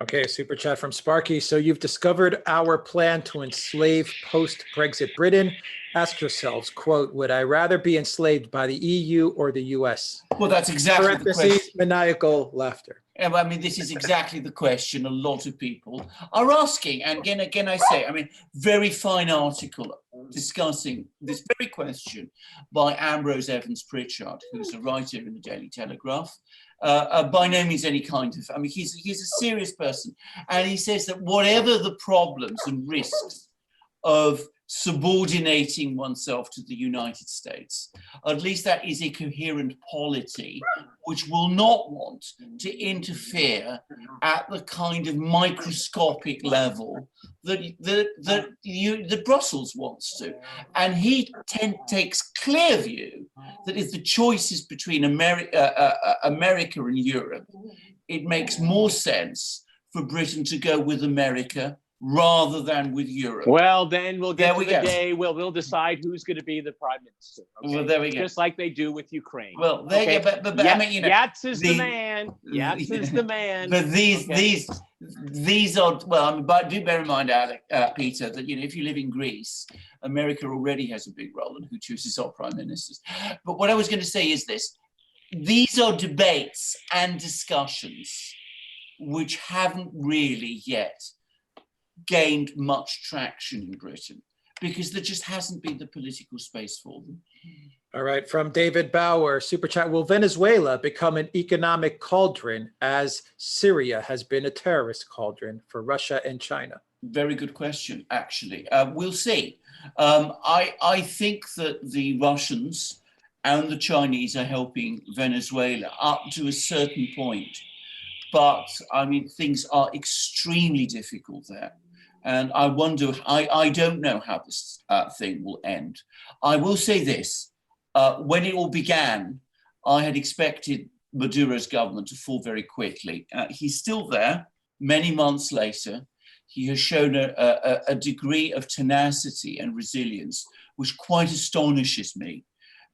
Okay, super chat from Sparky. So you've discovered our plan to enslave post-Brexit Britain. Ask yourselves, quote, would I rather be enslaved by the EU or the US? Well, that's exactly the question. Maniacal laughter. I mean, this is exactly the question a lot of people are asking. And again, I say, very fine article discussing this very question by Ambrose Evans Pritchard, who's a writer in the Daily Telegraph. By no means any kind of, he's a serious person. And he says that whatever the problems and risks of subordinating oneself to the United States. At least that is a coherent polity which will not want to interfere at the kind of microscopic level that Brussels wants to. And he takes clear view that if the choice is between America and Europe, it makes more sense for Britain to go with America rather than with Europe. Well, then we'll get to the day we'll decide who's going to be the prime minister. Okay? Well, there we go. Just like they do with Ukraine. Well, there you go. But I mean, you know, Yats is the man. Yats is the man. But these are, well, I mean, but do bear in mind, Peter, that, you know, if you live in Greece, America already has a big role in who chooses our prime ministers. But what I was going to say is this: these are debates and discussions which haven't really yet gained much traction in Britain because there just hasn't been the political space for them. All right, from David Bauer, Super Chat, will Venezuela become an economic cauldron as Syria has been a terrorist cauldron for Russia and China? Very good question, actually. We'll see. I think that the Russians and the Chinese are helping Venezuela up to a certain point. But, I mean, things are extremely difficult there. And I wonder, I don't know how this thing will end. I will say this, when it all began, I had expected Maduro's government to fall very quickly. He's still there, many months later. He has shown a degree of tenacity and resilience, which quite astonishes me.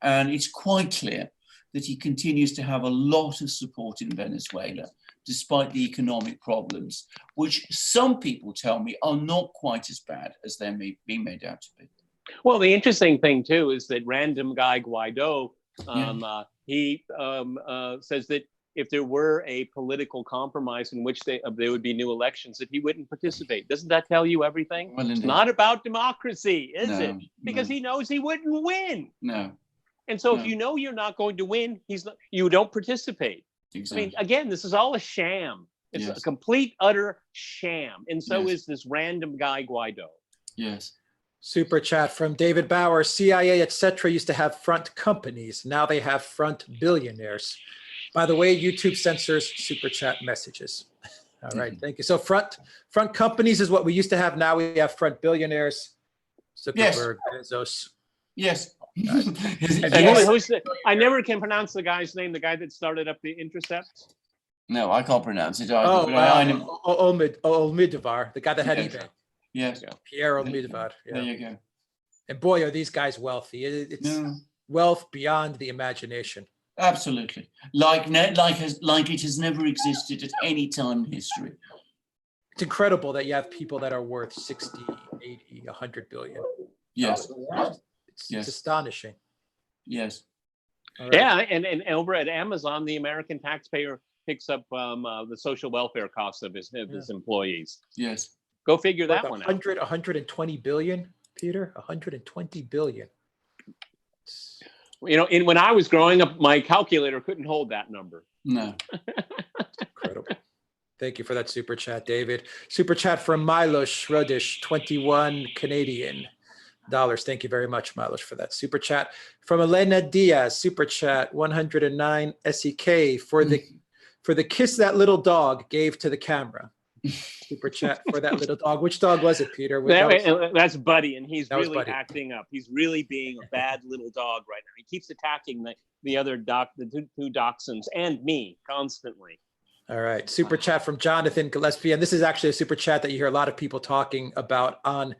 And it's quite clear that he continues to have a lot of support in Venezuela, despite the economic problems, which some people tell me are not quite as bad as they're being made out to be. Well, the interesting thing, too, is that random guy Guaido, he says that if there were a political compromise in which there would be new elections, that he wouldn't participate. Doesn't that tell you everything? Well, it's not about democracy, is it? Because no. he knows he wouldn't win. No. And so if you know you're not going to win, you don't participate. Exactly. I mean, again, this is all a sham. It's a complete, utter sham. And so is this random guy Guaido. Yes. Super Chat from David Bauer, CIA, etc. used to have front companies. Now they have front billionaires. By the way, YouTube censors Super Chat messages. All right, thank you. So front companies is what we used to have. Now we have front billionaires. Zuckerberg, Bezos. Yes. I never can pronounce the guy's name, the guy that started up the Intercept. No, I can't pronounce it. Almodovar, the guy that had eBay. Yes. Pierre Almodovar. Yeah. There you go. And boy, are these guys wealthy. It's wealth beyond the imagination. Absolutely. Like it has never existed at any time in history. It's incredible that you have people that are worth 60, 80, 100 billion. Yes. It's astonishing. Yes. Right. Yeah, and over at Amazon, the American taxpayer picks up the social welfare costs of his employees. Yes. Go figure that one out. 120 billion, Peter? 120 billion. You know, when I was growing up, my calculator couldn't hold that number. No. Incredible. Thank you for that super chat, David. Super chat from Milos Rodish, 21 Canadian dollars. Thank you very much, Milos, for that super chat. From Elena Diaz, super chat, 109 SEK for the kiss that little dog gave to the camera. Super chat for that little dog. Which dog was it, Peter? That's Buddy, and he's really acting up. He's really being a bad little dog right now. He keeps attacking the other the two dachshunds and me constantly. All right. Super chat from Jonathan Gillespie. And this is actually a super chat that you hear a lot of people talking about on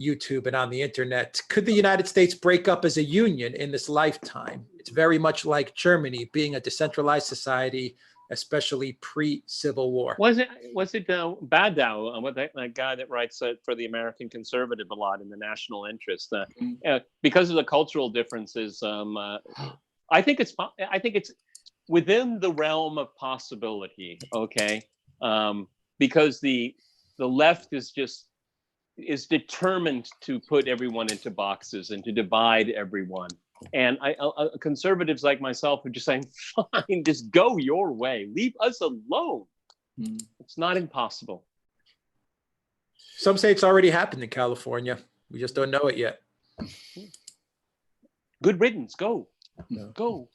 YouTube and on the internet. Could the United States break up as a union in this lifetime? It's very much like Germany being a decentralized society, especially pre-Civil War. Was it Badow, that guy that writes for the American Conservative a lot in the national interest? Because of the cultural differences, I think it's within the realm of possibility. Okay, because the left is determined to put everyone into boxes and to divide everyone. And conservatives like myself are just saying, fine, just go your way. Leave us alone. It's not impossible. Some say it's already happened in California. We just don't know it yet. Good riddance. Go. No. Go.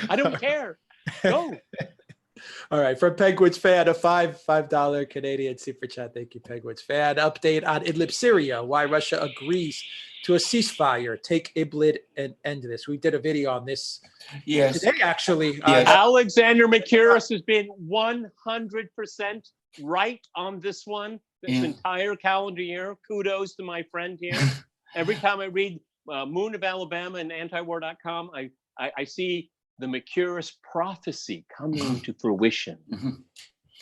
I don't care. Go. All right, from Penguins fan, a $5 Canadian super chat. Thank you, Penguins fan. Update on Idlib, Syria. Why Russia agrees to a ceasefire. Take Idlib and end this. We did a video on this today, actually. Yes. Alexander McCurris has been 100% right on this one this entire calendar year. Kudos to my friend here. Every time I read Moon of Alabama and antiwar.com, I see the McCurris prophecy coming to fruition.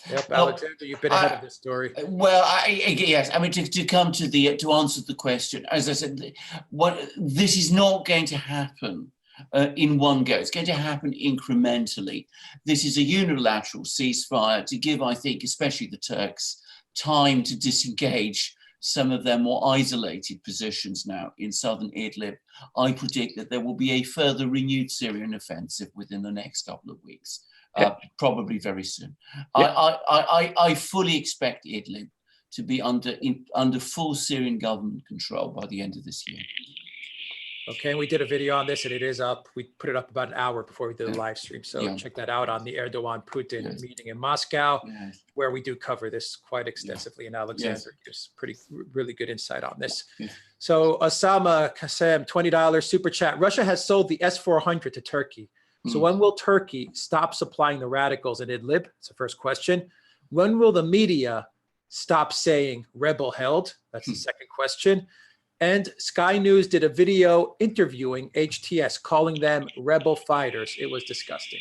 Yep, Alexander, you've been ahead of this story. Well, yes. I mean, to come to to answer the question, as I said, this is not going to happen in one go. It's going to happen incrementally. This is a unilateral ceasefire to give, I think, especially the Turks, time to disengage some of their more isolated positions now in southern Idlib. I predict that there will be a further renewed Syrian offensive within the next couple of weeks, probably very soon. I fully expect Idlib to be under full Syrian government control by the end of this year. Okay, we did a video on this and it is up. We put it up about an hour before we did the live stream. So check that out on the Erdogan-Putin meeting in Moscow, where we do cover this quite extensively. And Alexander gives really good insight on this. So Osama Kassem, $20 super chat. Russia has sold the S-400 to Turkey. So when will Turkey stop supplying the radicals in Idlib? That's the first question. When will the media stop saying rebel held? That's the second question. And Sky News did a video interviewing HTS, calling them rebel fighters. It was disgusting.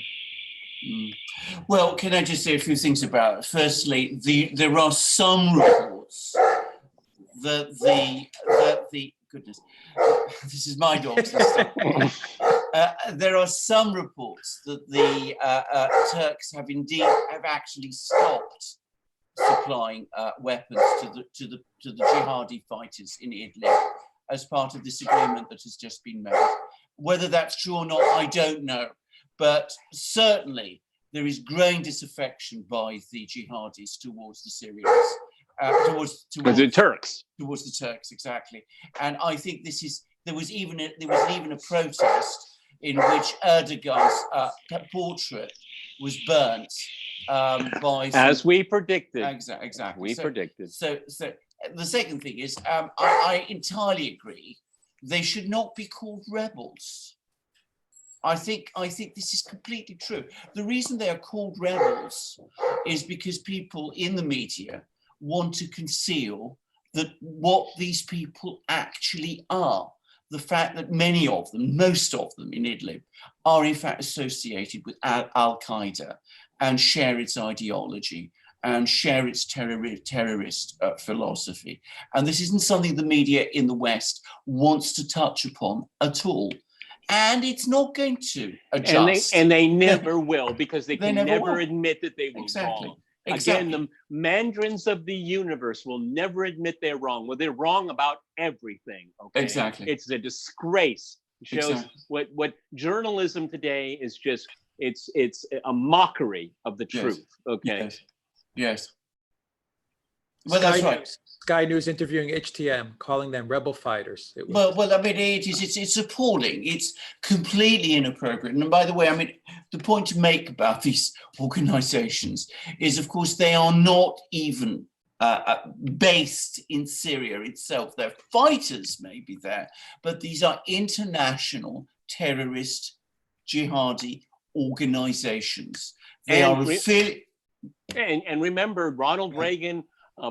Well, can I just say a few things about it? Firstly, there are some reports that the goodness, this is my dog. There are some reports that the Turks have actually stopped supplying weapons to the jihadi fighters in Idlib as part of this agreement that has just been made. Whether that's true or not, I don't know. But certainly there is growing disaffection by the jihadis towards the Syrians, towards the Turks. Towards the Turks, exactly. And I think there was even a protest in which Erdogan's portrait was burnt. As we predicted. Exactly. We predicted. So the second thing is, I entirely agree. They should not be called rebels. I think this is completely true. The reason they are called rebels is because people in the media want to conceal that what these people actually are. The fact that many of them, most of them in Idlib, are in fact associated with Al-Qaeda and share its ideology and share its terrorist philosophy. And this isn't something the media in the West wants to touch upon at all. And it's not going to adjust. And they never will, because they can never admit that they were wrong. Exactly. Again, the mandarins of the universe will never admit they're wrong. Well, they're wrong about everything. Okay? Exactly. It's a disgrace. It shows what journalism today is just. It's a mockery of the truth. Okay. Yes. Well, that's right. Sky News interviewing HTM, calling them rebel fighters. Well, I mean, it's appalling. It's completely inappropriate. And by the way, I mean, the point to make about these organizations is, of course, they are not even based in Syria itself. Their fighters may be there, but these are international terrorist jihadi organizations. They are and remember, Ronald Reagan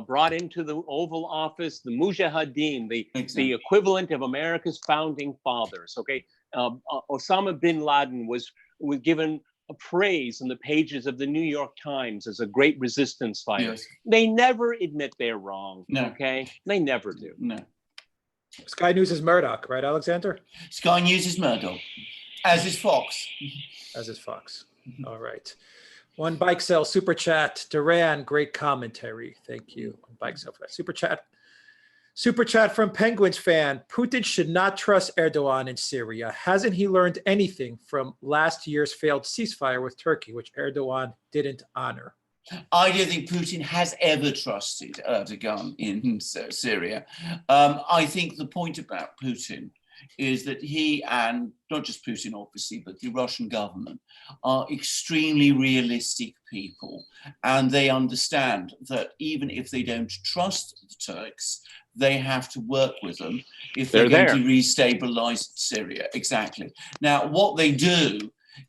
brought into the Oval Office the Mujahideen, the equivalent of America's founding fathers. Okay, Osama bin Laden was given a praise in the pages of the New York Times as a great resistance fighter. Yes. They never admit they're wrong. No. Okay, they never do. No. Sky News is Murdoch, right, Alexander? Sky News is Murdoch, as is Fox. As is Fox. All right. One bike sale super chat. Duran, great commentary. Thank you. One bike sale for that super chat. Super chat from Penguins fan. Putin should not trust Erdogan in Syria. Hasn't he learned anything from last year's failed ceasefire with Turkey, which Erdogan didn't honor? I don't think Putin has ever trusted Erdogan in Syria. I think the point about Putin is that he, and not just Putin obviously, but the Russian government, are extremely realistic people. And they understand that even if they don't trust the Turks, they have to work with them if they're going to restabilize Syria. Exactly. Now, what they do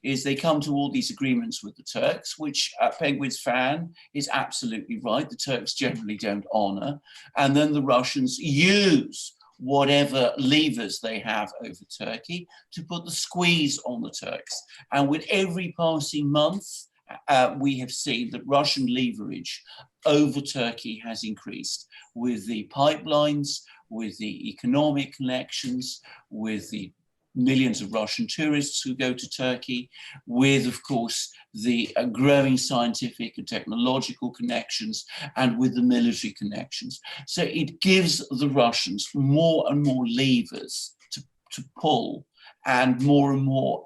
is they come to all these agreements with the Turks, which Penguin's fan is absolutely right. The Turks generally don't honor. And then the Russians use whatever levers they have over Turkey to put the squeeze on the Turks. And with every passing month, we have seen that Russian leverage over Turkey has increased with the pipelines, with the economic connections, with the millions of Russian tourists who go to Turkey, with, of course, the growing scientific and technological connections, and with the military connections. So it gives the Russians more and more levers to pull, and more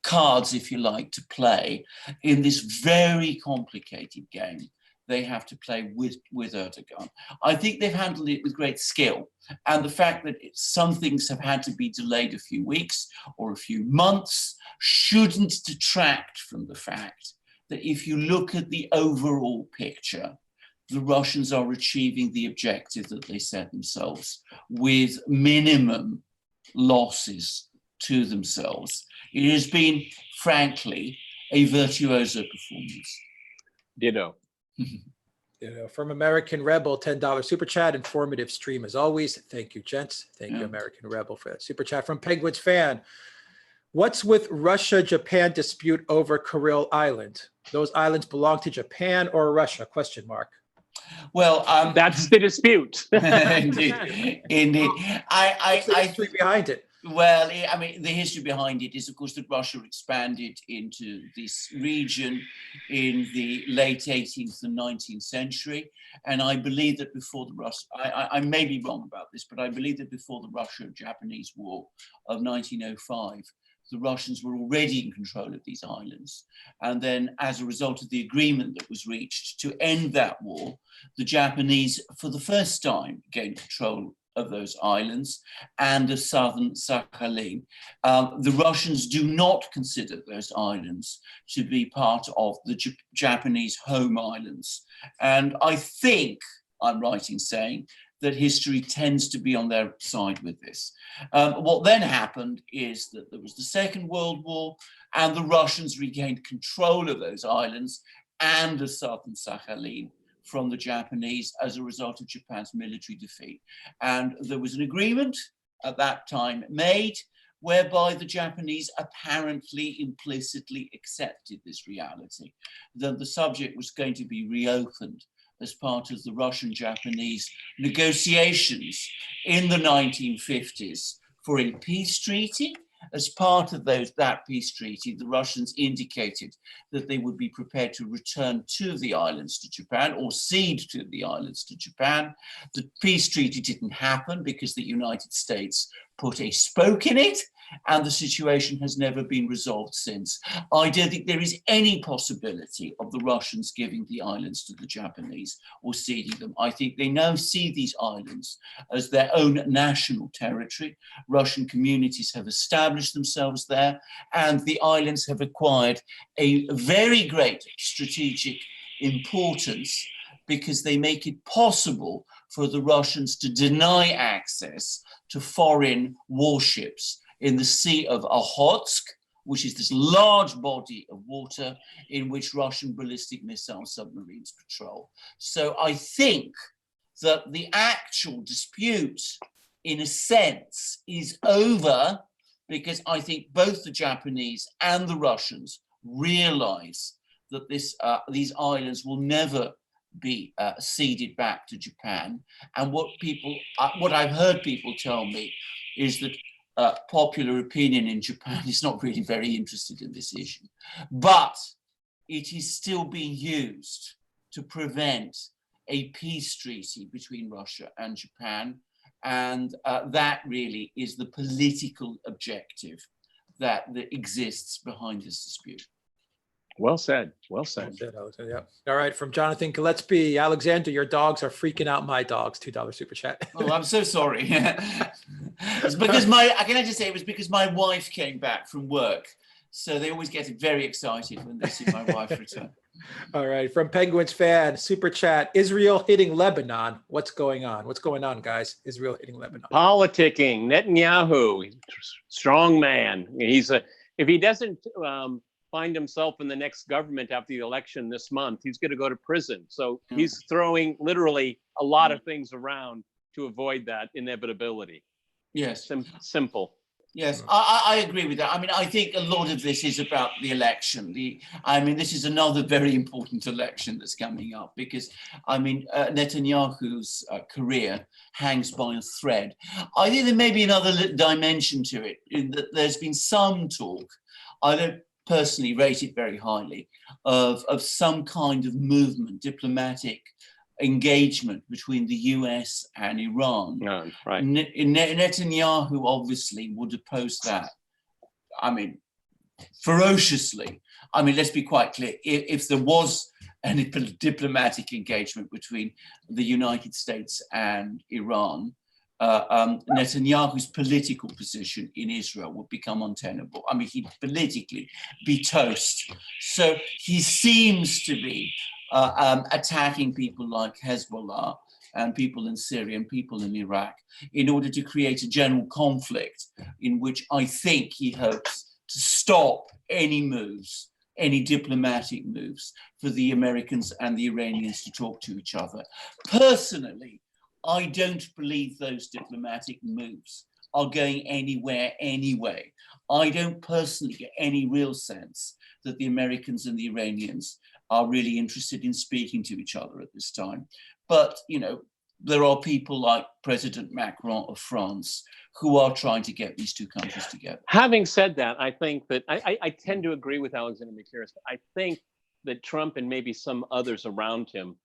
cards, if you like, to play in this very complicated game they have to play with Erdogan. I think they've handled it with great skill. And the fact that some things have had to be delayed a few weeks or a few months shouldn't detract from the fact that if you look at the overall picture, the Russians are achieving the objective that they set themselves with minimum losses to themselves. It has been, frankly, a virtuoso performance. Ditto. From American Rebel, $10 super chat, informative stream as always. Thank you, gents. Thank you, American Rebel, for that super chat. From Penguins fan, what's with Russia-Japan dispute over Kuril Island? Those islands belong to Japan or Russia? Question mark. Well, that's the dispute. Indeed. What's the history behind it? Well, I mean, the history behind it is, of course, that Russia expanded into this region in the late 18th and 19th century. And I believe that before the I may be wrong about this, but I believe that before the Russo-Japanese War of 1905, the Russians were already in control of these islands. And then as a result of the agreement that was reached to end that war, the Japanese, for the first time, gained control of those islands and of southern Sakhalin. The Russians do not consider those islands to be part of the Japanese home islands. And I think I'm right in saying that history tends to be on their side with this. What then happened is that there was the Second World War and the Russians regained control of those islands and of southern Sakhalin from the Japanese as a result of Japan's military defeat. And there was an agreement at that time made whereby the Japanese apparently implicitly accepted this reality, that the subject was going to be reopened as part of the Russian-Japanese negotiations in the 1950s for a peace treaty. As part of that peace treaty, the Russians indicated that they would be prepared to return to the islands to Japan or cede to the islands to Japan. The peace treaty didn't happen because the United States put a spoke in it, and the situation has never been resolved since. I don't think there is any possibility of the Russians giving the islands to the Japanese or ceding them. I think they now see these islands as their own national territory. Russian communities have established themselves there, and the islands have acquired a very great strategic importance because they make it possible for the Russians to deny access to foreign warships in the Sea of Okhotsk, which is this large body of water in which Russian ballistic missile submarines patrol. So I think that the actual dispute, in a sense, is over because I think both the Japanese and the Russians realize that these islands will never be ceded back to Japan. And what I've heard people tell me is that popular opinion in Japan is not really very interested in this issue, but it is still being used to prevent a peace treaty between Russia and Japan. And that really is the political objective that exists behind this dispute. Well said. Well said. Yeah. All right. From Jonathan Gillespie, Alexander, your dogs are freaking out my dogs. $2 super chat. Oh, I'm so sorry. It's because can I just say it was because my wife came back from work. So they always get very excited when they see my wife return. All right. From Penguins fan, super chat, Israel hitting Lebanon. What's going on? What's going on, guys? Israel hitting Lebanon. Politicking. Netanyahu, strong man. If he doesn't find himself in the next government after the election this month, he's going to go to prison. So he's throwing literally a lot of things around to avoid that inevitability. Yes. Simple. Yes, I agree with that. I mean, I think a lot of this is about the election. This is another very important election that's coming up because, Netanyahu's career hangs by a thread. I think there may be another dimension to it, in that there's been some talk, I don't personally rate it very highly, of some kind of movement, diplomatic engagement between the US and Iran. Right. Netanyahu obviously would oppose that. Ferociously. Let's be quite clear. If there was any diplomatic engagement between the United States and Iran, Netanyahu's political position in Israel would become untenable. He'd politically be toast. So he seems to be attacking people like Hezbollah and people in Syria and people in Iraq in order to create a general conflict in which I think he hopes to stop any moves, any diplomatic moves for the Americans and the Iranians to talk to each other. Personally, I don't believe those diplomatic moves are going anywhere anyway. I don't personally get any real sense that the Americans and the Iranians are really interested in speaking to each other at this time. But, there are people like President Macron of France who are trying to get these two countries together. Having said that, I think that I tend to agree with Alexander McCarris. I think that Trump and maybe some others around him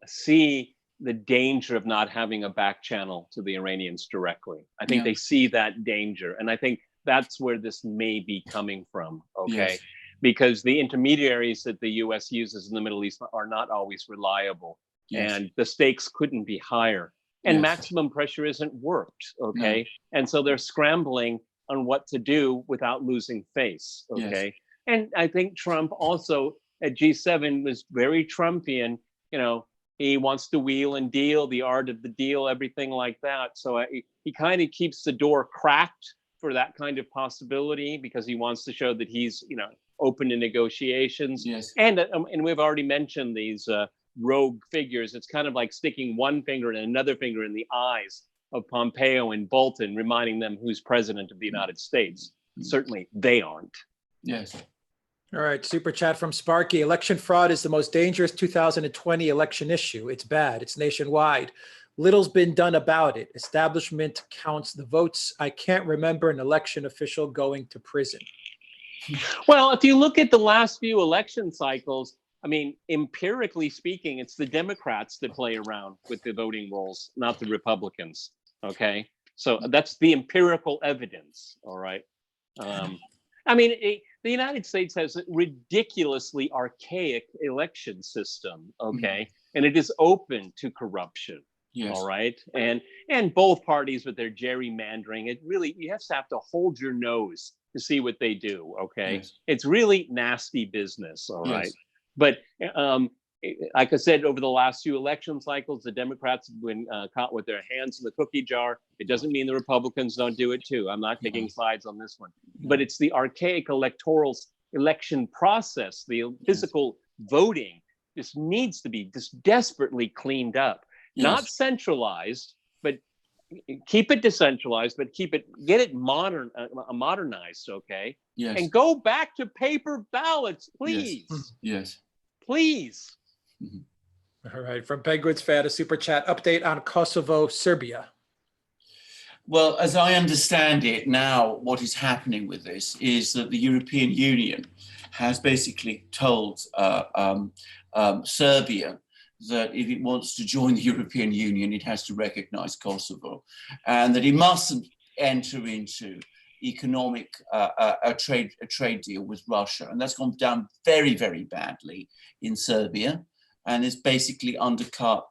see the danger of not having a back channel to the Iranians directly. I think they see that danger. And I think that's where this may be coming from, okay? Yes. Because the intermediaries that the US uses in the Middle East are not always reliable. Yes. And the stakes couldn't be higher. And maximum pressure isn't worked, okay? No. And so they're scrambling on what to do without losing face, okay? Yes. And I think Trump also at G7 was very Trumpian, he wants to wheel and deal, the art of the deal, everything like that. So he kind of keeps the door cracked for that kind of possibility because he wants to show that he's, open to negotiations. Yes. And we've already mentioned these rogue figures. It's kind of like sticking one finger and another finger in the eyes of Pompeo and Bolton, reminding them who's president of the United States. Certainly they aren't. Yes. All right, super chat from Sparky. Election fraud is the most dangerous 2020 election issue. It's bad. It's nationwide. Little's been done about it. Establishment counts the votes. I can't remember an election official going to prison. Well, if you look at the last few election cycles, empirically speaking, it's the Democrats that play around with the voting rolls, not the Republicans. Okay, so that's the empirical evidence. All right. The United States has a ridiculously archaic election system. Okay, and it is open to corruption. Yes. All right, and both parties with their gerrymandering, you have to hold your nose to see what they do. Okay, yes. It's really nasty business. All right. But like I said, over the last few election cycles, the Democrats have been caught with their hands in the cookie jar. It doesn't mean the Republicans don't do it too. I'm not taking sides on this one. But it's the archaic electoral election process, the physical voting. This needs to be desperately cleaned up. Yes. Not centralized, but keep it decentralized, but get it modernized, okay? Yes. And go back to paper ballots, please. Yes. Please. All right. From Penguins fan, a super chat update on Kosovo, Serbia. Well, as I understand it now, what is happening with this is that the European Union has basically told Serbia that if it wants to join the European Union, it has to recognize Kosovo, and that it mustn't enter into economic a trade deal with Russia, and that's gone down very, very badly in Serbia, and has basically undercut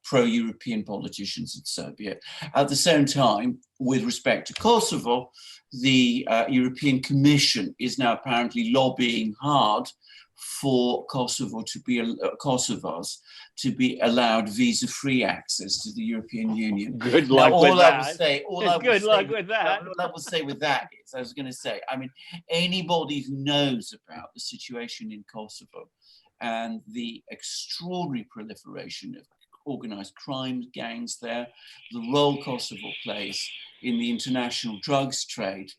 pro-European politicians in Serbia. At the same time, with respect to Kosovo, the European Commission is now apparently lobbying hard for Kosovos to be allowed visa-free access to the European Union. Good luck with that. Good luck with that. All I will say with that is, I was going to say, I mean, anybody who knows about the situation in Kosovo and the extraordinary proliferation of organized crime gangs there, the role Kosovo plays in the international drugs trade,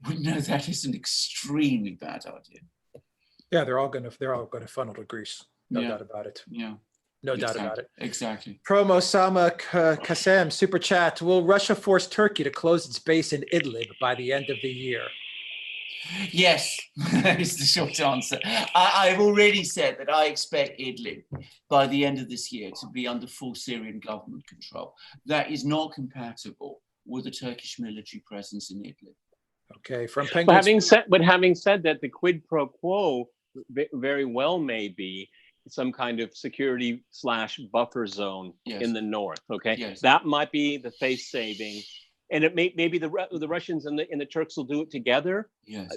would know that is an extremely bad idea. Yeah, they're all going to funnel to Greece. No doubt about it. Yeah. No doubt about it. Exactly. Promo Sama Kasem, super chat. Will Russia force Turkey to close its base in Idlib by the end of the year? Yes, is the short answer. I've already said that I expect Idlib by the end of this year to be under full Syrian government control. That is not compatible with a Turkish military presence in Idlib. Okay, from Penguins. But having said that, the quid pro quo very well may be some kind of security / buffer zone in the north. Okay, that might be the face saving, and it maybe the Russians and the Turks will do it together.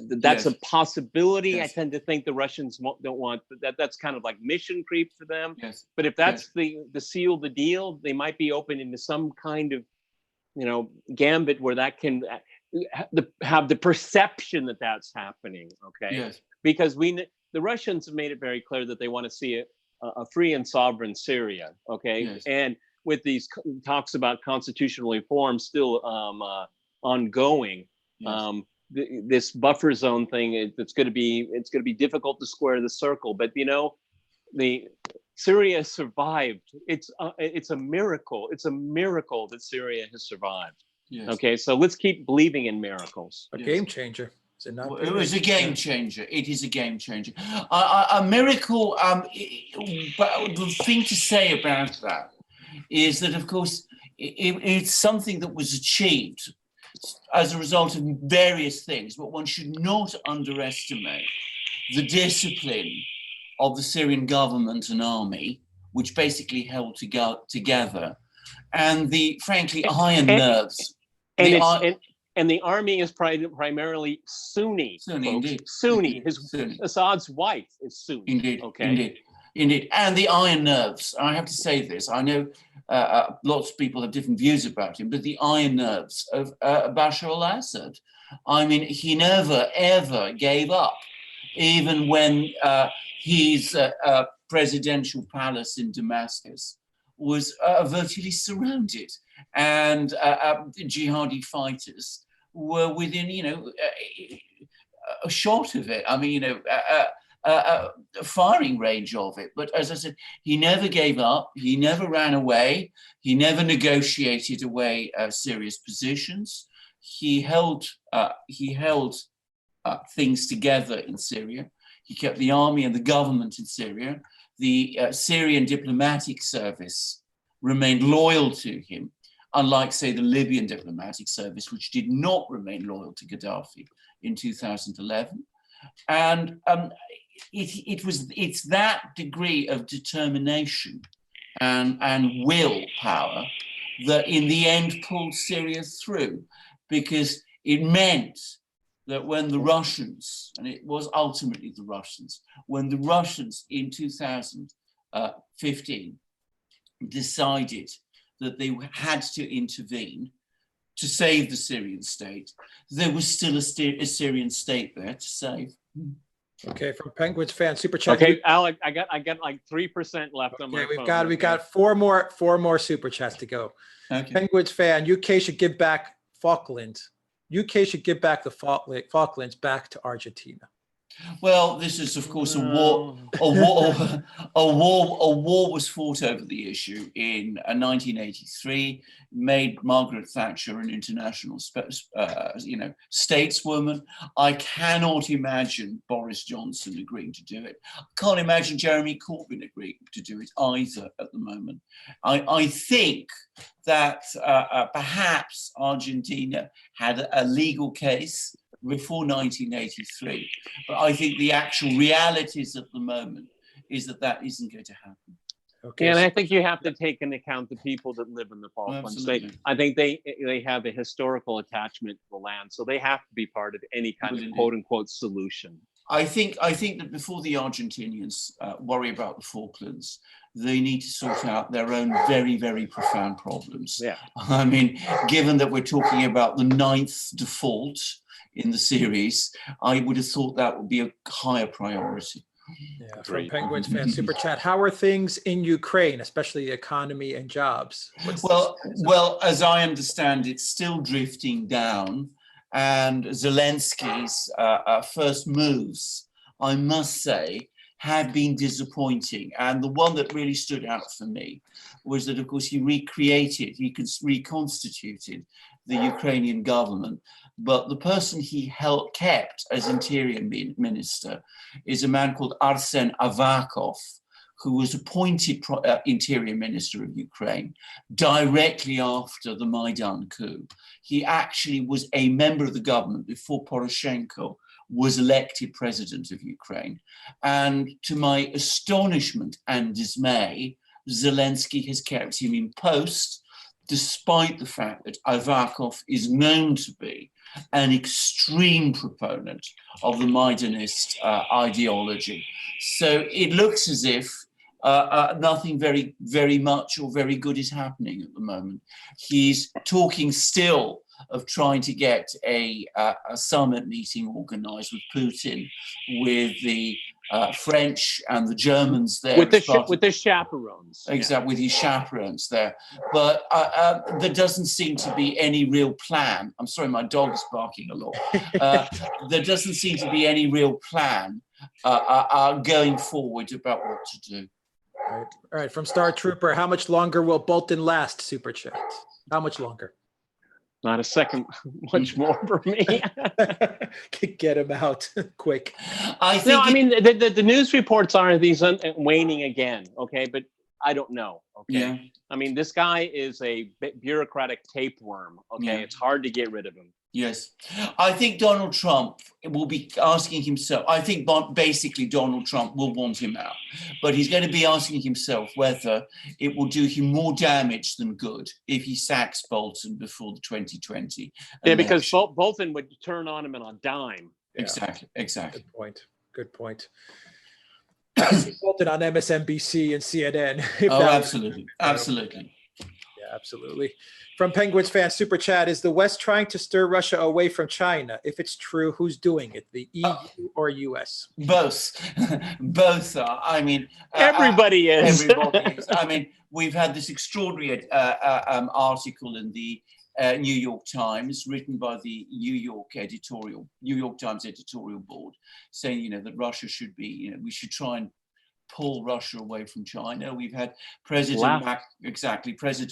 That's a possibility. I tend to think the Russians don't want that. That's kind of like mission creep for them. But if that's the seal the deal, they might be open into some kind of gambit where that can have the perception that that's happening. Okay, because the Russians have made it very clear that they want to see a free and sovereign Syria. Okay, and with these talks about constitutional reform still ongoing, this buffer zone thing, it's going to be difficult to square the circle. But the Syria survived. It's a miracle. It's a miracle that Syria has survived. Okay, so let's keep believing in miracles. A game changer. It was a game changer. It is a game changer. A miracle. But the thing to say about that is that, of course, it's something that was achieved as a result of various things. But one should not underestimate the discipline of the Syrian government and army, which basically held together, and the frankly iron nerves. And the army is primarily Sunni. Indeed. Sunni. Sunni. Assad's wife is Sunni. Indeed. Okay. Indeed. And the iron nerves. I have to say this. I know lots of people have different views about him, but the iron nerves of Bashar al-Assad. I mean, he never, ever gave up, even when his presidential palace in Damascus was virtually surrounded, and jihadi fighters were within, a shot of it. I mean, a firing range of it. But as I said, he never gave up. He never ran away. He never negotiated away Syria's positions. He held things together in Syria. He kept the army and the government in Syria. The Syrian diplomatic service remained loyal to him, unlike, say, the Libyan diplomatic service, which did not remain loyal to Gaddafi in 2011. And it's that degree of determination and willpower that in the end pulled Syria through, because it meant that when the Russians, and it was ultimately the Russians, when the Russians in 2015 decided that they had to intervene to save the Syrian state, there was still a Syrian state there to save. Okay, from Penguins fan super chat. Okay, Alec, I got like 3% left on my phone. We've got four more super chats to go. Okay. Penguins fan, UK should give back Falklands. UK should give back the Falklands back to Argentina. Well, this is, of course, a war was fought over the issue in 1983. Made Margaret Thatcher an international, stateswoman. I cannot imagine Boris Johnson agreeing to do it. I can't imagine Jeremy Corbyn agreeing to do it either at the moment. I think that perhaps Argentina had a legal case before 1983. But I think the actual realities at the moment is that isn't going to happen. Okay. And I think you have to take into account the people that live in the Falklands. I think they have a historical attachment to the land, so they have to be part of any kind of quote unquote solution. I think that before the Argentinians worry about the Falklands, they need to sort out their own very, very profound problems. Yeah. I mean, given that we're talking about the 9th default in the series, I would have thought that would be a higher priority. Yeah, from Penguins fan super chat, how are things in Ukraine, especially the economy and jobs? Well, as I understand, it's still drifting down, and Zelensky's first moves, I must say, have been disappointing. And the one that really stood out for me was that, of course, he reconstituted the Ukrainian government, but the person he kept as interior minister is a man called Arsen Avakov, who was appointed interior minister of Ukraine directly after the Maidan coup. He actually was a member of the government before Poroshenko was elected president of Ukraine. And to my astonishment and dismay, Zelensky has kept him in post, despite the fact that Avakov is known to be an extreme proponent of the Maidanist ideology. So it looks as if nothing very, very much or very good is happening at the moment. He's talking still of trying to get a summit meeting organized with Putin, with the French and the Germans there. With the chaperones. Exactly, with his chaperones there. But there doesn't seem to be any real plan. I'm sorry, my dog is barking a lot. There doesn't seem to be any real plan going forward about what to do. All right, from Star Trooper, how much longer will Bolton last? Super chat. How much longer? Not a second, much more for me. Get him out quick. I mean, the news reports are these waning again, okay? But I don't know, okay? Yeah. I mean, this guy is a bureaucratic tapeworm, okay? Yeah. It's hard to get rid of him. Yes. I think Donald Trump will be asking himself, I think basically Donald Trump will want him out, but he's going to be asking himself whether it will do him more damage than good if he sacks Bolton before the 2020 Yeah, because Bolton would turn on him on a dime. Exactly. Good point. I see Bolton on MSNBC and CNN. Absolutely. Yeah, absolutely. From Penguins fan super chat, is the West trying to stir Russia away from China? If it's true, who's doing it? The EU or US? Both. Both are. I mean, everybody is. Everybody is. I mean, we've had this extraordinary article in the New York Times, written by the New York Times editorial board, saying, that Russia should be, we should try and pull Russia away from China. We've had President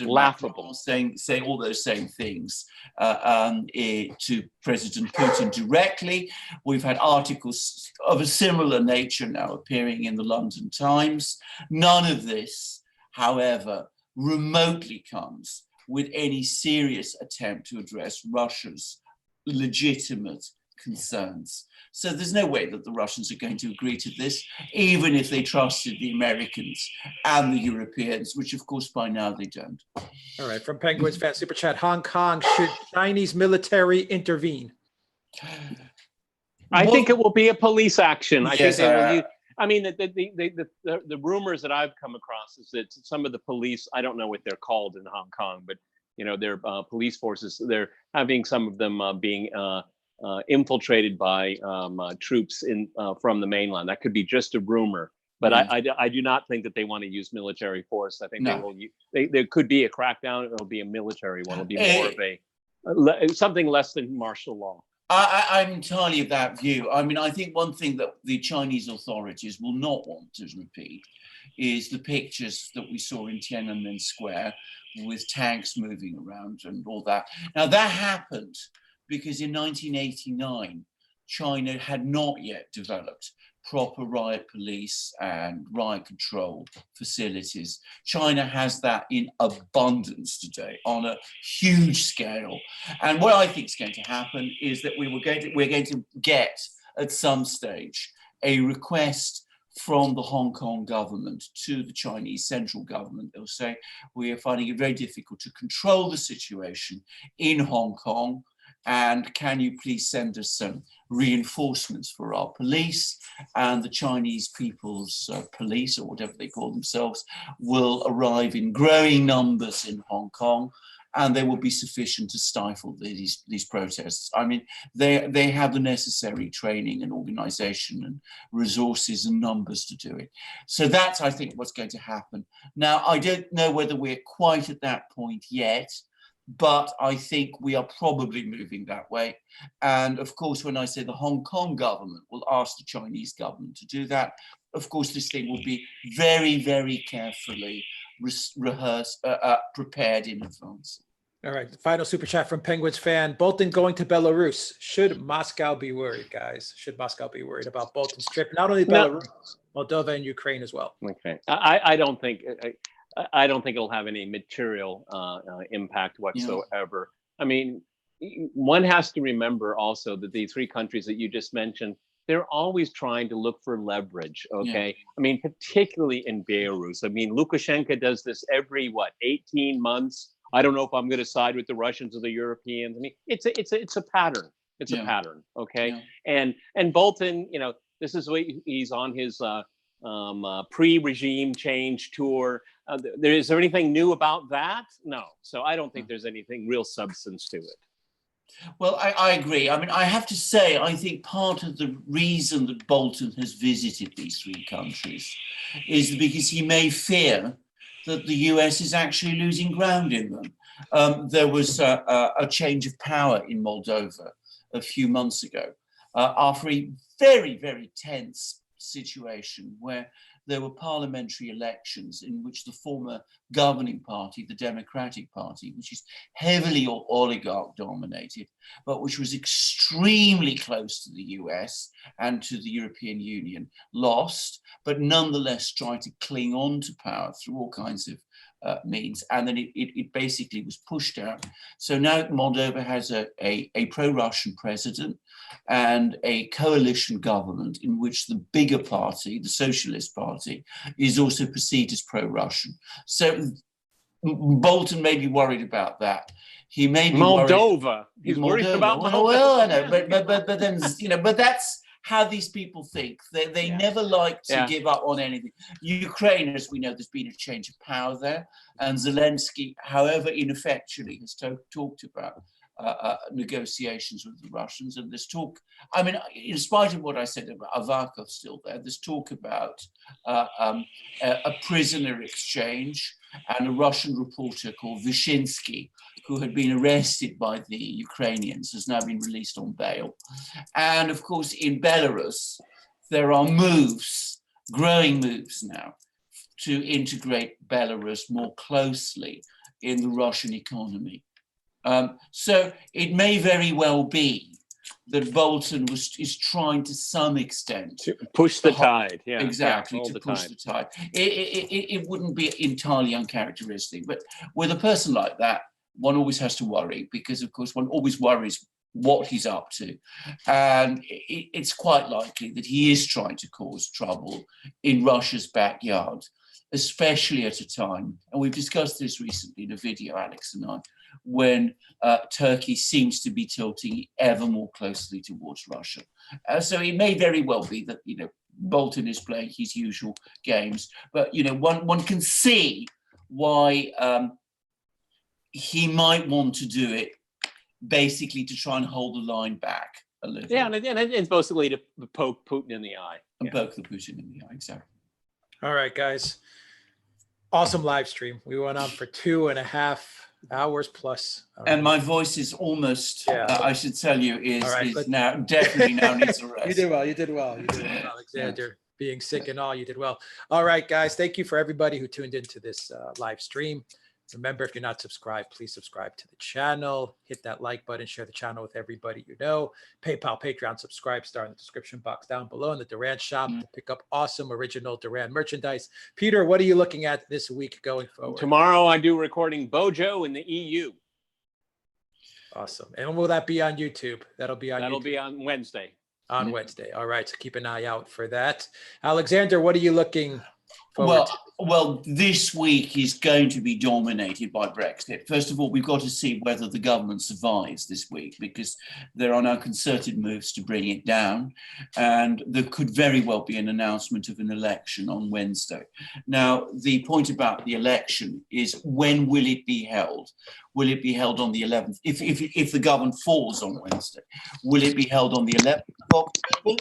Macron saying all those same things to President Putin directly. We've had articles of a similar nature now appearing in the London Times. None of this, however, remotely comes with any serious attempt to address Russia's legitimate concerns. So there's no way that the Russians are going to agree to this, even if they trusted the Americans and the Europeans, which of course by now they don't. All right, from Penguins fan super chat, Hong Kong, should Chinese military intervene? I think it will be a police action. I Yes, think they will use, I mean, the rumors that I've come across is that some of the police, I don't know what they're called in Hong Kong, but their police forces, they're having some of them being infiltrated by troops from the mainland. That could be just a rumor, but I do not think that they want to use military force. I think there could be a crackdown. It'll be a military one. It'll be more of something less than martial law. I'm entirely of that view. I mean, I think one thing that the Chinese authorities will not want to repeat is the pictures that we saw in Tiananmen Square with tanks moving around and all that. Now, that happened because in 1989, China had not yet developed proper riot police and riot control facilities. China has that in abundance today on a huge scale. And what I think is going to happen is that we're going to get at some stage a request from the Hong Kong government to the Chinese central government. They'll say, we are finding it very difficult to control the situation in Hong Kong, and can you please send us some reinforcements for our police? And the Chinese People's Police, or whatever they call themselves, will arrive in growing numbers in Hong Kong, and they will be sufficient to stifle these protests. I mean, they have the necessary training and organization and resources and numbers to do it. So that's, I think, what's going to happen. Now, I don't know whether we're quite at that point yet, but I think we are probably moving that way. And of course, when I say the Hong Kong government will ask the Chinese government to do that, of course, this thing will be very, very carefully rehearsed, prepared in advance. All right, final super chat from Penguins fan. Bolton going to Belarus. Should Moscow be worried, guys? Should Moscow be worried about Bolton's trip? Not only Belarus, Moldova and Ukraine as well. Okay, I don't think it'll have any material impact whatsoever. Yeah. I mean, one has to remember also that the three countries that you just mentioned, they're always trying to look for leverage, okay? Yeah. I mean, particularly in Belarus. I mean, Lukashenko does this every, 18 months? I don't know if I'm going to side with the Russians or the Europeans. I mean, it's a pattern. It's a pattern, okay? Yeah. And Bolton, you know, this is what he's on his pre-regime change tour. Is there anything new about that? No. So I don't think there's anything real substance to it. Well, I agree. I mean, I have to say, I think part of the reason that Bolton has visited these three countries is because he may fear that the US is actually losing ground in them. There was a change of power in Moldova a few months ago after a very, very tense situation where there were parliamentary elections in which the former governing party, the Democratic Party, which is heavily oligarch dominated, but which was extremely close to the US and to the European Union, lost, but nonetheless tried to cling on to power through all kinds of means, and then it basically was pushed out. So now Moldova has a pro-Russian president and a coalition government in which the bigger party, the Socialist Party, is also perceived as pro-Russian. So Bolton may be worried about that. He may be Moldova. He's worried about Moldova. Well, I know, but then, you know, but that's how these people think. They never like to give up on anything. Ukraine, as we know, there's been a change of power there, and Zelensky, however ineffectually, has talked about negotiations with the Russians. And there's talk, I mean, in spite of what I said about Avakov still there's talk about a prisoner exchange, and a Russian reporter called Vyshinsky, who had been arrested by the Ukrainians, has now been released on bail. And of course, in Belarus, there are moves, growing moves now, to integrate Belarus more closely in the Russian economy. So it may very well be that Bolton is trying to some extent to push the tide. Yeah, exactly, to push the tide. It wouldn't be entirely uncharacteristic, but with a person like that, one always has to worry, because of course one always worries what he's up to, and it's quite likely that he is trying to cause trouble in Russia's backyard, especially at a time, and we've discussed this recently in a video, Alex and I, when Turkey seems to be tilting ever more closely towards Russia. So it may very well be that, you know, Bolton is playing his usual games, but, you know, one can see why he might want to do it, basically to try and hold the line back a little. Yeah, and it's basically to poke Putin in the eye. And poke the Putin in the eye, exactly. All right, guys. Awesome live stream. We went on for 2.5 Hours plus. And my voice is almost, I should tell you, is now definitely now needs a rest. You did well. You did well. You did well, Alexander. Being sick and all, you did well. All right, guys. Thank you for everybody who tuned into this live stream. Remember, if you're not subscribed, please subscribe to the channel. Hit that like button. Share the channel with everybody you know. PayPal, Patreon, subscribe star in the description box down below in the Duran shop to pick up awesome original Duran merchandise. Peter, what are you looking at this week going forward? Tomorrow I do recording Bojo in the EU. Awesome. And will that be on YouTube? That'll be on Wednesday. On Wednesday. All right. So keep an eye out for that. Alexander, what are you looking forward to? Well, this week is going to be dominated by Brexit. First of all, we've got to see whether the government survives this week, because there are now concerted moves to bring it down. And there could very well be an announcement of an election on Wednesday. Now, the point about the election is, when will it be held? Will it be held on the 11th? If the government falls on Wednesday, will it be held on the 11th of October?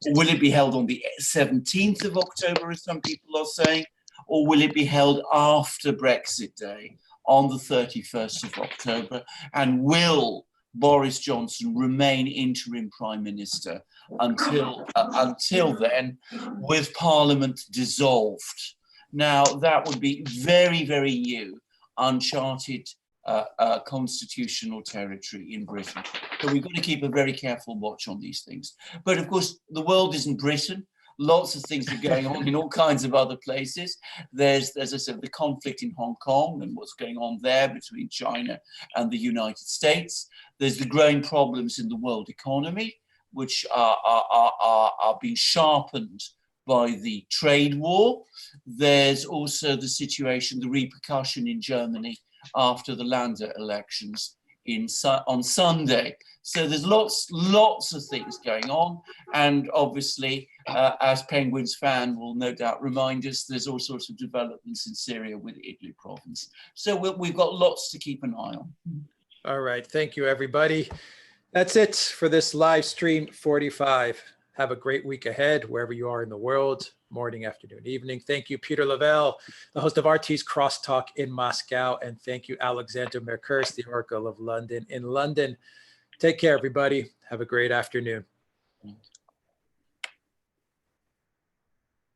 Or will it be held on the 17th of October, as some people are saying? Or will it be held after Brexit Day on the 31st of October? And will Boris Johnson remain interim Prime Minister until then, with Parliament dissolved? Now, that would be very, very new, uncharted constitutional territory in Britain. So we've got to keep a very careful watch on these things. But of course, the world isn't Britain. Lots of things are going on in all kinds of other places. There's, as I said, the conflict in Hong Kong and what's going on there between China and the United States. There's the growing problems in the world economy, which are being sharpened by the trade war. There's also the situation, the repercussion in Germany after the Lander elections on Sunday. So there's lots of things going on. And obviously, as Penguins fan will no doubt remind us, there's all sorts of developments in Syria with Idlib province. So we've got lots to keep an eye on. All right. Thank you, everybody. That's it for this live stream 45. Have a great week ahead, wherever you are in the world, morning, afternoon, evening. Thank you, Peter Lavelle, the host of RT's Crosstalk in Moscow. And thank you, Alexander Merkers, the Oracle of London in London. Take care, everybody. Have a great afternoon.